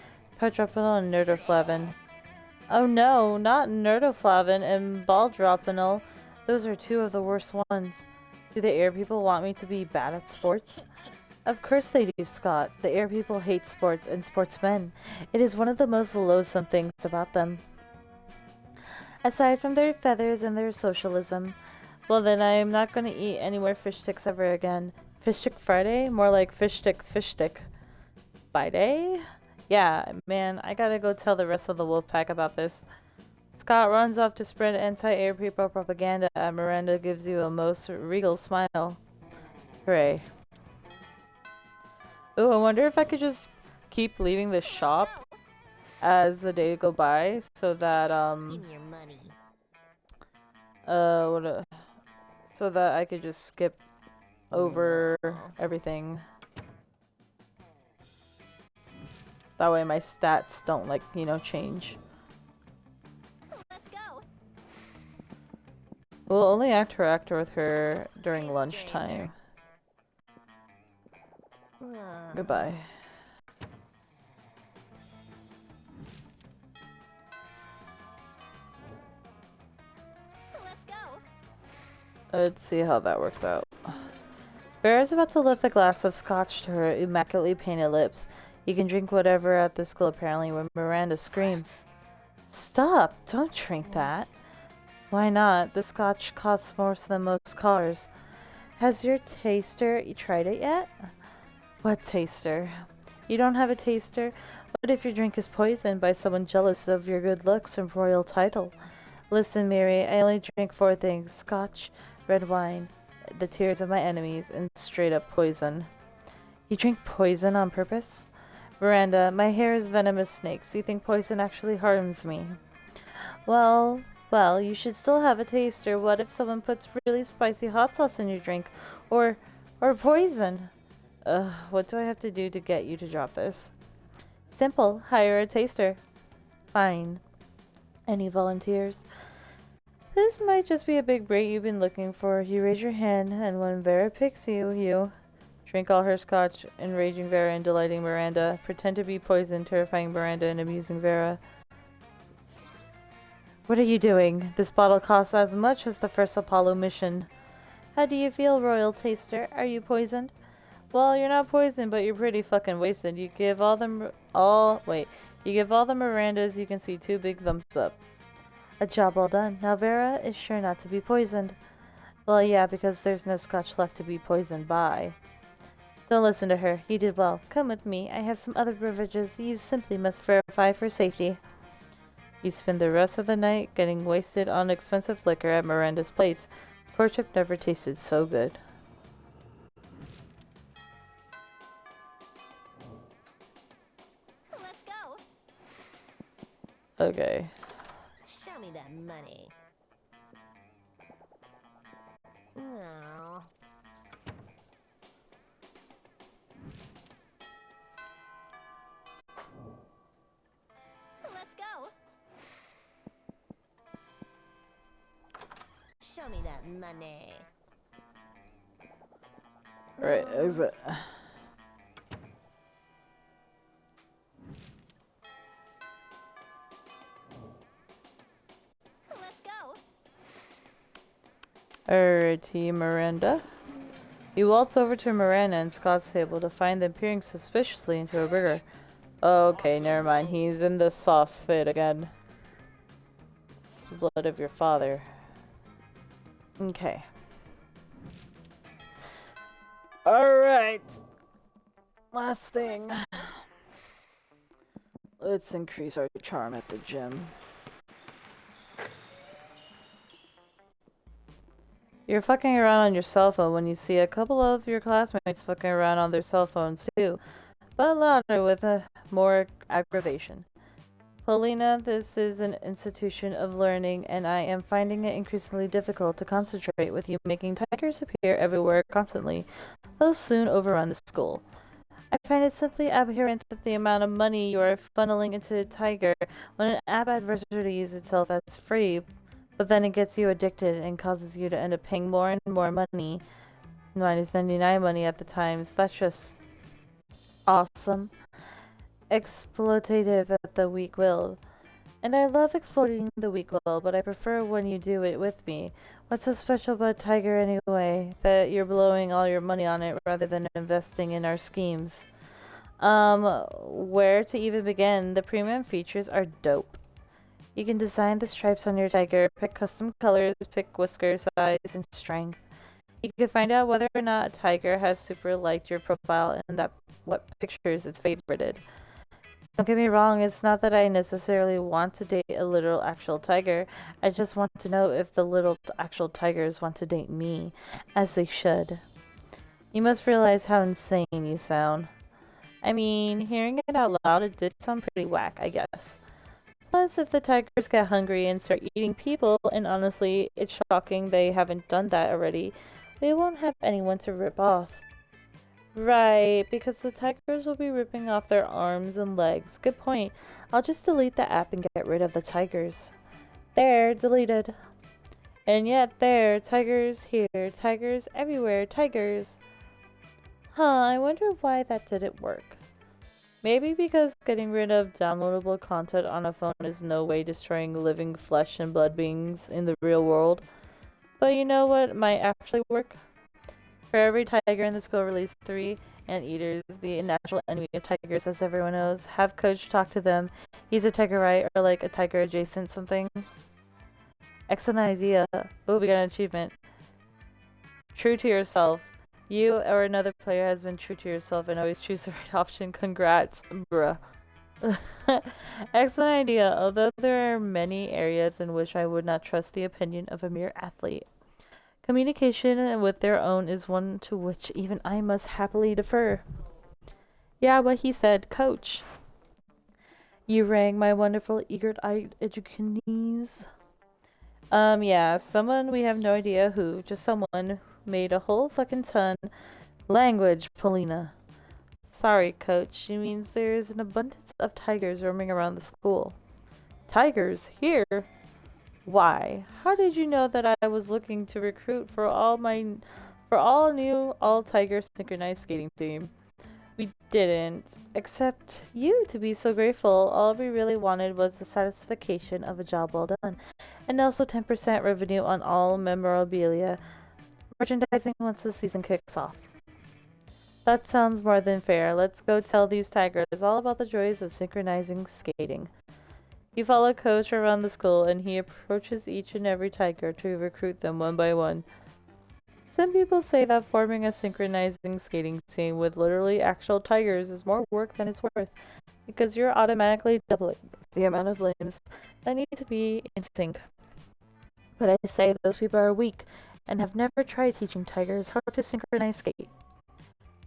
petrophenol and nerdoflavin. Oh no, not nerdoflavin and baldropinol. Those are two of the worst ones. Do the air people want me to be bad at sports? Of course they do, Scott. The air people hate sports and sportsmen. It is one of the most loathsome things about them. Aside from their feathers and their socialism. Well then, I am not going to eat any more fish sticks ever again. Fish stick Friday? More like fish stick Friday? Yeah, man, I gotta go tell the rest of the wolf pack about this. Scott runs off to spread anti-air people propaganda, and Miranda gives you a most regal smile. Hooray. Ooh, I wonder if I could just keep leaving the shop as the day go by, so that, Give me your money. so that I could just skip over everything. That way my stats don't, like, you know, change. Let's go. We'll only interact with her during lunchtime. Goodbye. Let's go. Let's see how that works out. Bear is about to lift a glass of scotch to her immaculately painted lips. You can drink whatever at the school apparently when Miranda screams. Stop! Don't drink that. Why not? The scotch costs more than most cars. Has your taster tried it yet? What taster? You don't have a taster? What if your drink is poisoned by someone jealous of your good looks and royal title? Listen, Mary, I only drink 4 things. Scotch, red wine, the tears of my enemies, and straight up poison. You drink poison on purpose? Miranda, my hair is venomous snakes. You think poison actually harms me? Well, you should still have a taster. What if someone puts really spicy hot sauce in your drink? Or poison? What do I have to do to get you to drop this? Simple. Hire a taster. Fine. Any volunteers? This might just be a big break you've been looking for. You raise your hand, and when Vera picks you, you drink all her scotch, enraging Vera and delighting Miranda. Pretend to be poisoned, terrifying Miranda and amusing Vera. What are you doing? This bottle costs as much as the first Apollo mission. How do you feel, Royal Taster? Are you poisoned? Well, you're not poisoned, but you're pretty fucking wasted. You give all the Mirandas you can see 2 big thumbs up. A job well done. Now Vera is sure not to be poisoned. Well, yeah, because there's no scotch left to be poisoned by. Don't listen to her. You did well. Come with me. I have some other beverages you simply must verify for safety. You spend the rest of the night getting wasted on expensive liquor at Miranda's place. Courtship never tasted so good. Let's go. Okay. Show me that money. Oh. Let's go. Show me that money. Right, exit. Let's go. Alrighty, Miranda. You waltz over to Miranda and Scott's table to find them peering suspiciously into a burger. Okay, never mind. He's in the sauce fit again. The blood of your father. Okay. Alright. Last thing. Let's increase our charm at the gym. You're fucking around on your cell phone when you see a couple of your classmates fucking around on their cell phones too, but louder with more aggravation. Paulina, this is an institution of learning, and I am finding it increasingly difficult to concentrate with you making tigers appear everywhere constantly. They'll soon overrun the school. I find it simply abhorrent that the amount of money you are funneling into Tiger when an app advertises itself as free, but then it gets you addicted and causes you to end up paying more and more money, minus 99 money at the times. That's just awesome. Exploitative at the weak-willed. And I love exploiting the weak-willed, but I prefer when you do it with me. What's so special about Tiger anyway, that you're blowing all your money on it rather than investing in our schemes? Where to even begin? The premium features are dope. You can design the stripes on your Tiger, pick custom colors, pick whisker size and strength. You can find out whether or not a Tiger has super liked your profile and that what pictures it's favorited. Don't get me wrong, it's not that I necessarily want to date a literal actual tiger. I just want to know if the little actual tigers want to date me, as they should. You must realize how insane you sound. I mean, hearing it out loud, it did sound pretty whack, I guess. Plus, if the tigers get hungry and start eating people, and honestly, it's shocking they haven't done that already, we won't have anyone to rip off. Right, because the tigers will be ripping off their arms and legs. Good point. I'll just delete the app and get rid of the tigers. There, deleted. And yet there, tigers here, tigers everywhere, tigers. Huh, I wonder why that didn't work. Maybe because getting rid of downloadable content on a phone is no way destroying living flesh and blood beings in the real world. But you know what might actually work? For every tiger in the school, release 3 anteaters, the natural enemy of tigers, as everyone knows. Have Coach talk to them. He's a tiger, right? Or like a tiger adjacent something. Excellent idea. Oh, we got an achievement. True to yourself. You or another player has been true to yourself and always choose the right option. Congrats, bruh. Excellent idea, although there are many areas in which I would not trust the opinion of a mere athlete. Communication with their own is one to which even I must happily defer. Yeah, what he said, coach. You rang my wonderful, eager-eyed educatees. Yeah, someone we have no idea who, just someone made a whole fucking ton. Language, Polina. Sorry, coach. She means there's an abundance of tigers roaming around the school. Tigers? Here? Why? How did you know that I was looking to recruit for all new all-tiger synchronized skating team? We didn't. Except you to be so grateful. All we really wanted was the satisfaction of a job well done. And also 10% revenue on all memorabilia. Merchandising once the season kicks off. That sounds more than fair. Let's go tell these tigers all about the joys of synchronizing skating. You follow Coach around the school and he approaches each and every tiger to recruit them one by one. Some people say that forming a synchronizing skating team with literally actual tigers is more work than it's worth, because you're automatically doubling the amount of limbs that need to be in sync. But I say those people are weak and have never tried teaching tigers how to synchronize skate.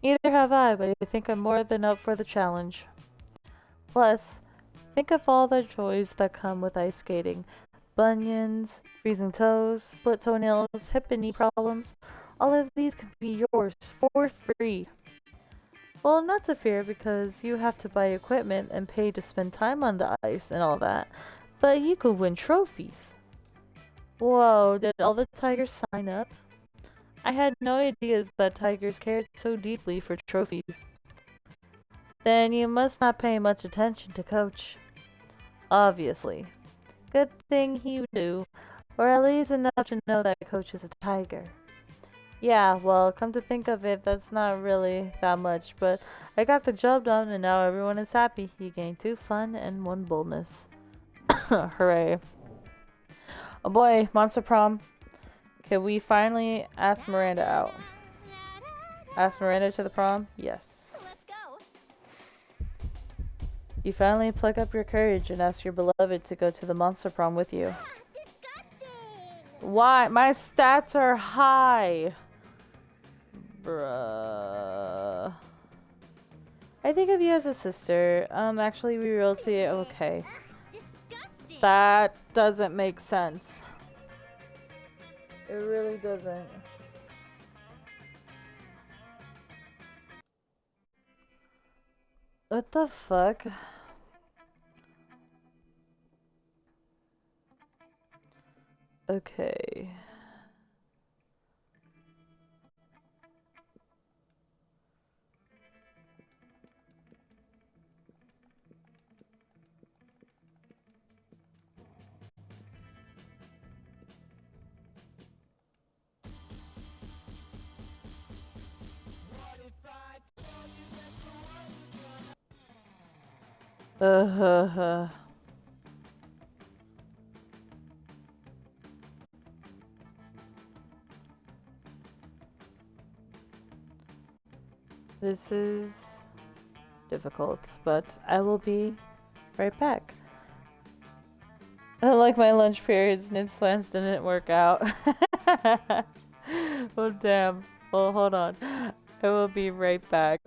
Neither have I, but I think I'm more than up for the challenge. Plus, think of all the joys that come with ice skating. Bunions, freezing toes, split toenails, hip and knee problems. All of these can be yours for free. Well, not to fear because you have to buy equipment and pay to spend time on the ice and all that. But you could win trophies. Whoa, did all the tigers sign up? I had no idea that tigers cared so deeply for trophies. Then you must not pay much attention to Coach. Obviously. Good thing you do, or at least enough to know that Coach is a tiger. Yeah, well, come to think of it, that's not really that much, but I got the job done and now everyone is happy. You gained 2 fun and 1 boldness. Hooray. Oh boy, Monster Prom. Can we finally ask Miranda out? Ask Miranda to the prom? Yes. Let's go. You finally pluck up your courage and ask your beloved to go to the Monster Prom with you. Disgusting! Why? My stats are high. Bruh. I think of you as a sister. Actually, we realty. Okay. Disgusting! That doesn't make sense. It really doesn't. What the fuck? Okay. Uh. This is difficult, but I will be right back. Like my lunch periods, Nib's plans didn't work out. Well, damn. Well, hold on. I will be right back.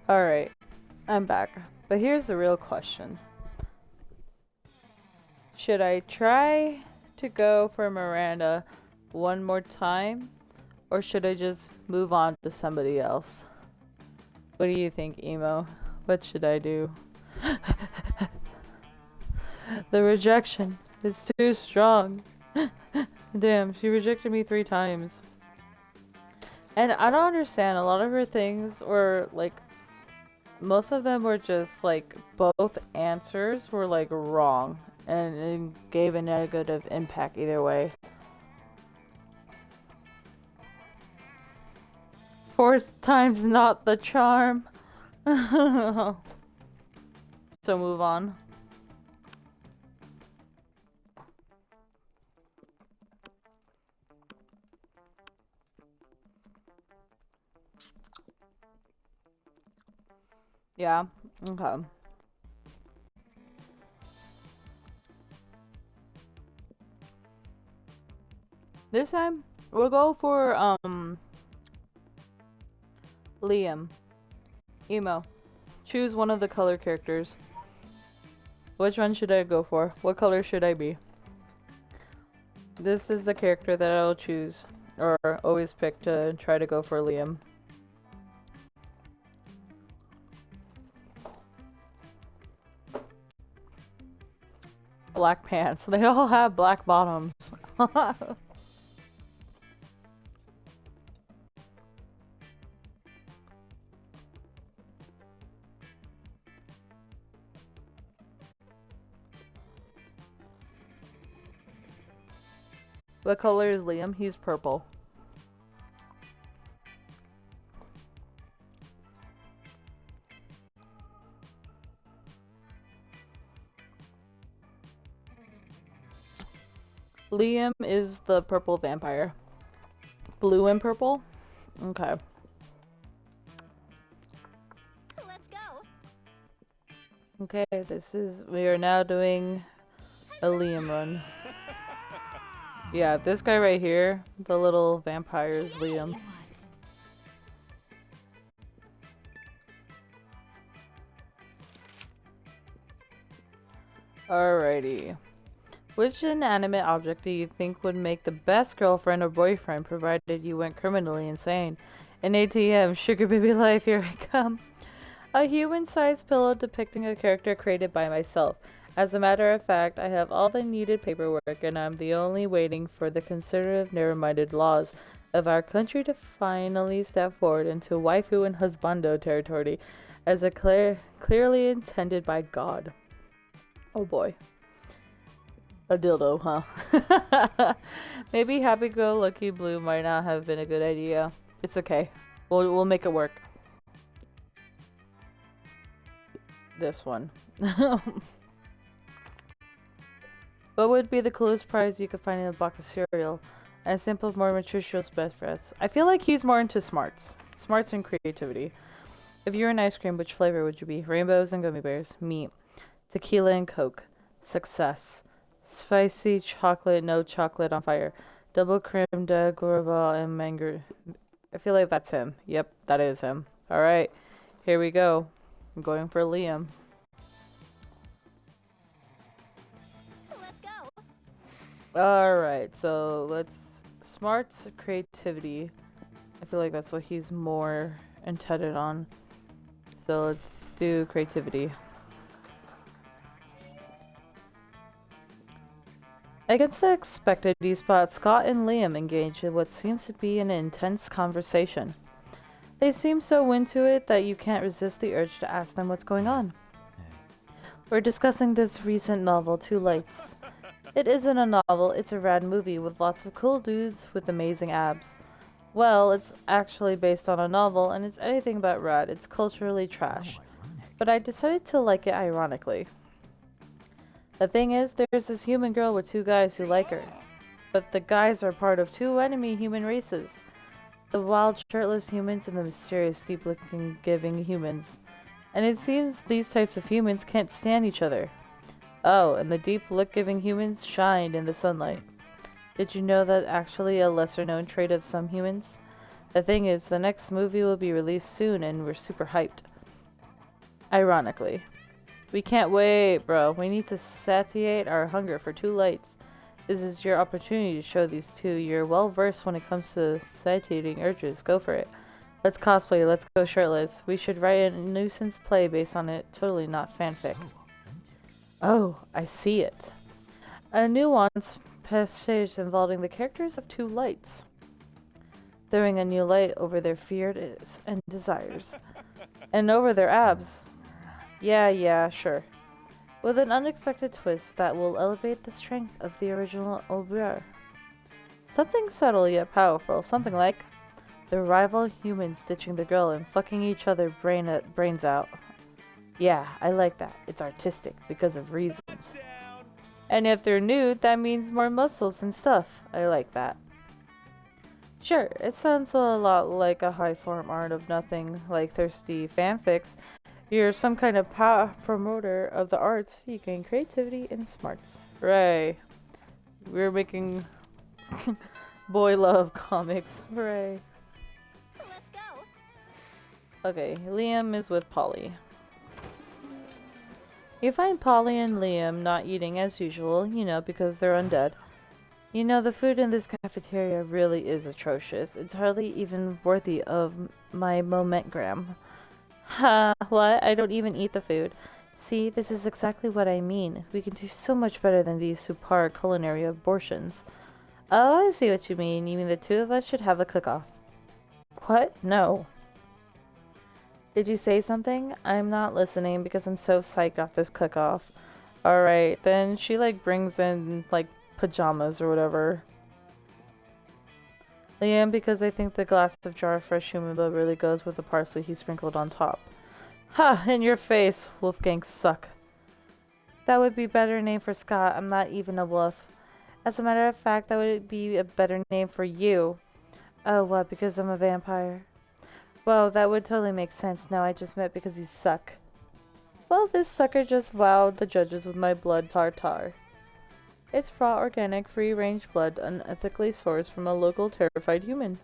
Alright, I'm back. But here's the real question. Should I try to go for Miranda one more time? Or should I just move on to somebody else? What do you think, Emo? What should I do? The rejection is too strong. Damn, she rejected me 3 times. And I don't understand, a lot of her things were like, most of them were just like, both answers were like wrong. And it gave a negative impact either way. 4th time's not the charm. So move on. Yeah, okay. This time, we'll go for, Liam. Emo. Choose one of the color characters. Which one should I go for? What color should I be? This is the character that I'll choose, or always pick to try to go for Liam. Black pants. They all have black bottoms. What color is Liam? He's purple. Liam is the purple vampire. Blue and purple? Okay. Let's go. Okay, we are now doing a Liam run. Yeah, this guy right here, the little vampire is Liam. Alrighty. Which inanimate object do you think would make the best girlfriend or boyfriend provided you went criminally insane? An ATM, sugar baby life, here I come. A human-sized pillow depicting a character created by myself. As a matter of fact, I have all the needed paperwork and I'm the only waiting for the conservative, narrow-minded laws of our country to finally step forward into waifu and husbando territory as a clearly intended by God. Oh boy. A dildo, huh? Maybe happy-go-lucky blue might not have been a good idea. It's okay. We'll make it work. This one. What would be the coolest prize you could find in a box of cereal? And simple, more nutritious best friends. I feel like he's more into smarts. Smarts and creativity. If you were an ice cream, which flavor would you be? Rainbows and gummy bears. Meat. Tequila and Coke. Success. Spicy chocolate, no chocolate on fire. Double cream de Glorval and mango. I feel like that's him. Yep, that is him. Alright, here we go. I'm going for Liam. Let's go. Alright, so let's... Smarts, creativity. I feel like that's what he's more intended on. So let's do creativity. Against the expected spot, Scott and Liam engage in what seems to be an intense conversation. They seem so into it that you can't resist the urge to ask them what's going on. We're discussing this recent novel, Two Lights. It isn't a novel, it's a rad movie with lots of cool dudes with amazing abs. Well, it's actually based on a novel, and it's anything but rad, it's culturally trash. But I decided to like it ironically. The thing is, there's this human girl with 2 guys who like her. But the guys are part of 2 enemy human races. The wild shirtless humans and the mysterious deep-looking giving humans. And it seems these types of humans can't stand each other. Oh, and the deep look giving humans shine in the sunlight. Did you know that actually a lesser known trait of some humans? The thing is, the next movie will be released soon and we're super hyped. Ironically. We can't wait, bro. We need to satiate our hunger for two lights. This is your opportunity to show these two you're well versed when it comes to satiating urges. Go for it. Let's cosplay. Let's go shirtless. We should write a nuisance play based on it. Totally not fanfic. Oh, I see it. A nuanced passage involving the characters of two lights. Throwing a new light over their fears and desires. And over their abs. Yeah, sure. With an unexpected twist that will elevate the strength of the original oeuvre. Something subtle yet powerful, something like the rival humans stitching the girl and fucking each other brains out. Yeah, I like that. It's artistic because of reasons. And if they're nude, that means more muscles and stuff. I like that. Sure, it sounds a lot like a high form art of nothing like thirsty fanfics. You're some kind of promoter of the arts. You gain creativity and smarts. Hooray. We're making boy love comics. Hooray. Let's go. Okay, Liam is with Polly. You find Polly and Liam not eating as usual, because they're undead. The food in this cafeteria really is atrocious. It's hardly even worthy of my momentgram. Ha, what? I don't even eat the food. See, this is exactly what I mean. We can do so much better than these subpar culinary abortions. Oh, I see what you mean. You mean the two of us should have a cook-off. What? No. Did you say something? I'm not listening because I'm so psyched off this cook-off. Alright, then she brings in pajamas or whatever. Liam, because I think the glass of jar of fresh human blood really goes with the parsley he sprinkled on top. Ha! In your face! Wolfgangs suck. That would be a better name for Scott. I'm not even a wolf. As a matter of fact, that would be a better name for you. Oh, what? Because I'm a vampire? Well, that would totally make sense. No, I just meant because you suck. Well, this sucker just wowed the judges with my blood tartare. It's raw, organic, free-range blood, unethically sourced from a local terrified human.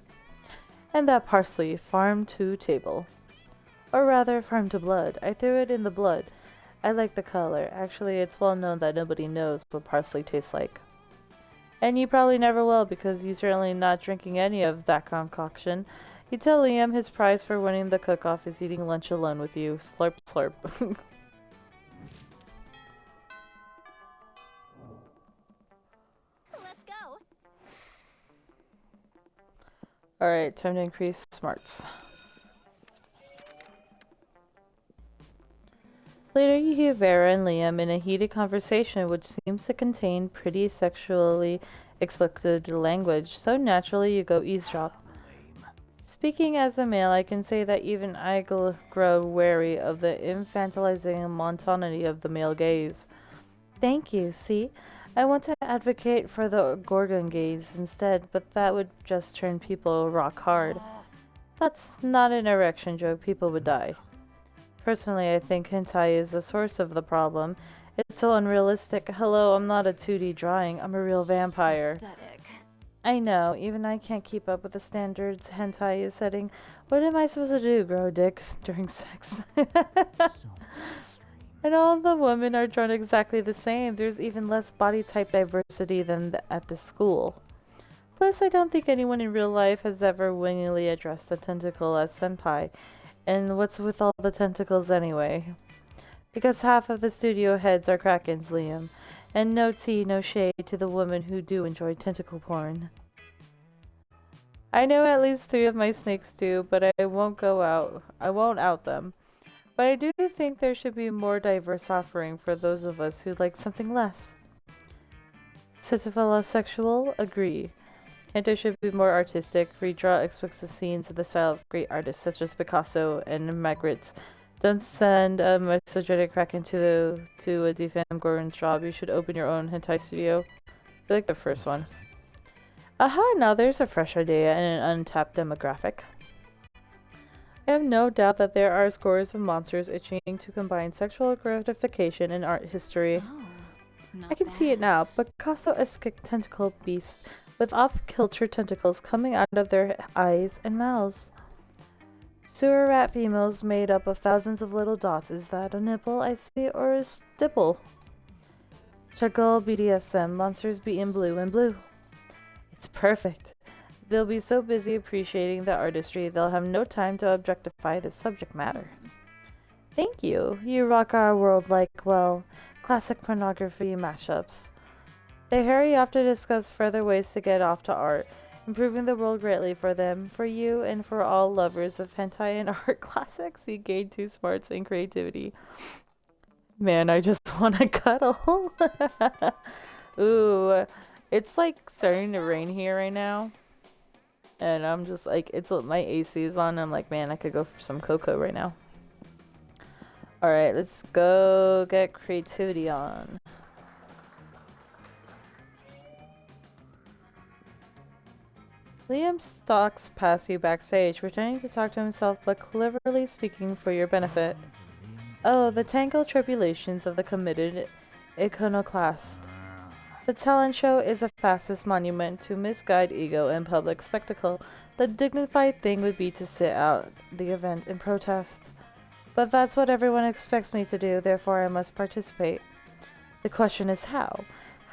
And that parsley, farm to table. Or rather, farm to blood. I threw it in the blood. I like the color. Actually, it's well known that nobody knows what parsley tastes like. And you probably never will, because you're certainly not drinking any of that concoction. You tell Liam his prize for winning the cook-off is eating lunch alone with you. Slurp, slurp. Let's go. Alright, time to increase smarts. Later you hear Vera and Liam in a heated conversation which seems to contain pretty sexually explicit language, so naturally you go eavesdrop. Speaking as a male, I can say that even I grow wary of the infantilizing monotony of the male gaze. Thank you, see? I want to advocate for the Gorgon gaze instead, but that would just turn people rock hard. That's not an erection joke, people would die. Personally, I think hentai is the source of the problem. It's so unrealistic. Hello, I'm not a 2D drawing, I'm a real vampire. Pathetic. I know, even I can't keep up with the standards hentai is setting. What am I supposed to do, grow dicks during sex? And all the women are drawn exactly the same. There's even less body type diversity than at the school. Plus, I don't think anyone in real life has ever willingly addressed a tentacle as senpai. And what's with all the tentacles anyway? Because half of the studio heads are Krakens, Liam. And no tea, no shade to the women who do enjoy tentacle porn. I know at least 3 of my snakes do, but I won't out them. But I do think there should be more diverse offering for those of us who like something less. Sexual? Agree. Hentai should be more artistic, redraw explicit scenes in the style of great artists such as Picasso and Magritte. Don't send a misogynic Kraken to a defam Gorgon's job. You should open your own hentai studio. I like the first one. Aha, now there's a fresh idea and an untapped demographic. I have no doubt that there are scores of monsters itching to combine sexual gratification and art history. Oh, I can see it now. Picasso-esque tentacle beasts with off-kilter tentacles coming out of their eyes and mouths. Sewer rat females made up of thousands of little dots. Is that a nipple I see, or a stipple? Chuckle BDSM. Monsters be in blue and blue. It's perfect. They'll be so busy appreciating the artistry, they'll have no time to objectify the subject matter. Thank you. You rock our world like, well, classic pornography mashups. They hurry off to discuss further ways to get off to art, improving the world greatly for them, for you, and for all lovers of hentai and art classics. You gain 2 smarts and creativity. Man, I just want to cuddle. Ooh, it's like starting to rain here right now. And I'm just like, my AC is on. I'm like, man, I could go for some cocoa right now. Alright, let's go get creativity on. Liam stalks past you backstage, pretending to talk to himself but cleverly speaking for your benefit. Oh, the tangled tribulations of the committed iconoclast. The talent show is a fastest monument to misguided ego and public spectacle. The dignified thing would be to sit out the event in protest. But that's what everyone expects me to do, therefore I must participate. The question is how?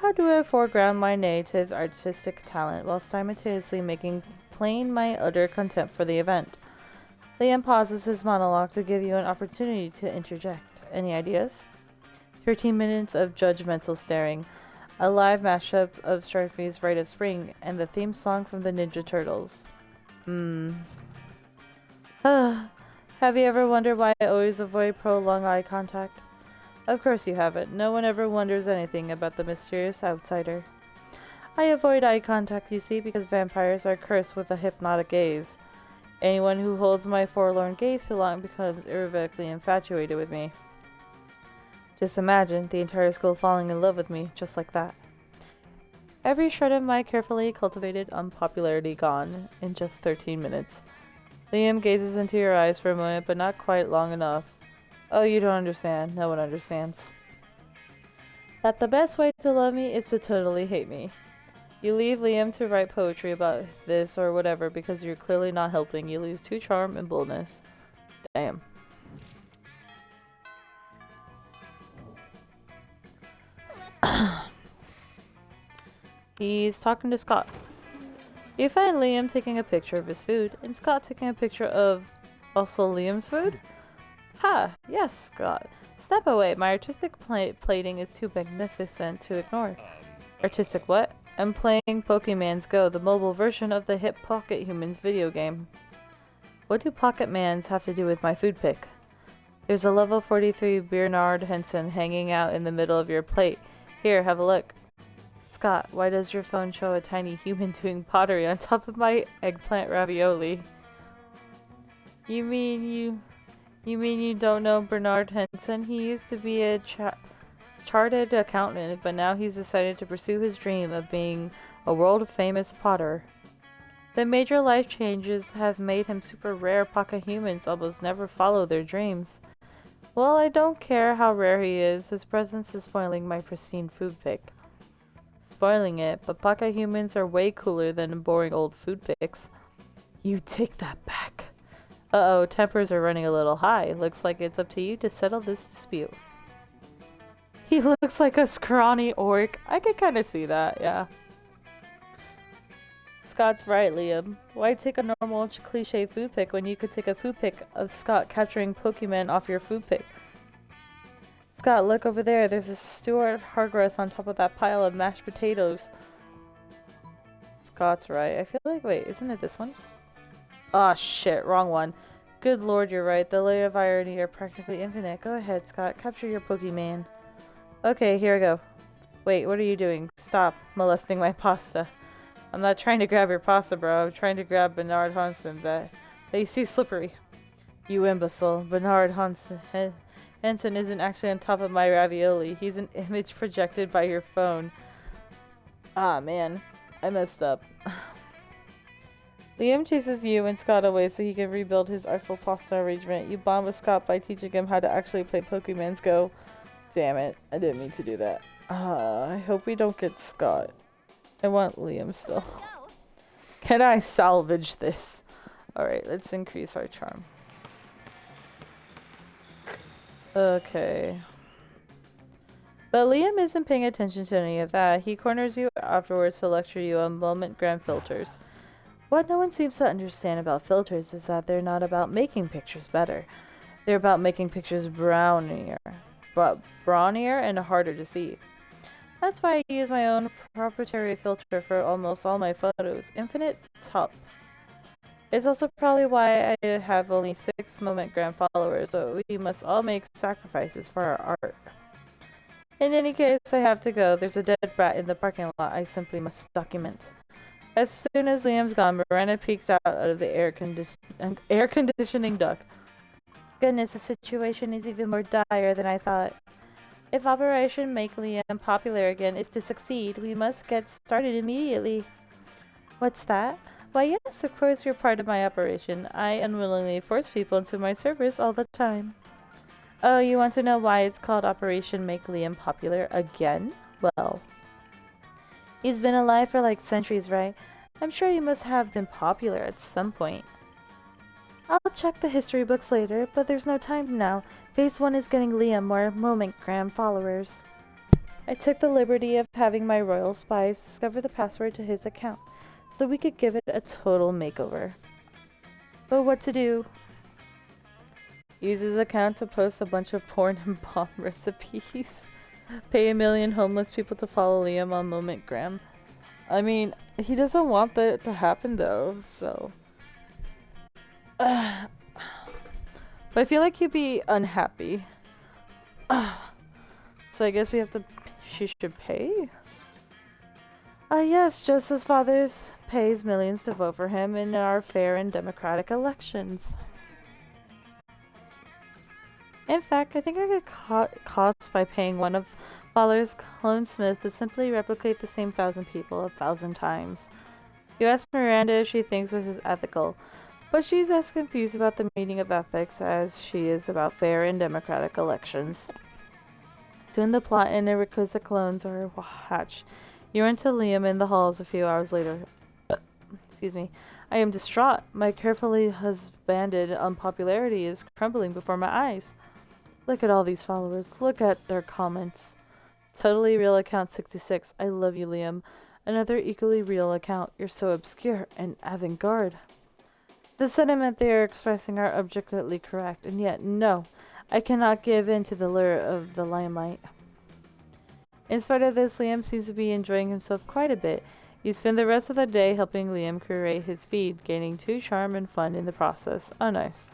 How do I foreground my native artistic talent while simultaneously making plain my utter contempt for the event? Liam pauses his monologue to give you an opportunity to interject. Any ideas? 13 minutes of judgmental staring, a live mashup of Starfy's Rite of Spring, and the theme song from the Ninja Turtles. Have you ever wondered why I always avoid prolonged eye contact? Of course you haven't. No one ever wonders anything about the mysterious outsider. I avoid eye contact, you see, because vampires are cursed with a hypnotic gaze. Anyone who holds my forlorn gaze too long becomes irrevocably infatuated with me. Just imagine the entire school falling in love with me, just like that. Every shred of my carefully cultivated unpopularity gone in just 13 minutes. Liam gazes into your eyes for a moment, but not quite long enough. Oh, you don't understand. No one understands. That the best way to love me is to totally hate me. You leave Liam to write poetry about this or whatever because you're clearly not helping. You lose 2 charm and boldness. Damn. He's talking to Scott. You find Liam taking a picture of his food, and Scott taking a picture of also Liam's food? Ha! Yes, Scott. Step away. My artistic plating is too magnificent to ignore. Artistic what? I'm playing Pokémon's Go, the mobile version of the hip Pocket Humans video game. What do Pocket Mans have to do with my food pick? There's a level 43 Bernard Henson hanging out in the middle of your plate. Here, have a look. Scott, why does your phone show a tiny human doing pottery on top of my eggplant ravioli? You mean you don't know Bernard Henson? He used to be a chartered accountant, but now he's decided to pursue his dream of being a world-famous potter. The major life changes have made him super rare. Pocket humans almost never follow their dreams. Well, I don't care how rare he is. His presence is spoiling my pristine food pick. Spoiling it, but Pocket humans are way cooler than boring old food picks. You take that back. Uh-oh, tempers are running a little high. Looks like it's up to you to settle this dispute. He looks like a scrawny orc. I could kind of see that, yeah. Scott's right, Liam. Why take a normal cliche food pick when you could take a food pick of Scott capturing Pokemon off your food pick? Scott, look over there. There's a Stuart Hargrowth on top of that pile of mashed potatoes. Scott's right. I feel like, wait, isn't it this one? Aw, shit, wrong one. Good lord, you're right. The layers of irony are practically infinite. Go ahead, Scott. Capture your Pokemon. Okay, here I go. Wait, what are you doing? Stop molesting my pasta. I'm not trying to grab your pasta, bro. I'm trying to grab Bernard Hansen. That you see slippery. You imbecile. Bernard Hansen isn't actually on top of my ravioli. He's an image projected by your phone. Ah, man. I messed up. Liam chases you and Scott away so he can rebuild his artful pasta arrangement. You bond with Scott by teaching him how to actually play Pokemon's Go. Damn it. I didn't mean to do that. I hope we don't get Scott. I want Liam still. Can I salvage this? Alright, let's increase our charm. Okay. But Liam isn't paying attention to any of that. He corners you afterwards to lecture you on moment gram filters. What no one seems to understand about filters is that they're not about making pictures better. They're about making pictures brawnier and harder to see. That's why I use my own proprietary filter for almost all my photos, Infinite Top. It's also probably why I have only 6 moment gram followers, so we must all make sacrifices for our art. In any case, I have to go. There's a dead rat in the parking lot I simply must document. As soon as Liam's gone, Miranda peeks out of the air conditioning duct. Goodness, the situation is even more dire than I thought. If Operation Make Liam Popular again is to succeed, we must get started immediately. What's that? Why yes, of course you're part of my operation. I unwillingly force people into my service all the time. Oh, you want to know why it's called Operation Make Liam Popular again? Well, he's been alive for like centuries, right? I'm sure he must have been popular at some point. I'll check the history books later, but there's no time now. Phase 1 is getting Liam more Momentgram followers. I took the liberty of having my royal spies discover the password to his account, so we could give it a total makeover. But what to do? Use his account to post a bunch of porn and bomb recipes. Pay 1 million homeless people to follow Liam on Momentgram. I mean, he doesn't want that to happen though, so... But I feel like he'd be unhappy. So I guess we have to... She should pay? Yes, just as fathers pays millions to vote for him in our fair and democratic elections. In fact, I think I could cut costs by paying one of Father's clonesmith to simply replicate the same 1,000 people 1,000 times. You ask Miranda if she thinks this is ethical, but she's as confused about the meaning of ethics as she is about fair and democratic elections. Soon the plot and the requisite clones are hatched. You run to Liam in the halls a few hours later. Excuse me. I am distraught. My carefully husbanded unpopularity is crumbling before my eyes. Look at all these followers. Look at their comments. Totally real account 66. I love you, Liam. Another equally real account. You're so obscure and avant-garde. The sentiment they are expressing are objectively correct, and yet, no. I cannot give in to the lure of the limelight. In spite of this, Liam seems to be enjoying himself quite a bit. You spend the rest of the day helping Liam curate his feed, gaining 2 charm and fun in the process. Oh, nice.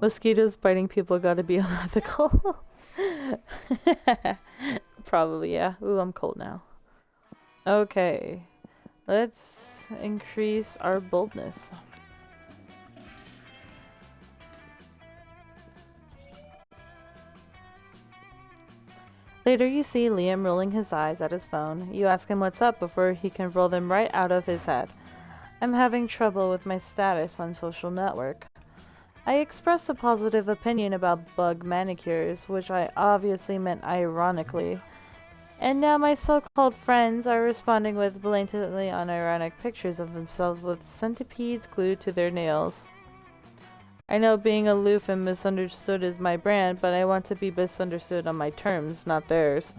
Mosquitoes biting people gotta be unethical. Probably, yeah. Ooh, I'm cold now. Okay. Let's increase our boldness. Later you see Liam rolling his eyes at his phone. You ask him what's up before he can roll them right out of his head. I'm having trouble with my status on social network. I expressed a positive opinion about bug manicures, which I obviously meant ironically. And now my so-called friends are responding with blatantly unironic pictures of themselves with centipedes glued to their nails. I know being aloof and misunderstood is my brand, but I want to be misunderstood on my terms, not theirs.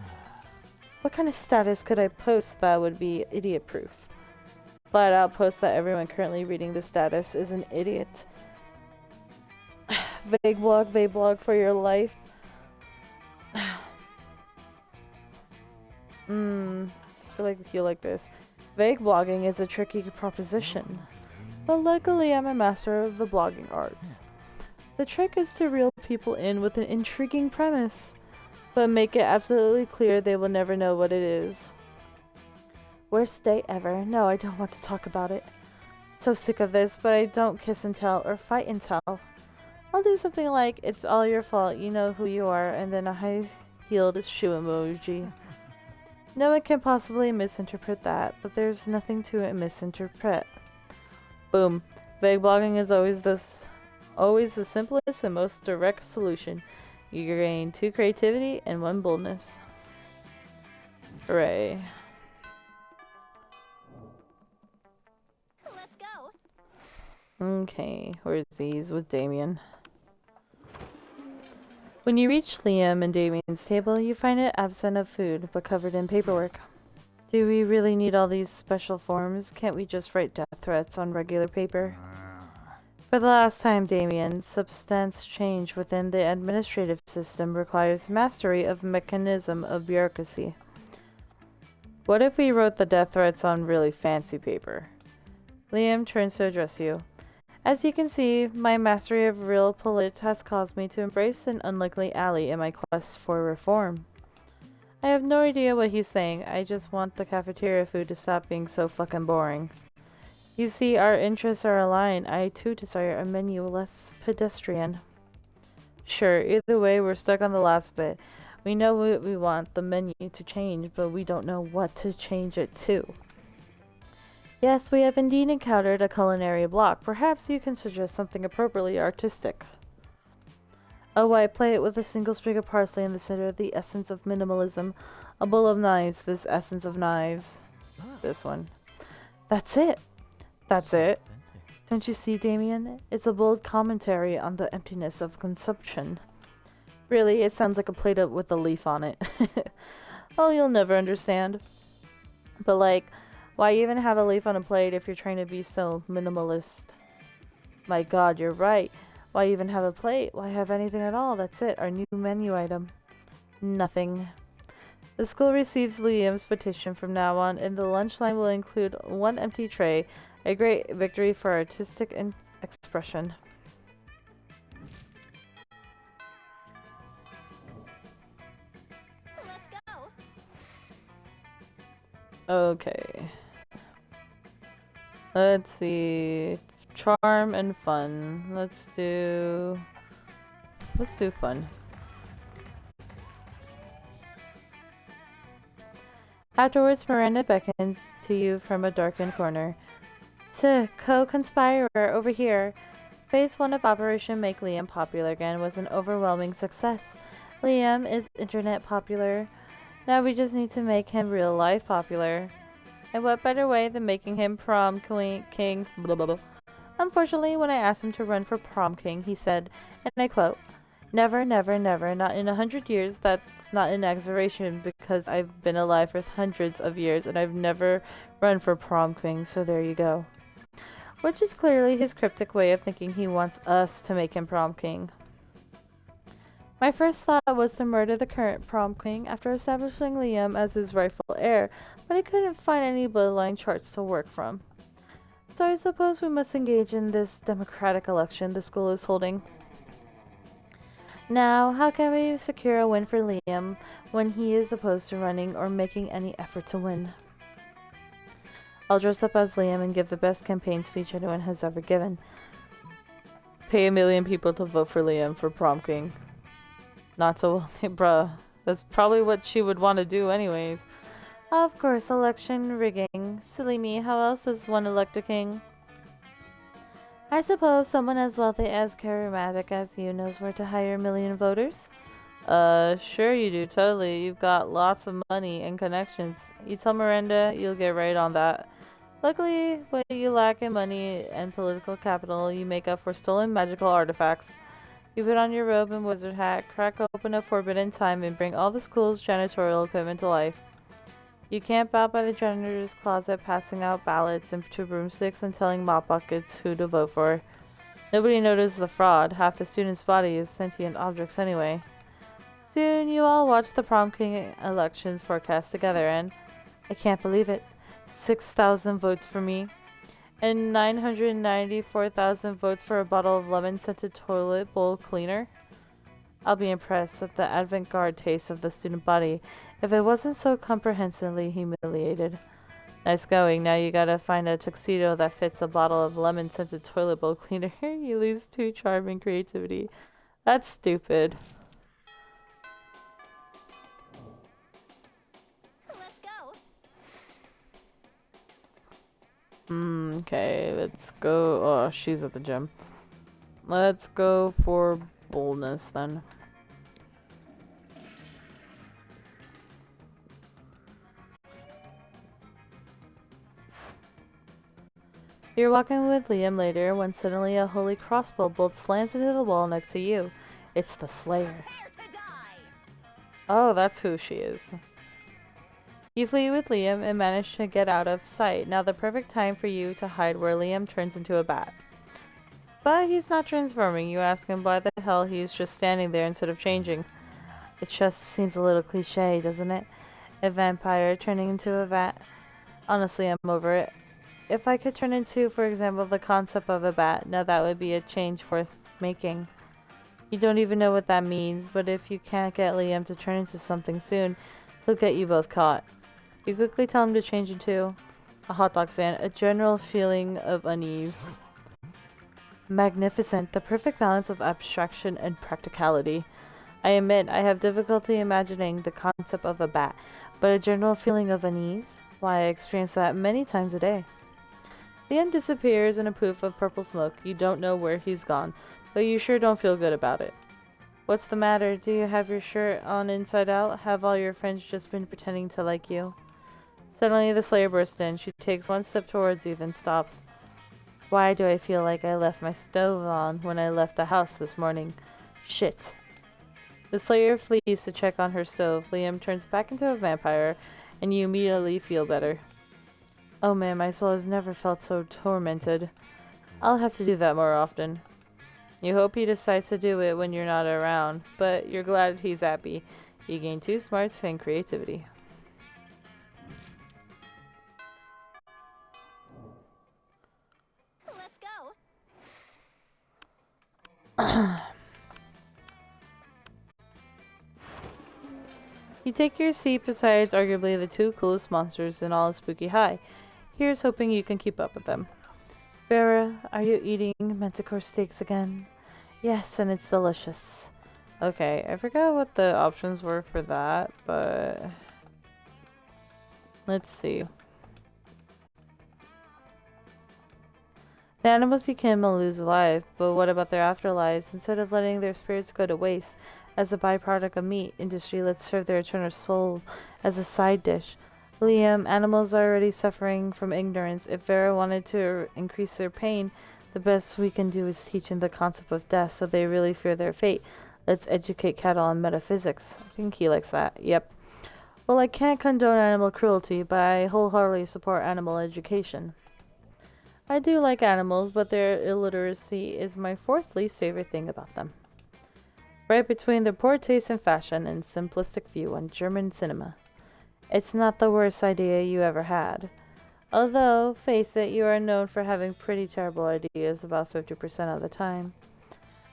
What kind of status could I post that would be idiot-proof? Flat out post that everyone currently reading the status is an idiot. Vague blog for your life. I feel like you like this. Vague blogging is a tricky proposition. But luckily I'm a master of the blogging arts. The trick is to reel people in with an intriguing premise, but make it absolutely clear they will never know what it is. Worst day ever. No, I don't want to talk about it. So sick of this, but I don't kiss and tell or fight and tell. I'll do something like, it's all your fault, you know who you are, and then a high-heeled shoe emoji. No one can possibly misinterpret that, but there's nothing to misinterpret. Boom. Vague blogging is always the simplest and most direct solution. You gain 2 creativity and 1 boldness. Hooray. Let's go. Okay, where's these with Damien? When you reach Liam and Damien's table, you find it absent of food, but covered in paperwork. Do we really need all these special forms? Can't we just write death threats on regular paper? For the last time, Damien, substance change within the administrative system requires mastery of mechanism of bureaucracy. What if we wrote the death threats on really fancy paper? Liam turns to address you. As you can see, my mastery of real polit has caused me to embrace an unlikely ally in my quest for reform. I have no idea what he's saying, I just want the cafeteria food to stop being so fucking boring. You see, our interests are aligned. I too desire a menu less pedestrian. Sure, either way, we're stuck on the last bit. We know what we want the menu to change, but we don't know what to change it to. Yes, we have indeed encountered a culinary block. Perhaps you can suggest something appropriately artistic. A white plate with a single sprig of parsley in the center, the essence of minimalism. A bowl of knives, this essence of knives. This one. That's it. That's it. Don't you see, Damien? It's a bold commentary on the emptiness of consumption. Really, it sounds like a plate with a leaf on it. Oh, you'll never understand. But like, why even have a leaf on a plate if you're trying to be so minimalist? My god, you're right. Why even have a plate? Why have anything at all? That's it, our new menu item. Nothing. The school receives Liam's petition from now on, and the lunch line will include one empty tray, a great victory for artistic expression. Let's go. Okay. Let's see. Charm and fun. Let's do fun. Afterwards, Miranda beckons to you from a darkened corner. Co-conspirer over here. Phase 1 of Operation Make Liam Popular Again was an overwhelming success. Liam is internet popular. Now we just need to make him real life popular. And what better way than making him prom king blah blah blah. Unfortunately, when I asked him to run for prom king, he said, and I quote, "Never, never, never, not in 100 years. That's not an exaggeration because I've been alive for hundreds of years and I've never run for prom king, so there you go." Which is clearly his cryptic way of thinking he wants us to make him prom king. My first thought was to murder the current prom king after establishing Liam as his rightful heir, but I couldn't find any bloodline charts to work from. So I suppose we must engage in this democratic election the school is holding. Now, how can we secure a win for Liam when he is opposed to running or making any effort to win? I'll dress up as Liam and give the best campaign speech anyone has ever given. Pay 1 million people to vote for Liam for prom king. Not so wealthy, bruh. That's probably what she would want to do anyways. Of course, election rigging. Silly me, how else does one elect a king? I suppose someone as wealthy as charismatic as you knows where to hire 1 million voters? Sure you do, totally. You've got lots of money and connections. You tell Miranda, you'll get right on that. Luckily, what you lack in money and political capital, you make up for stolen magical artifacts. You put on your robe and wizard hat, crack open a forbidden time, and bring all the school's janitorial equipment to life. You camp out by the janitor's closet, passing out ballots into broomsticks and telling mop buckets who to vote for. Nobody notices the fraud. Half the students' body is sentient objects anyway. Soon you all watch the prom king elections forecast together, and I can't believe it. 6,000 votes for me, and 994,000 votes for a bottle of lemon-scented toilet bowl cleaner. I'll be impressed at the avant-garde taste of the student body if it wasn't so comprehensively humiliated. Nice going. Now you gotta find a tuxedo that fits a bottle of lemon-scented toilet bowl cleaner. You lose 2 charm and creativity. That's stupid. Let's go. Okay, let's go. Oh, she's at the gym. Let's go for boldness then. You're walking with Liam later when suddenly a holy crossbow bolt slams into the wall next to you. It's the Slayer. Prepare to die. Oh, that's who she is. You flee with Liam and manage to get out of sight. Now the perfect time for you to hide where Liam turns into a bat. But he's not transforming. You ask him why the hell he's just standing there instead of changing. It just seems a little cliche, doesn't it? A vampire turning into a bat. Honestly, I'm over it. If I could turn into, for example, the concept of a bat, now that would be a change worth making. You don't even know what that means, but if you can't get Liam to turn into something soon, he'll get you both caught. You quickly tell him to change into a hot dog stand, a general feeling of unease. Magnificent, the perfect balance of abstraction and practicality. I admit I have difficulty imagining the concept of a bat, but a general feeling of unease? Why, I experience that many times a day. Liam disappears in a poof of purple smoke. You don't know where he's gone, but you sure don't feel good about it. What's the matter? Do you have your shirt on inside out? Have all your friends just been pretending to like you? Suddenly the Slayer bursts in. She takes one step towards you, then stops. Why do I feel like I left my stove on when I left the house this morning? Shit. The Slayer flees to check on her stove. Liam turns back into a vampire, and you immediately feel better. Oh man, my soul has never felt so tormented. I'll have to do that more often. You hope he decides to do it when you're not around, but you're glad he's happy. You gain 2 smarts and creativity. Let's go. You take your seat beside arguably the 2 coolest monsters in all of Spooky High. Here's hoping you can keep up with them. Vera, are you eating manticore steaks again? Yes, and it's delicious. Okay, I forgot what the options were for that, but let's see. The animals you kill will lose alive, but what about their afterlives? Instead of letting their spirits go to waste as a byproduct of meat industry, let's serve their eternal soul as a side dish. Liam, animals are already suffering from ignorance. If Vera wanted to increase their pain, the best we can do is teach them the concept of death so they really fear their fate. Let's educate cattle on metaphysics. I think he likes that. Yep. Well, I can't condone animal cruelty, but I wholeheartedly support animal education. I do like animals, but their illiteracy is my 4th least favorite thing about them. Right between their poor taste in fashion and simplistic view on German cinema. It's not the worst idea you ever had. Although, face it, you are known for having pretty terrible ideas about 50% of the time.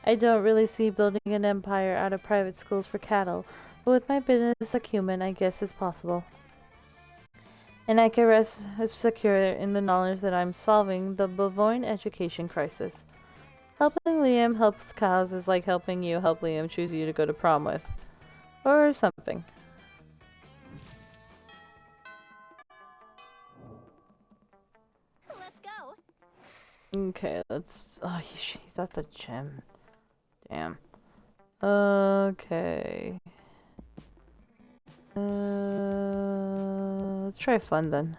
I don't really see building an empire out of private schools for cattle, but with my business acumen, I guess it's possible. And I can rest secure in the knowledge that I'm solving the bovine education crisis. Helping Liam helps cows is like helping you help Liam choose you to go to prom with. Or something. Let's go. Okay, let's... Oh, he's at the gym. Damn. Okay. Let's try fun then.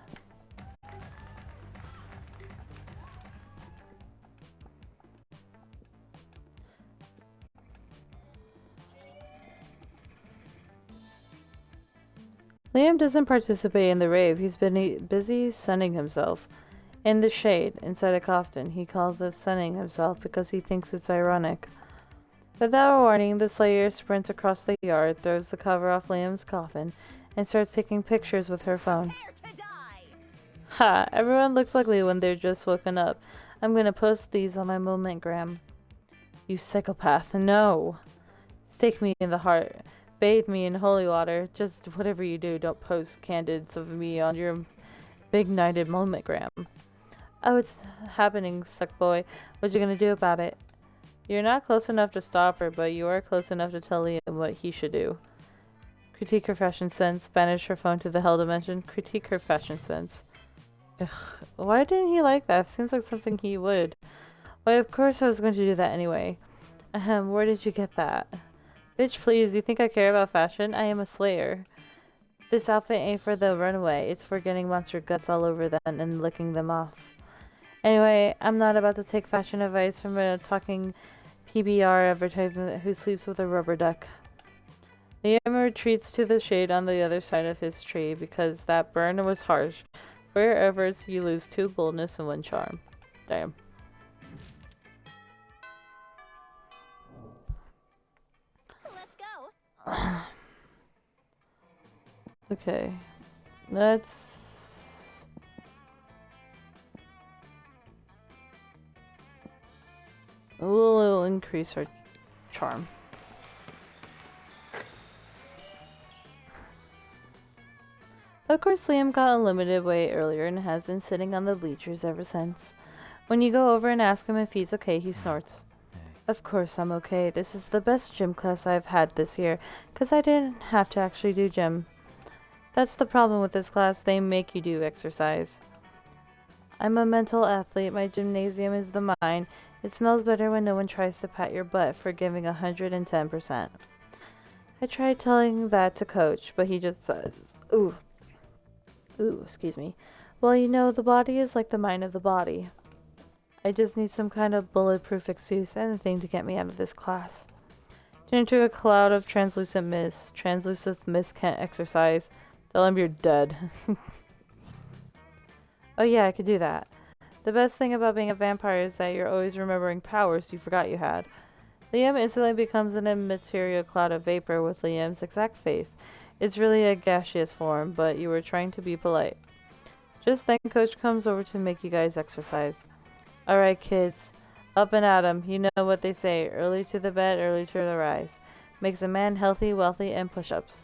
Liam doesn't participate in the rave. He's been busy sunning himself. In the shade, inside a coffin. He calls it sunning himself because he thinks it's ironic. Without warning, the Slayer sprints across the yard, throws the cover off Liam's coffin, and starts taking pictures with her phone. Prepare to die. Ha! Everyone looks ugly when they're just woken up. I'm gonna post these on my Momentgram. You psychopath, no! Stake me in the heart. Bathe me in holy water. Just whatever you do, don't post candids of me on your big-nighted Momentgram. Oh, it's happening, suckboy. What you gonna do about it? You're not close enough to stop her, but you are close enough to tell Liam what he should do. Critique her fashion sense. Banish her phone to the hell dimension. Critique her fashion sense. Ugh, why didn't he like that? Seems like something he would. Why, of course I was going to do that anyway. Where did you get that? Bitch, please, you think I care about fashion? I am a slayer. This outfit ain't for the runway. It's for getting monster guts all over them and licking them off. Anyway, I'm not about to take fashion advice from a talking PBR advertisement who sleeps with a rubber duck. Liam retreats to the shade on the other side of his tree because that burn was harsh. For your efforts, you lose 2 boldness and 1 charm. Damn. Let's go. Okay. Let's... We'll increase our charm. Of course, Liam got a limited way earlier and has been sitting on the bleachers ever since. When you go over and ask him if he's okay, he snorts. Of course I'm okay. This is the best gym class I've had this year, 'cause I didn't have to actually do gym. That's the problem with this class, they make you do exercise. I'm a mental athlete, my gymnasium is the mine. It smells better when no one tries to pat your butt for giving 110%. I tried telling that to Coach, but he just says, ooh, excuse me. Well, you know, the body is like the mind of the body. I just need some kind of bulletproof excuse, anything to get me out of this class. Turn into a cloud of translucent mist. Translucent mist can't exercise. Tell him you're dead. Oh yeah, I could do that. The best thing about being a vampire is that you're always remembering powers you forgot you had. Liam instantly becomes an immaterial cloud of vapor with Liam's exact face. It's really a gaseous form, but you were trying to be polite. Just then, Coach comes over to make you guys exercise. Alright, kids. Up and at 'em. You know what they say. Early to the bed, early to the rise. Makes a man healthy, wealthy, and push-ups.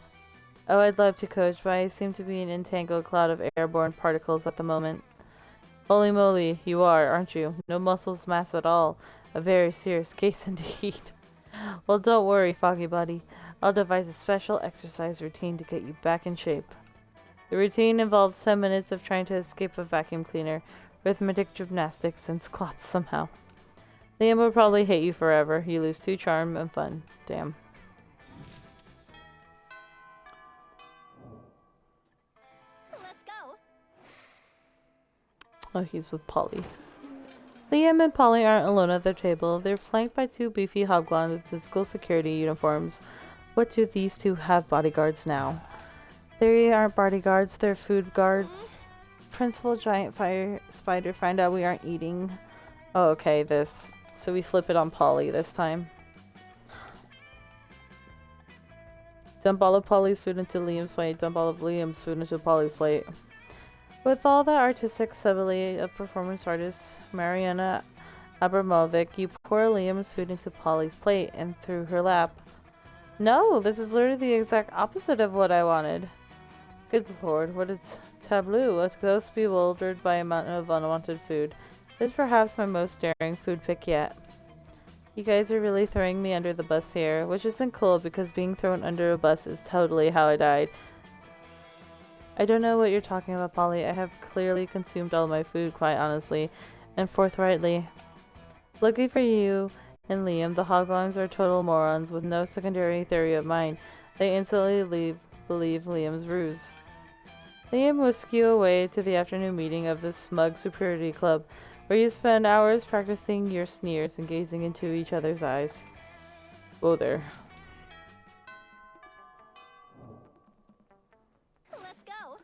Oh, I'd love to, Coach, but I seem to be an entangled cloud of airborne particles at the moment. Holy moly, you are, aren't you? No muscles mass at all. A very serious case indeed. Well, don't worry, Foggy Buddy. I'll devise a special exercise routine to get you back in shape. The routine involves 10 minutes of trying to escape a vacuum cleaner, arithmetic gymnastics, and squats somehow. Liam will probably hate you forever. You lose 2 charm and fun. Damn. Let's go. Oh, he's with Polly. Liam and Polly aren't alone at their table. They're flanked by 2 beefy hobgoblins in school security uniforms. What do these 2 have bodyguards now? They aren't bodyguards, they're food guards. Principal Giant Fire Spider find out we aren't eating. Oh, okay, this. So we flip it on Polly this time. Dump all of Polly's food into Liam's plate. Dump all of Liam's food into Polly's plate. With all the artistic ability of performance artist Mariana Abramovic, you pour Liam's food into Polly's plate and through her lap. No, this is literally the exact opposite of what I wanted. Good lord, what a tableau. A ghost bewildered by a mountain of unwanted food. This is perhaps my most daring food pick yet. You guys are really throwing me under the bus here, which isn't cool because being thrown under a bus is totally how I died. I don't know what you're talking about, Polly. I have clearly consumed all my food, quite honestly, and forthrightly. Lucky for you and Liam, the hoglogs are total morons with no secondary theory of mind. They instantly believe Liam's ruse. Liam whisks you away to the afternoon meeting of the Smug Superiority Club, where you spend hours practicing your sneers and gazing into each other's eyes. Whoa there. Let's go.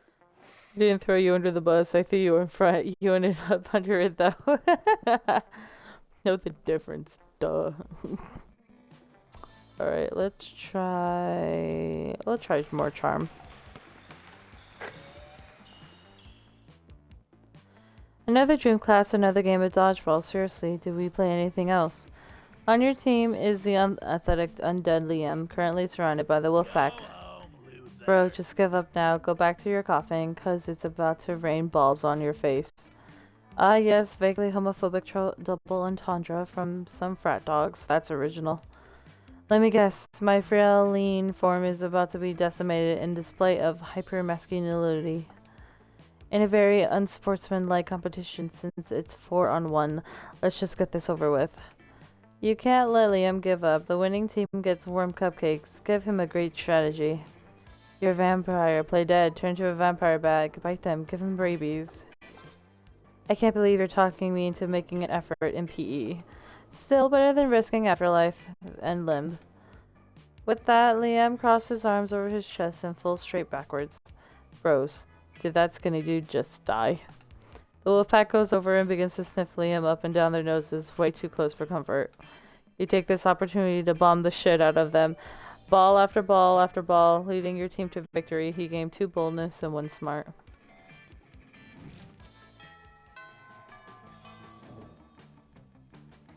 I didn't throw you under the bus, I threw you in front. You ended up under it though. Know the difference, duh. Alright, let's try more charm. Another dream class, another game of dodgeball. Seriously, do we play anything else? On your team is the unathletic undead Liam, currently surrounded by the wolf pack. Bro, just give up now. Go back to your coffin, cause it's about to rain balls on your face. Ah yes, vaguely homophobic double entendre from some frat dogs. That's original. Let me guess, my frail, lean form is about to be decimated in display of hyper-masculinity. In a very unsportsmanlike competition since it's 4-on-1. Let's just get this over with. You can't let Liam give up. The winning team gets warm cupcakes. Give him a great strategy. You're a vampire. Play dead. Turn to a vampire bag. Bite them. Give him rabies. I can't believe you're talking me into making an effort in PE. Still better than risking afterlife and limb. With that, Liam crossed his arms over his chest and fell straight backwards. Bros, did that skinny dude just die? The wolf pack goes over and begins to sniff Liam up and down their noses, way too close for comfort. You take this opportunity to bomb the shit out of them. Ball after ball after ball, leading your team to victory. He gained 2 boldness and 1 smart.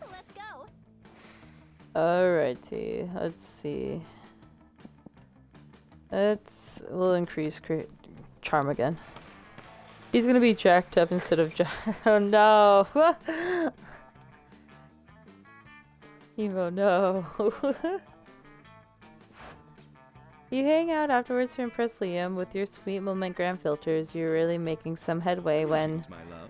Let's go. Alrighty, let's see. We'll increase charm again. He's gonna be jacked up instead of oh no! Emo, no. You hang out afterwards to impress Liam with your sweet moment gram filters. You're really making some headway when... My love.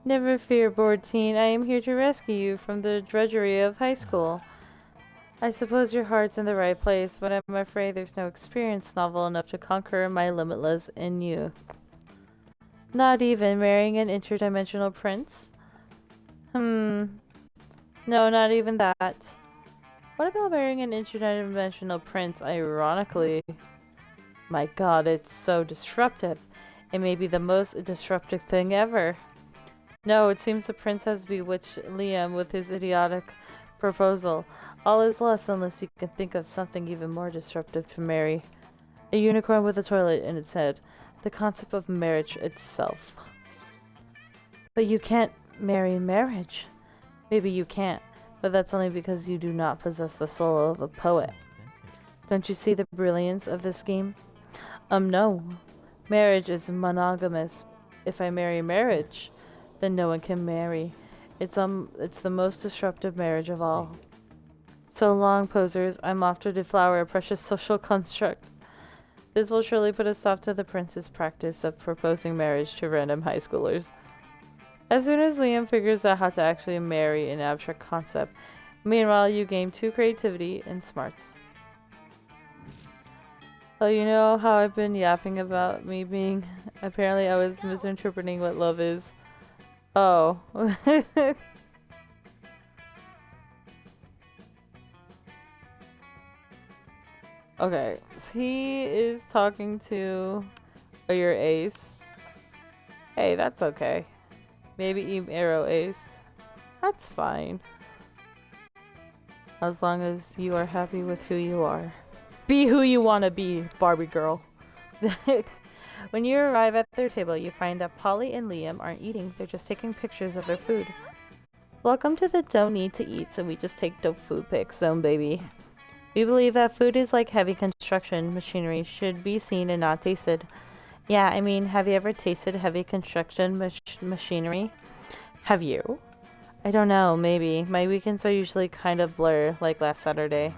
Never fear, bored teen. I am here to rescue you from the drudgery of high school. I suppose your heart's in the right place, but I'm afraid there's no experience novel enough to conquer my limitless in you. Not even marrying an interdimensional prince? No, not even that. What about marrying an interdimensional prince, ironically? My god, it's so disruptive. It may be the most disruptive thing ever. No, it seems the prince has bewitched Liam with his idiotic proposal. All is lost unless you can think of something even more disruptive to marry. A unicorn with a toilet in its head. The concept of marriage itself. But you can't marry marriage. Maybe you can't, but that's only because you do not possess the soul of a poet. Don't you see the brilliance of this scheme? No. Marriage is monogamous. If I marry marriage, then no one can marry. It's the most disruptive marriage of all. So long, posers. I'm off to deflower a precious social construct. This will surely put a stop to the prince's practice of proposing marriage to random high schoolers. As soon as Liam figures out how to actually marry an abstract concept, meanwhile you gain 2 creativity and smarts. Oh, you know how I've been yapping about me being... Apparently I was misinterpreting what love is. Oh. Okay, so he is talking to your ace. Hey, that's okay. Maybe arrow ace. That's fine. As long as you are happy with who you are. Be who you want to be, Barbie girl. When you arrive at their table, you find that Polly and Liam aren't eating. They're just taking pictures of their food. Welcome to the don't need to eat, so we just take dope food pics zone, baby. We believe that food is like heavy construction machinery, should be seen and not tasted. Yeah, I mean, have you ever tasted heavy construction machinery? Have you? I don't know, maybe. My weekends are usually kind of blur, like last Saturday.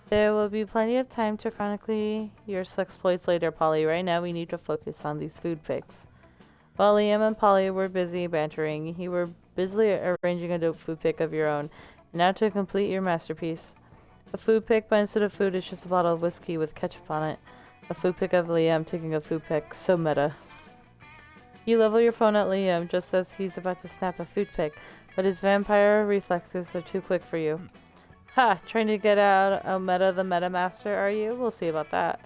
There will be plenty of time to chronicle your sexploits later, Polly. Right now, we need to focus on these food pics. While Liam and Polly were busy bantering, you were busily arranging a dope food pic of your own. And now to complete your masterpiece. A food pic, but instead of food, it's just a bottle of whiskey with ketchup on it. A food pic of Liam taking a food pic. So meta. You level your phone at Liam just as he's about to snap a food pic, but his vampire reflexes are too quick for you. Ha! Trying to get out a meta the meta master, are you? We'll see about that.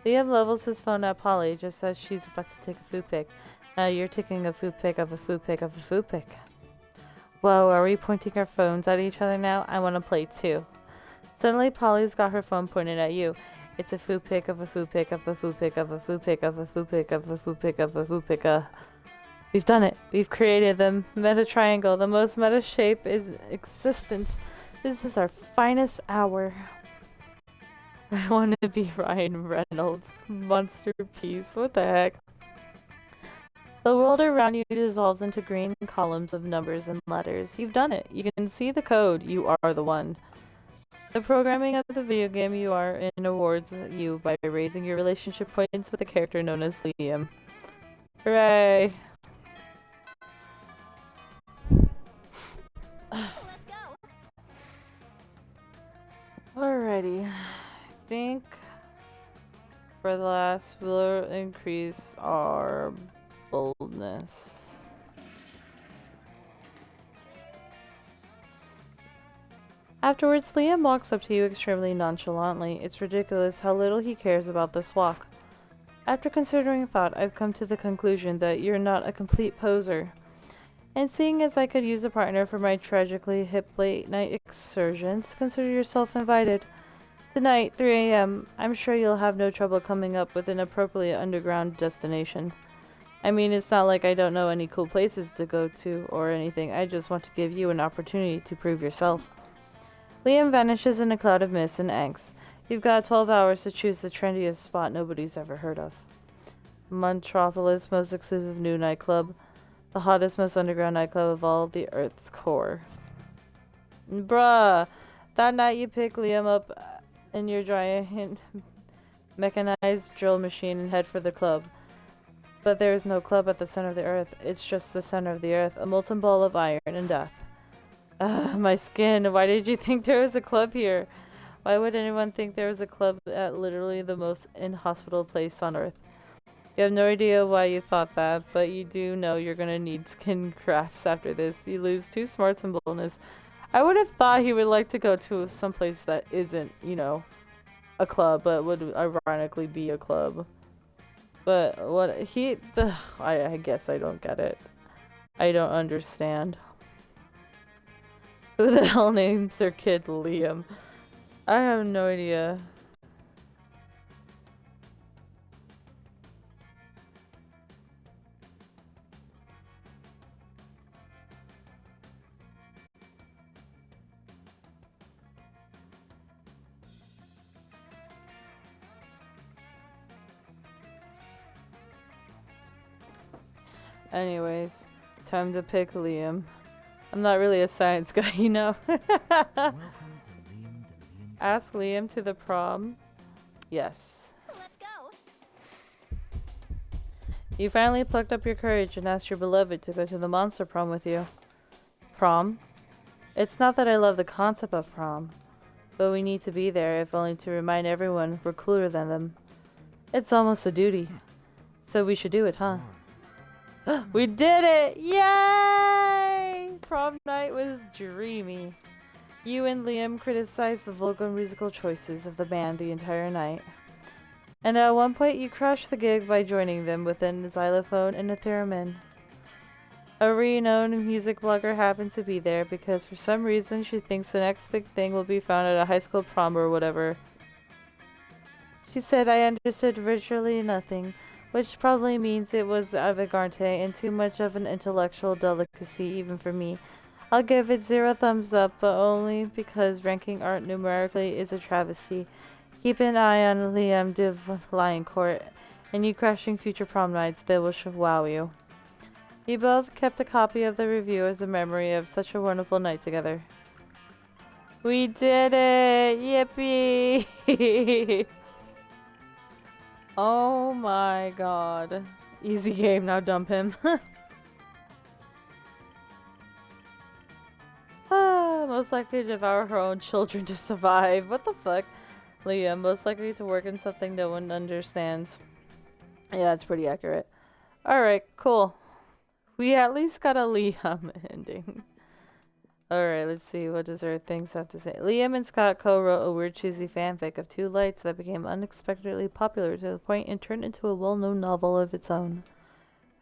Liam levels his phone at Polly just as she's about to take a food pic. Now you're taking a food pic of a food pic of a food pic. Whoa, are we pointing our phones at each other now? I want to play too. Suddenly, Polly's got her phone pointed at you. It's a food pic of a food pic of a food pic of a food pic of a food pic of a food pic of a food pic. We've done it. We've created the meta triangle, the most meta shape in existence. This is our finest hour. I want to be Ryan Reynolds. Monster piece. What the heck? The world around you dissolves into green columns of numbers and letters. You've done it. You can see the code. You are the one. The programming of the video game you are in awards you by raising your relationship points with a character known as Liam. Hooray! Let's go. Alrighty. I think for the last we'll increase our boldness. Afterwards, Liam walks up to you extremely nonchalantly. It's ridiculous how little he cares about this walk. After considering thought, I've come to the conclusion that you're not a complete poser. And seeing as I could use a partner for my tragically hip late-night excursions, consider yourself invited. Tonight, 3 a.m., I'm sure you'll have no trouble coming up with an appropriate underground destination. I mean, it's not like I don't know any cool places to go to or anything. I just want to give you an opportunity to prove yourself. Liam vanishes in a cloud of mist and angst. You've got 12 hours to choose the trendiest spot nobody's ever heard of. Metropolis' most exclusive new nightclub. The hottest, most underground nightclub of all, the Earth's core. Bruh, that night you pick Liam up in your giant mechanized drill machine and head for the club. But there is no club at the center of the Earth. It's just the center of the Earth, a molten ball of iron and death. My skin. Why did you think there was a club here? Why would anyone think there was a club at literally the most inhospitable place on Earth? You have no idea why you thought that, but you do know you're gonna need skin crafts after this. You lose 2 smarts and boldness. I would have thought he would like to go to some place that isn't, you know, a club, but would ironically be a club. But what he... I guess I don't get it. I don't understand. Who the hell names their kid Liam? I have no idea. Anyways, time to pick Liam. I'm not really a science guy, you know. Ask Liam to the prom. Yes. Let's go. You finally plucked up your courage and asked your beloved to go to the monster prom with you. Prom? It's not that I love the concept of prom, but we need to be there, if only to remind everyone we're cooler than them. It's almost a duty. So we should do it, huh? We did it! Yay! Prom night was dreamy. You and Liam criticized the vulgar musical choices of the band the entire night. And at one point you crushed the gig by joining them with a xylophone and a theremin. A renowned music blogger happened to be there because for some reason she thinks the next big thing will be found at a high school prom or whatever. She said I understood virtually nothing, which probably means it was avant-garde and too much of an intellectual delicacy even for me. I'll give it 0 thumbs up, but only because ranking art numerically is a travesty. Keep an eye on Liam de Lioncourt, and you crashing future prom nights, they will wow you. You both kept a copy of the review as a memory of such a wonderful night together. We did it! Yippee! Oh my god. Easy game, now dump him. Most likely to devour her own children to survive. What the fuck? Liam, most likely to work in something no one understands. Yeah, that's pretty accurate. Alright, cool. We at least got a Liam ending. Alright, let's see. What does our things have to say? Liam and Scott co-wrote a weird cheesy fanfic of 2 lights that became unexpectedly popular to the point it turned into a well-known novel of its own.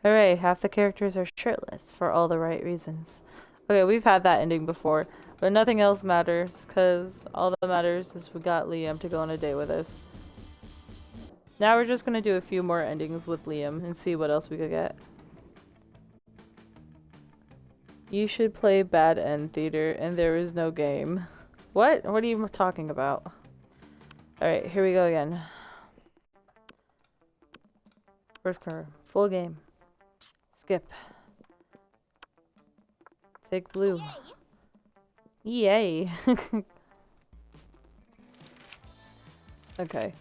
Hooray, half the characters are shirtless for all the right reasons. Okay, we've had that ending before, but nothing else matters, because all that matters is we got Liam to go on a date with us. Now we're just going to do a few more endings with Liam and see what else we could get. You should play Bad End Theater, and there is no game. What? What are you talking about? Alright, here we go again. First card. Full game. Skip. Take blue. Yay! Okay.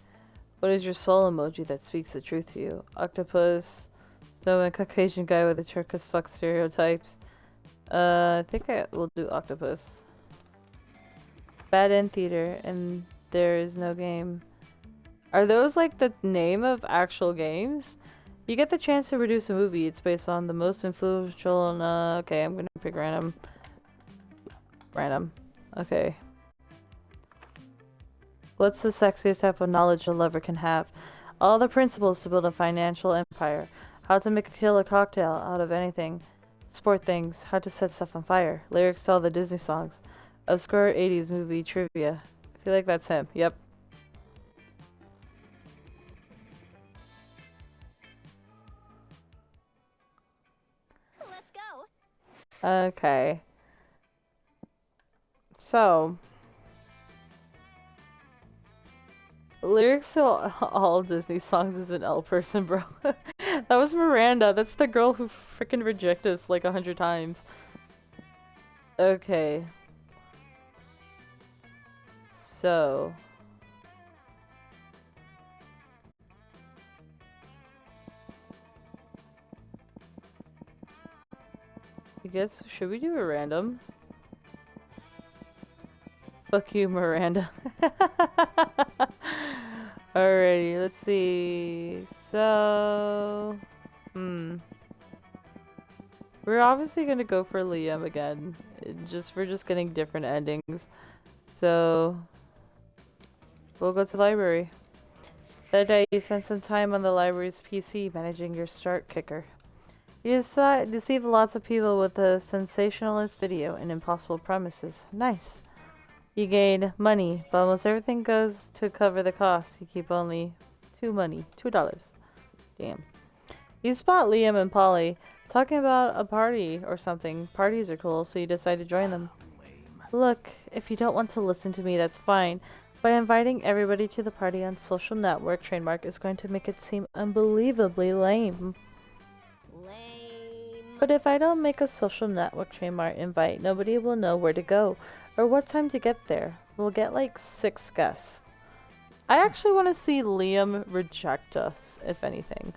What is your soul emoji that speaks the truth to you? Octopus. Snowman, Caucasian guy with a trick as fuck stereotypes. I think I will do octopus. Bad End Theater, and there is no game. Are those like the name of actual games? You get the chance to produce a movie. It's based on the most influential and, okay, I'm gonna pick random. Random. Okay. What's the sexiest type of knowledge a lover can have? All the principles to build a financial empire. How to make a killer cocktail out of anything. Sport things. How to set stuff on fire. Lyrics to all the Disney songs. Obscure 80s movie trivia. I feel like that's him. Yep. Let's go. Okay. So, lyrics to all Disney songs is an L person, bro. That was Miranda. That's the girl who freaking rejected us like 100 times. Okay. So. I guess, should we do a random? Fuck you, Miranda. Alrighty, let's see. So, we're obviously gonna go for Liam again. We're just getting different endings. So, we'll go to the library. That day, you spent some time on the library's PC managing your start kicker. You deceive lots of people with a sensationalist video and impossible promises. Nice. You gain money, but almost everything goes to cover the costs. You keep only $2. Damn. You spot Liam and Polly talking about a party or something. Parties are cool, so you decide to join them. Look, if you don't want to listen to me, that's fine. But inviting everybody to the party on social network trademark is going to make it seem unbelievably lame. Lame. But if I don't make a social network trademark invite, nobody will know where to go or what time to get there. We'll get like 6 guests. I actually want to see Liam reject us, if anything.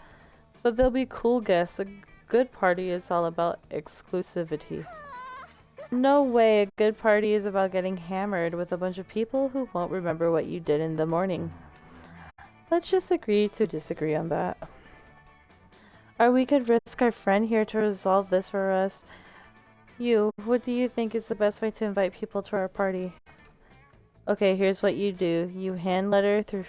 But they'll be cool guests. A good party is all about exclusivity. No way, a good party is about getting hammered with a bunch of people who won't remember what you did in the morning. Let's just agree to disagree on that. Or we could risk our friend here to resolve this for us. What do you think is the best way to invite people to our party? Okay, here's what you do. You hand letter through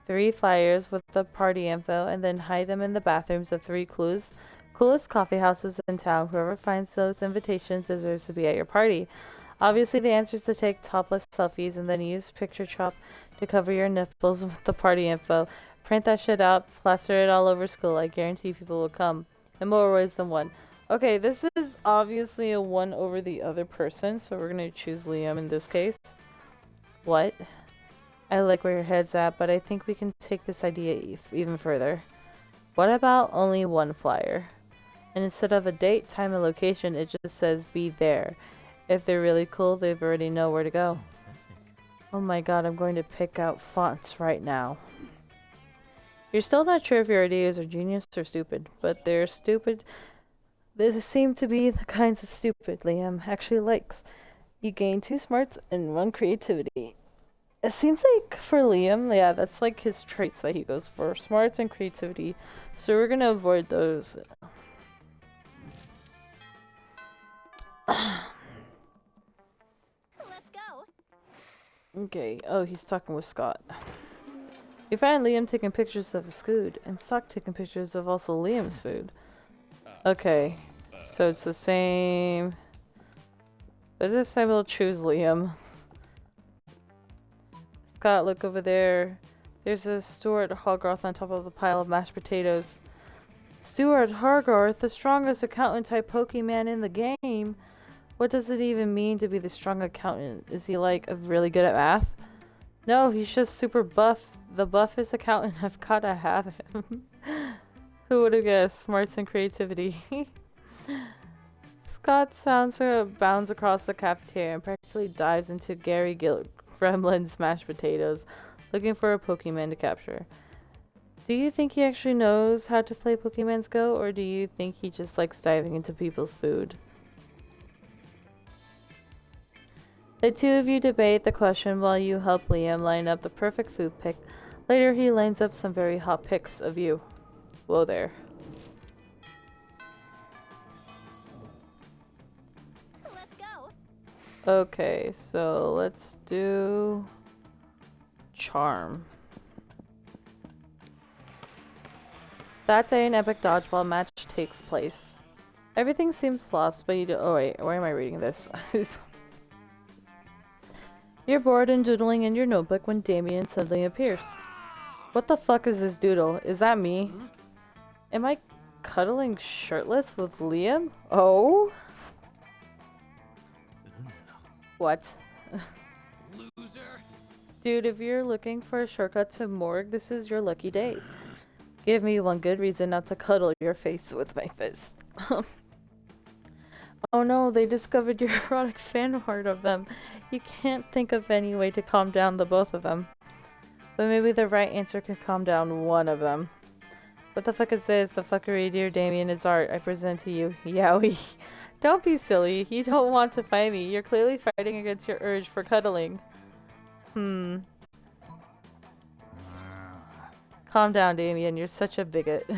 3 flyers with the party info and then hide them in the bathrooms of 3 coolest coffee houses in town. Whoever finds those invitations deserves to be at your party. Obviously, the answer is to take topless selfies and then use picture chop to cover your nipples with the party info. Print that shit out, plaster it all over school. I guarantee people will come. In more ways than one. Okay, this is obviously a one over the other person, so we're gonna choose Liam in this case. What? I like where your head's at, but I think we can take this idea even further. What about only 1 flyer? And instead of a date, time, and location, it just says be there. If they're really cool, they already know where to go. Oh my god, I'm going to pick out fonts right now. You're still not sure if your ideas are genius or stupid, but they're stupid. They seem to be the kinds of stupid Liam actually likes. You gain 2 smarts and 1 creativity. It seems like for Liam, yeah, that's like his traits that he goes for. Smarts and creativity. So we're gonna avoid those. Let's go. Okay, oh, he's talking with Scott. You find Liam taking pictures of his food, and Scott taking pictures of also Liam's food. Okay, so it's the same. But this time we'll choose Liam. Scott, look over there. There's a Stuart Hogarth on top of the pile of mashed potatoes. Stuart Hogarth, the strongest accountant type Pokemon in the game. What does it even mean to be the strong accountant? Is he like really good at math? No, he's just super buff. The buffest accountant. I've gotta have him. Who would have guessed? Smarts and creativity. Scott bounds across the cafeteria and practically dives into Gary Gremlin's mashed potatoes, looking for a Pokemon to capture. Do you think he actually knows how to play Pokemon's Go, or do you think he just likes diving into people's food? The 2 of you debate the question while you help Liam line up the perfect food pick. Later, he lines up some very hot pics of you. Whoa there. Let's go. Okay, so let's do charm. That day, an epic dodgeball match takes place. Everything seems lost, but you do- oh wait, why am I reading this? You're bored and doodling in your notebook when Damien suddenly appears. What the fuck is this doodle? Is that me? Am I cuddling shirtless with Liam? Oh? What? Loser. Dude, if you're looking for a shortcut to morgue, this is your lucky day. Give me one good reason not to cuddle your face with my fist. Oh no, they discovered your erotic fan art of them. You can't think of any way to calm down the both of them. But maybe the right answer can calm down one of them. What the fuck is this? The fuckery, dear Damien, is art. I present to you. Yowie. Don't be silly. You don't want to fight me. You're clearly fighting against your urge for cuddling. Calm down, Damien. You're such a bigot.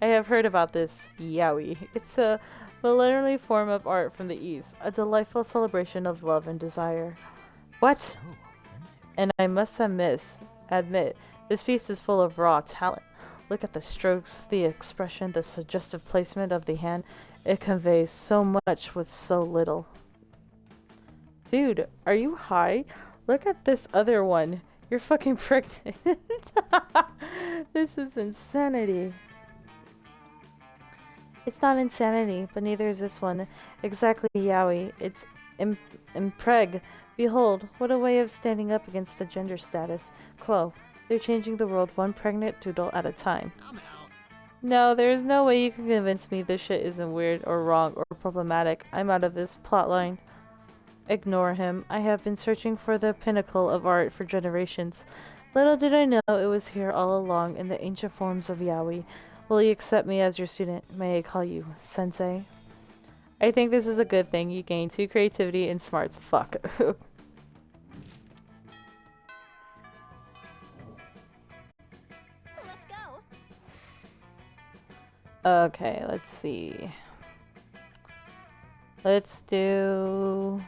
I have heard about this. Yowie. It's a millennially form of art from the East. A delightful celebration of love and desire. What? So authentic. And I must admit, this piece is full of raw talent. Look at the strokes, the expression, the suggestive placement of the hand. It conveys so much with so little. Dude, are you high? Look at this other one. You're fucking pregnant. This is insanity. It's not insanity, but neither is this one. Exactly, Yowie. It's impreg. Behold, what a way of standing up against the gender status quo. They're changing the world one pregnant doodle at a time. I'm out. No, there's no way you can convince me this shit isn't weird or wrong or problematic. I'm out of this plotline. Ignore him. I have been searching for the pinnacle of art for generations. Little did I know it was here all along in the ancient forms of Yowie. Will you accept me as your student? May I call you Sensei? I think this is a good thing. You gain 2 creativity and smarts. Fuck. Let's go. Okay, let's see. Let's do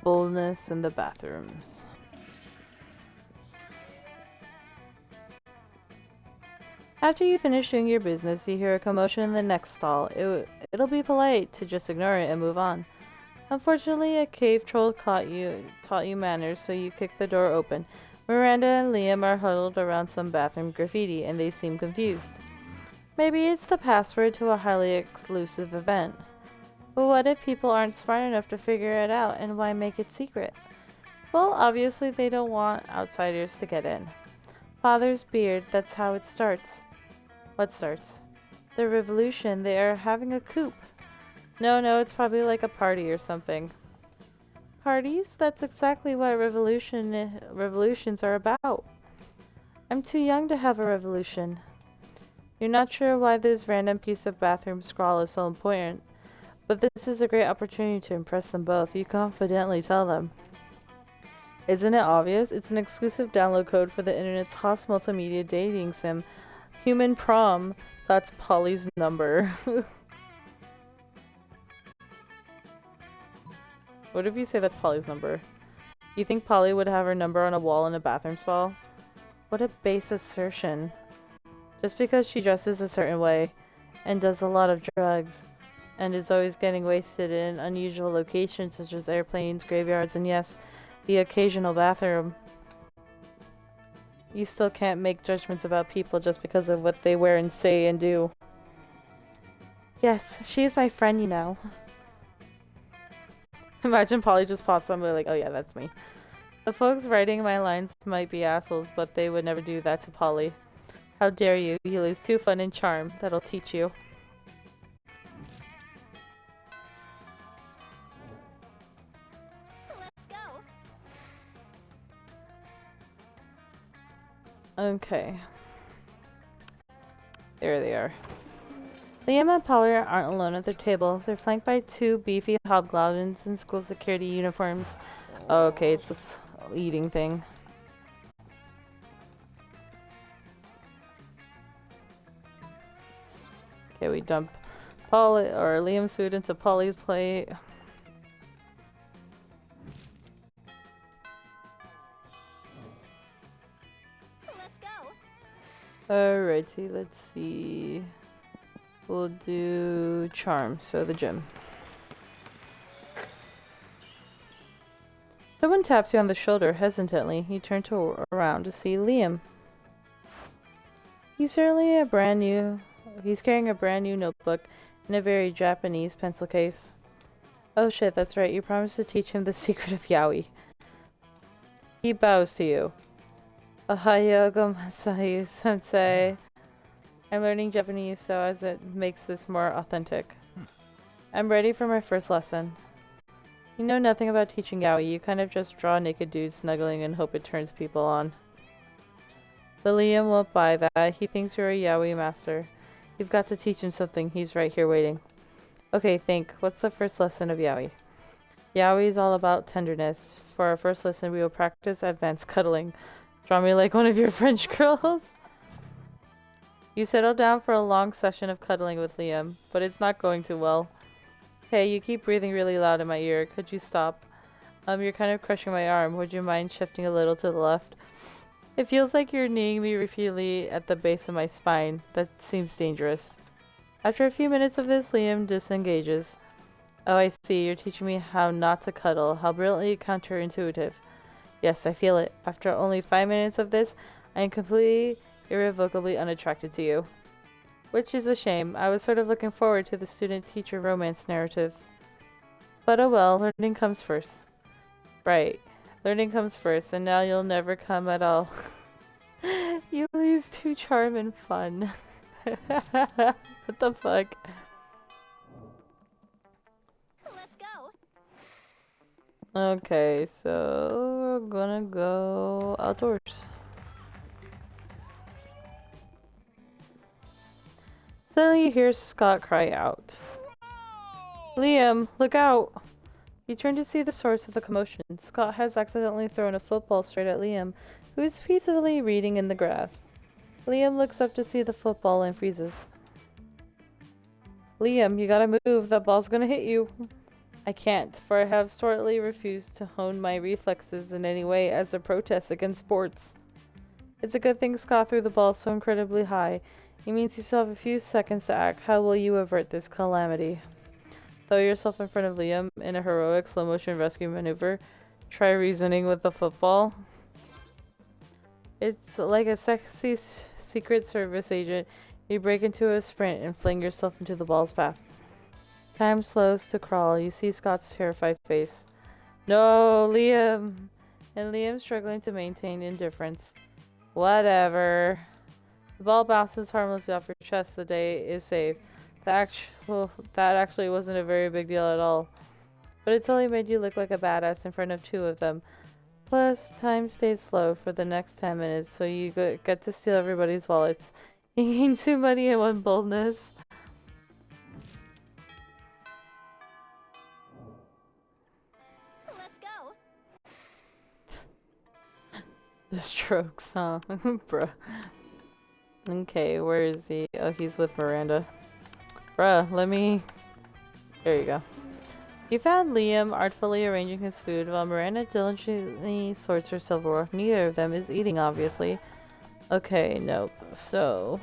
boldness in the bathrooms. After you finish doing your business, you hear a commotion in the next stall. It'll be polite to just ignore it and move on. Unfortunately, a cave troll taught you manners, so you kick the door open. Miranda and Liam are huddled around some bathroom graffiti, and they seem confused. Maybe it's the password to a highly exclusive event. But what if people aren't smart enough to figure it out, and why make it secret? Well, obviously they don't want outsiders to get in. Father's beard, that's how it starts. What starts? The revolution. They are having a coup. No, it's probably like a party or something. Parties? That's exactly what revolutions are about. I'm too young to have a revolution. You're not sure why this random piece of bathroom scrawl is so important, but this is a great opportunity to impress them both. You confidently tell them. Isn't it obvious? It's an exclusive download code for the internet's hottest multimedia dating sim, Human Prom. That's Polly's number. What if you say that's Polly's number? You think Polly would have her number on a wall in a bathroom stall? What a base assertion. Just because she dresses a certain way, and does a lot of drugs, and is always getting wasted in unusual locations such as airplanes, graveyards, and yes, the occasional bathroom. You still can't make judgments about people just because of what they wear and say and do. Yes, she's my friend, you know. Imagine Polly just pops on me like, oh yeah, that's me. The folks writing my lines might be assholes, but they would never do that to Polly. How dare you? You lose 2 fun and charm. That'll teach you. Let's go. Okay. There they are. Liam and Polly aren't alone at their table. They're flanked by 2 beefy hobgoblins in school security uniforms. Oh, okay, it's this eating thing. Okay, we dump Polly or Liam's food into Polly's plate. Alrighty, let's see. We'll do charm, so the gym. Someone taps you on the shoulder hesitantly. You turn around to see Liam. He's carrying a brand new notebook and a very Japanese pencil case. Oh shit, that's right. You promised to teach him the secret of yaoi. He bows to you. Ohayo gozaimasu, sensei. I'm learning Japanese so as it makes this more authentic. I'm ready for my first lesson. You know nothing about teaching yaoi. You kind of just draw naked dudes snuggling and hope it turns people on. But Liam won't buy that. He thinks you're a yaoi master. You've got to teach him something. He's right here waiting. Okay, think. What's the first lesson of yaoi? Yaoi is all about tenderness. For our first lesson, we will practice advanced cuddling. Draw me like one of your French girls. You settle down for a long session of cuddling with Liam, but it's not going too well. Hey, you keep breathing really loud in my ear. Could you stop? You're kind of crushing my arm. Would you mind shifting a little to the left? It feels like you're kneeing me repeatedly at the base of my spine. That seems dangerous. After a few minutes of this, Liam disengages. Oh, I see. You're teaching me how not to cuddle. How brilliantly counterintuitive. Yes, I feel it. After only 5 minutes of this, I am completely, irrevocably unattracted to you. Which is a shame. I was sort of looking forward to the student-teacher romance narrative. But oh well, learning comes first. Right. Learning comes first, and now you'll never come at all. You lose to charm and fun. What the fuck? Let's go. Okay, so we're gonna go outdoors. Suddenly you hear Scott cry out. Liam, look out! You turn to see the source of the commotion. Scott has accidentally thrown a football straight at Liam, who is peacefully reading in the grass. Liam looks up to see the football and freezes. Liam, you gotta move. That ball's gonna hit you. I can't, for I have sorely refused to hone my reflexes in any way as a protest against sports. It's a good thing Scott threw the ball so incredibly high. It means you still have a few seconds to act. How will you avert this calamity? Throw yourself in front of Liam in a heroic slow-motion rescue maneuver. Try reasoning with the football. It's like a sexy Secret Service agent. You break into a sprint and fling yourself into the ball's path. Time slows to crawl. You see Scott's terrified face. No, Liam! And Liam struggling to maintain indifference. Whatever. The ball bounces harmlessly off your chest. The day is saved. That actually wasn't a very big deal at all. But it totally made you look like a badass in front of two of them. Plus, time stayed slow for the next 10 minutes, so you get to steal everybody's wallets. You gain 2 money and 1 boldness. Let's go. The strokes, huh? Bruh. Okay, where is he? Oh, he's with Miranda. Bruh, let me... There you go. You found Liam artfully arranging his food while Miranda diligently sorts her silverware. Neither of them is eating, obviously. Okay, nope. So...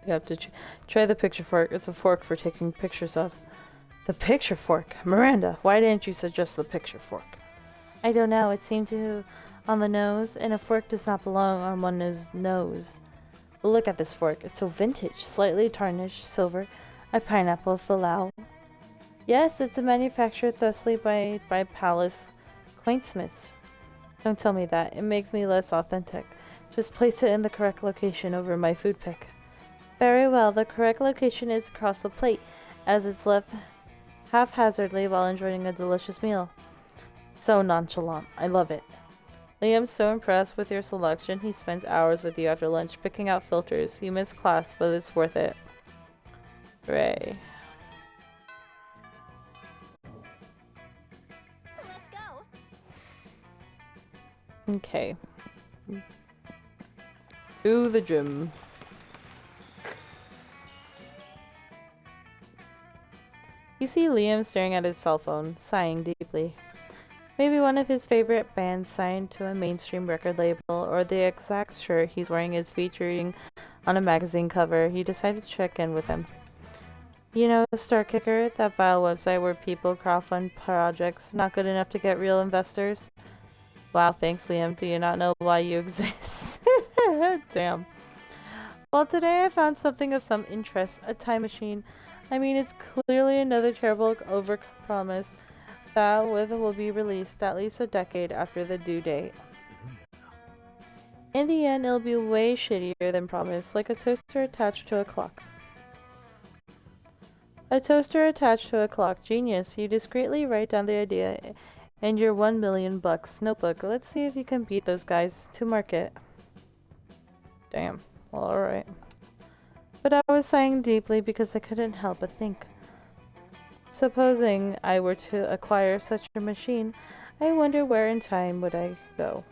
You have to try the picture fork. It's a fork for taking pictures of. The picture fork? Miranda, why didn't you suggest the picture fork? I don't know. It seemed to... on the nose, and a fork does not belong on one's nose. But look at this fork. It's so vintage. Slightly tarnished, silver. A pineapple filao. Yes, it's a manufactured thusly by Palace Quaintsmiths. Don't tell me that. It makes me less authentic. Just place it in the correct location over my food pick. Very well. The correct location is across the plate, as it's left haphazardly while enjoying a delicious meal. So nonchalant. I love it. Liam's so impressed with your selection, he spends hours with you after lunch picking out filters. You miss class, but it's worth it. Hooray. Let's go. Okay. To the gym. You see Liam staring at his cell phone, sighing deeply. Maybe one of his favorite bands signed to a mainstream record label, or the exact shirt he's wearing is featuring on a magazine cover. You decide to check in with him. You know, Star Kicker, that vile website where people crowdfund projects not good enough to get real investors? Wow, thanks, Liam. Do you not know why you exist? Damn. Well, today I found something of some interest. A time machine. I mean, it's clearly another terrible overpromise that will be released at least a decade after the due date. In the end, it'll be way shittier than promised, like a toaster attached to a clock. A toaster attached to a clock. Genius. You discreetly write down the idea in your $1,000,000 notebook. Let's see if you can beat those guys to market. Damn. Well, alright. But I was sighing deeply because I couldn't help but think. Supposing I were to acquire such a machine, I wonder where in time would I go.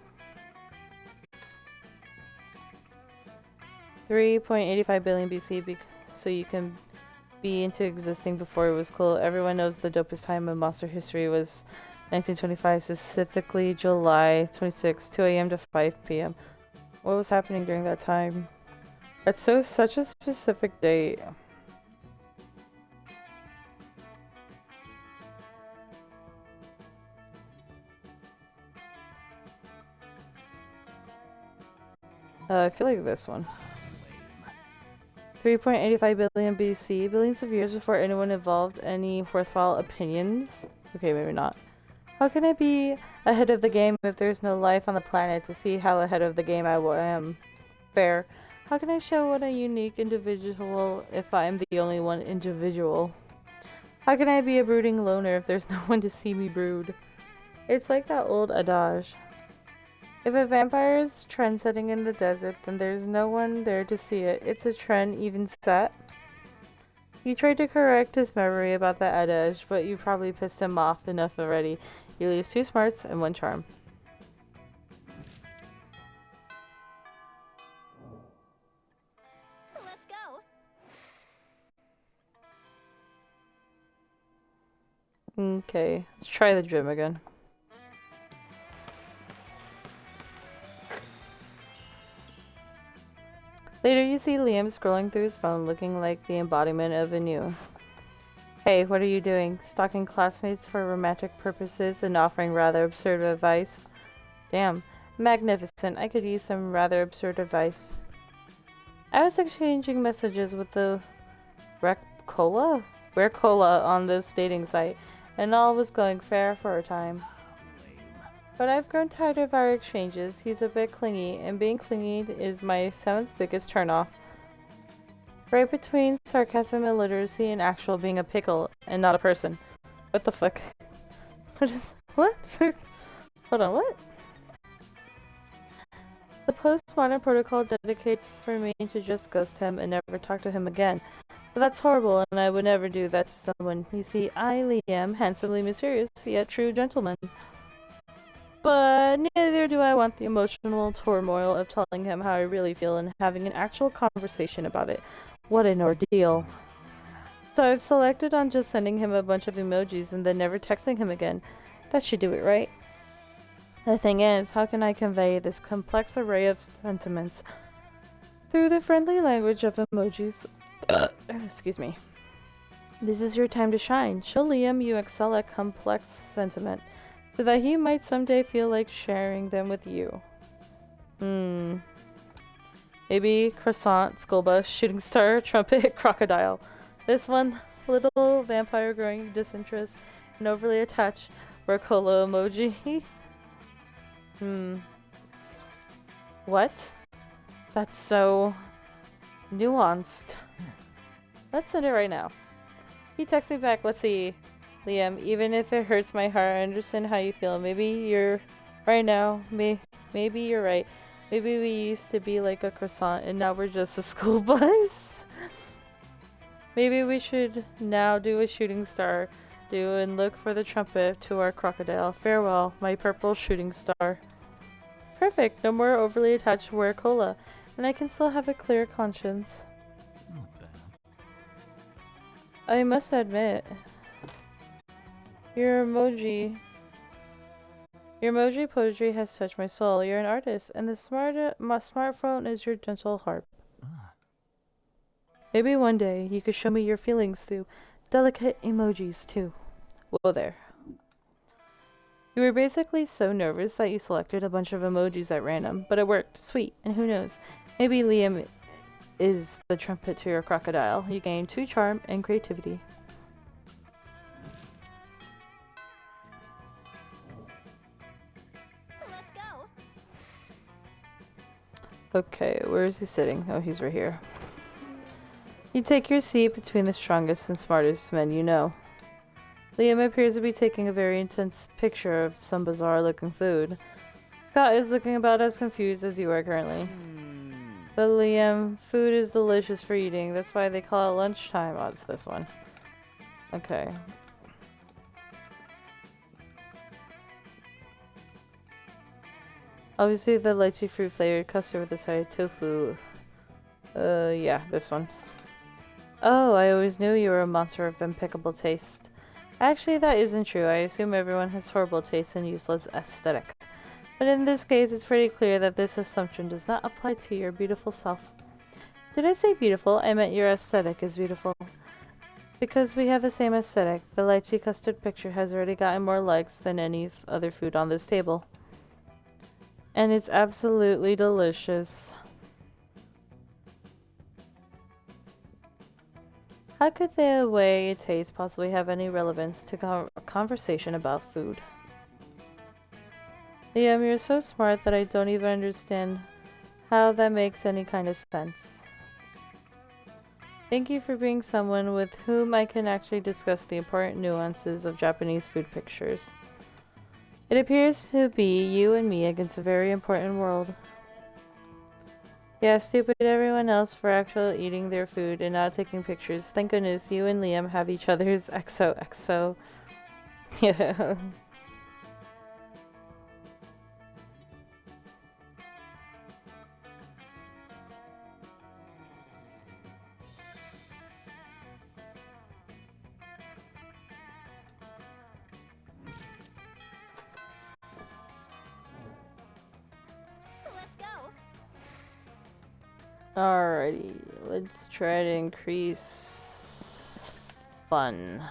3.85 billion BC, so you can be into existing before it was cool. Everyone knows the dopest time in monster history was 1925, specifically July 26, 2 a.m. to 5 p.m. What was happening during that time? That's such a specific date. I feel like this one. 3.85 billion BC, billions of years before anyone evolved any worthwhile opinions. Okay, maybe not. How can I be ahead of the game if there's no life on the planet to see how ahead of the game I am? Fair. How can I show what a unique individual if I'm the only one individual? How can I be a brooding loner if there's no one to see me brood? It's like that old adage. If a vampire is trend-setting in the desert, then there's no one there to see it. It's a trend even set. You tried to correct his memory about that adage, but you probably pissed him off enough already. You lose 2 smarts and 1 charm. Let's go. Okay, let's try the gym again. Later, you see Liam scrolling through his phone looking like the embodiment of a new. Hey, what are you doing? Stalking classmates for romantic purposes and offering rather absurd advice? Damn, magnificent. I could use some rather absurd advice. I was exchanging messages with the Rare Cola on this dating site, and all was going fair for a time. But I've grown tired of our exchanges. He's a bit clingy, and being clingy is my 7th biggest turnoff. Right between sarcasm, illiteracy, and actual being a pickle, and not a person. What the fuck? What? Hold on, what? The postmodern protocol dedicates for me to just ghost him and never talk to him again. But that's horrible, and I would never do that to someone. You see, I, Liam, handsomely mysterious, yet true gentleman. But neither do I want the emotional turmoil of telling him how I really feel and having an actual conversation about it. What an ordeal. So I've selected on just sending him a bunch of emojis and then never texting him again. That should do it, right? The thing is, how can I convey this complex array of sentiments through the friendly language of emojis? Excuse me. This is your time to shine. Show Liam you excel at complex sentiment, so that he might someday feel like sharing them with you. Maybe croissant, school bus, shooting star, trumpet, crocodile. This one, little vampire growing disinterest, and overly attached Rocolo emoji. What? That's so nuanced. Let's send it right now. He texts me back. Let's see. Liam, even if it hurts my heart, I understand how you feel. Maybe you're right now. Maybe you're right. Maybe we used to be like a croissant and now we're just a school bus. Maybe we should now do a shooting star and look for the trumpet to our crocodile. Farewell, my purple shooting star. Perfect. No more overly attached wear cola, and I can still have a clear conscience. Not bad. I must admit, your emoji Your emoji poetry has touched my soul. You're an artist, and my smartphone is your gentle harp. Ah. Maybe one day you could show me your feelings through delicate emojis too. Whoa there. You were basically so nervous that you selected a bunch of emojis at random, but it worked. Sweet. And who knows? Maybe Liam is the trumpet to your crocodile. You gained 2 charm and creativity. Let's go. Okay, where is he sitting? Oh, he's right here. You take your seat between the strongest and smartest men you know. Liam appears to be taking a very intense picture of some bizarre-looking food. Scott is looking about as confused as you are currently. But Liam, food is delicious for eating. That's why they call it lunchtime. Oh, it's this one. Okay. Obviously the lychee fruit flavored custard with the side of tofu. Yeah, this one. Oh, I always knew you were a monster of impeccable taste. Actually, that isn't true. I assume everyone has horrible taste and useless aesthetic. But in this case, it's pretty clear that this assumption does not apply to your beautiful self. Did I say beautiful? I meant your aesthetic is beautiful. Because we have the same aesthetic, the lychee custard picture has already gotten more likes than any other food on this table. And it's absolutely delicious. How could the way it tastes possibly have any relevance to a conversation about food? Liam, you're so smart that I don't even understand how that makes any kind of sense. Thank you for being someone with whom I can actually discuss the important nuances of Japanese food pictures. It appears to be you and me against a very important world. Yeah, stupid everyone else for actually eating their food and not taking pictures. Thank goodness you and Liam have each other's XOXO. Yeah. Let's go. Alrighty, let's try to increase fun.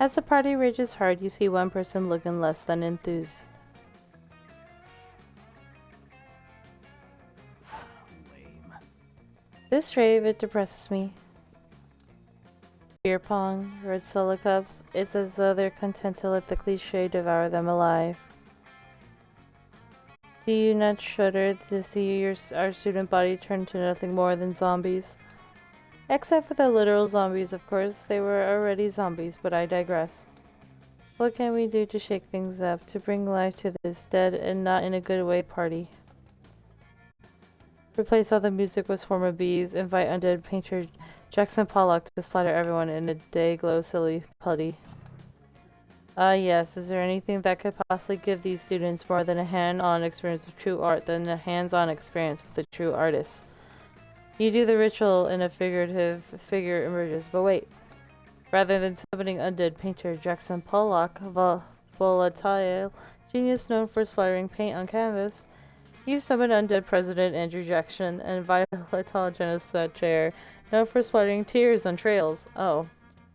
As the party rages hard, you see one person looking less than enthused. Lame. This rave, it depresses me. Beer pong, red solo cups, it's as though they're content to let the cliche devour them alive. Do you not shudder to see our student body turn to nothing more than zombies? Except for the literal zombies, of course. They were already zombies, but I digress. What can we do to shake things up, to bring life to this dead and not in a good way party? Replace all the music with swarm of bees, invite undead painter Jackson Pollock to splatter everyone in a day-glow silly putty. Yes, is there anything that could possibly give these students more than a hand-on experience with true art than a hands-on experience with a true artist? You do the ritual and a figurative figure emerges, but wait. Rather than summoning undead painter Jackson Pollock, volatile genius known for splattering paint on canvas, you summon undead President Andrew Jackson and volatile genocide chair known for splattering tears on trails. Oh.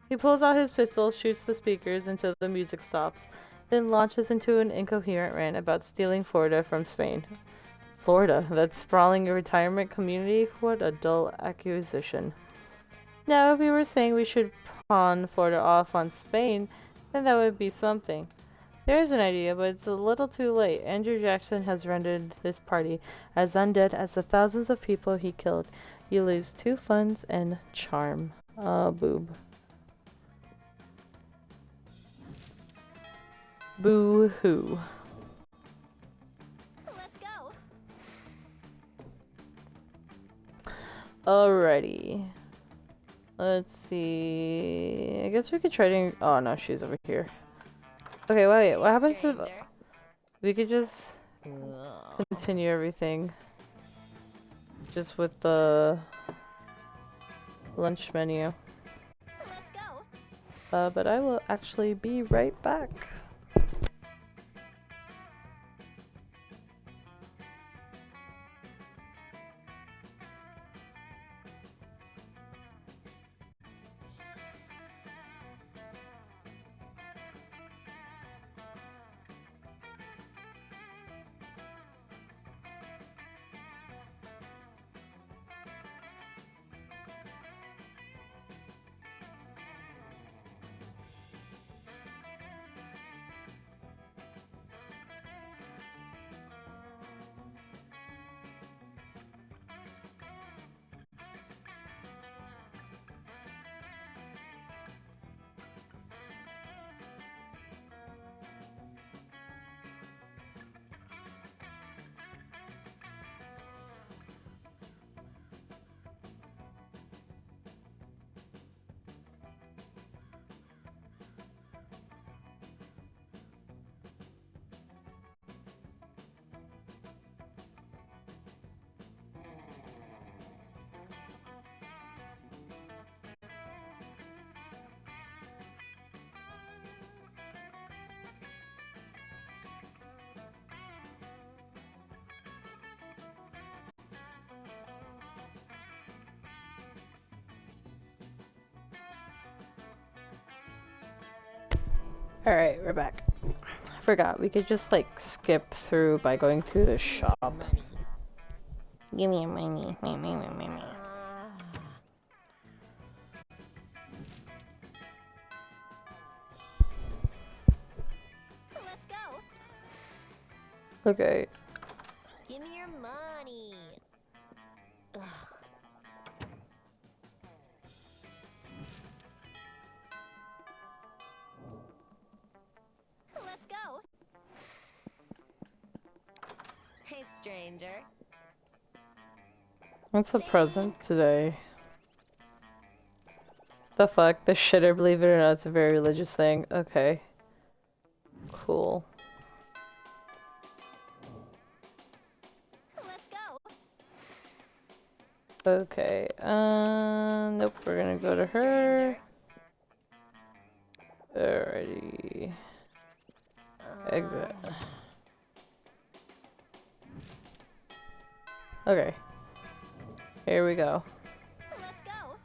He pulls out his pistol, shoots the speakers until the music stops, then launches into an incoherent rant about stealing Florida from Spain. Florida, that sprawling retirement community? What a dull acquisition. Now, if we were saying we should pawn Florida off on Spain, then that would be something. There's an idea, but it's a little too late. Andrew Jackson has rendered this party as undead as the thousands of people he killed. You lose 2 funds and charm. Boob. Boo-hoo. Let's go. Alrighty. Let's see. I guess we could try to. Oh no, she's over here. Okay, wait. What happens if we could just continue everything? just with the lunch menu. Let's go. But I will actually be right back. Alright, we're back. I forgot, we could just like skip through by going through the shop. Money. Give me your money. Let's go. Okay. Give me your money. Ugh. Let's go. Hey, stranger. What's the present today? The fuck? The shitter, believe it or not, it's a very religious thing. Okay. Cool. Let's go. Okay. Nope, we're gonna go to her. Alrighty. Exit. Okay. Here we go. Let's go.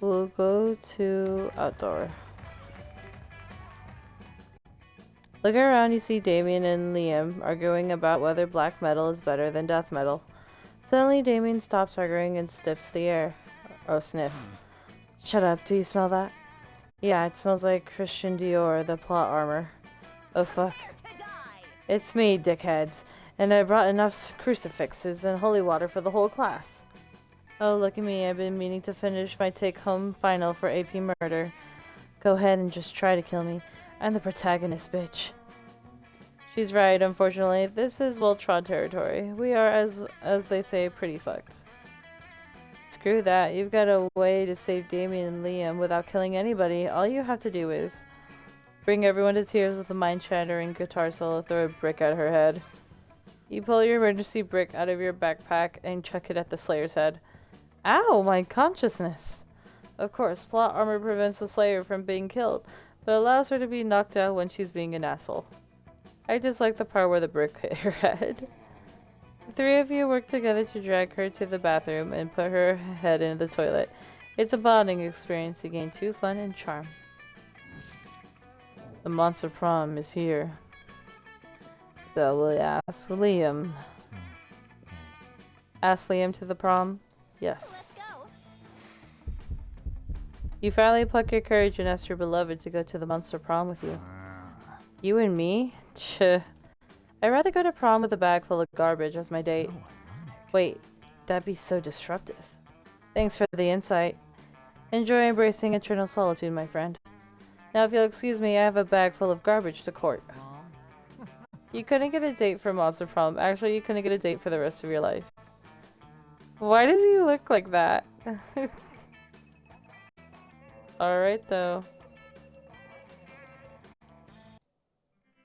We'll go to outdoor. Looking around, you see Damien and Liam arguing about whether black metal is better than death metal. Suddenly, Damien stops arguing and sniffs the air. Oh, sniffs. Shut up, do you smell that? Yeah, it smells like Christian Dior, the plot armor. Oh fuck. Prepare to die. It's me, dickheads. And I brought enough crucifixes and holy water for the whole class. Oh, look at me, I've been meaning to finish my take-home final for AP Murder. Go ahead and just try to kill me. I'm the protagonist, bitch. She's right, unfortunately. This is well-trod territory. We are, as they say, pretty fucked. Screw that. You've got a way to save Damien and Liam without killing anybody. All you have to do is bring everyone to tears with a mind-shattering guitar solo, throw a brick at her head. You pull your emergency brick out of your backpack and chuck it at the Slayer's head. Ow, my consciousness! Of course, plot armor prevents the Slayer from being killed, but allows her to be knocked out when she's being an asshole. I just like the part where the brick hit her head. The three of you work together to drag her to the bathroom and put her head in the toilet. It's a bonding experience to gain 2 fun and charm. The monster prom is here. So we'll ask Liam. Ask Liam to the prom? Yes. Let's go. You finally pluck your courage and ask your beloved to go to the monster prom with you. You and me? Tch. I'd rather go to prom with a bag full of garbage as my date. Wait, that'd be so disruptive. Thanks for the insight. Enjoy embracing eternal solitude, my friend. Now, if you'll excuse me, I have a bag full of garbage to court. You couldn't get a date for monster prom. Actually, you couldn't get a date for the rest of your life. Why does he look like that? Alright, though.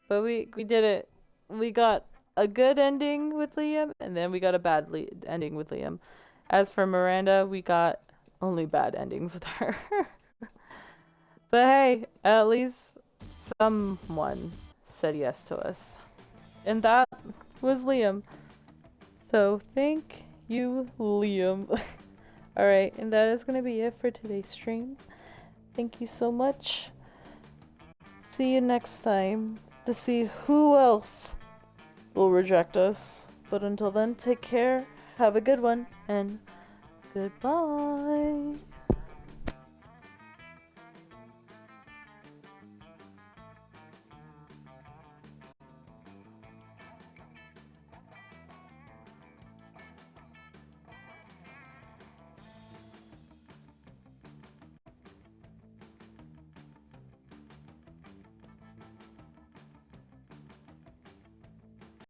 But we did it. We got a good ending with Liam, and then we got a bad ending with Liam. As for Miranda, we got only bad endings with her. But hey, at least someone said yes to us. And that was Liam. So thank you, Liam. Alright, and that is going to be it for today's stream. Thank you so much. See you next time to see who else will reject us. But until then, take care, have a good one, and goodbye.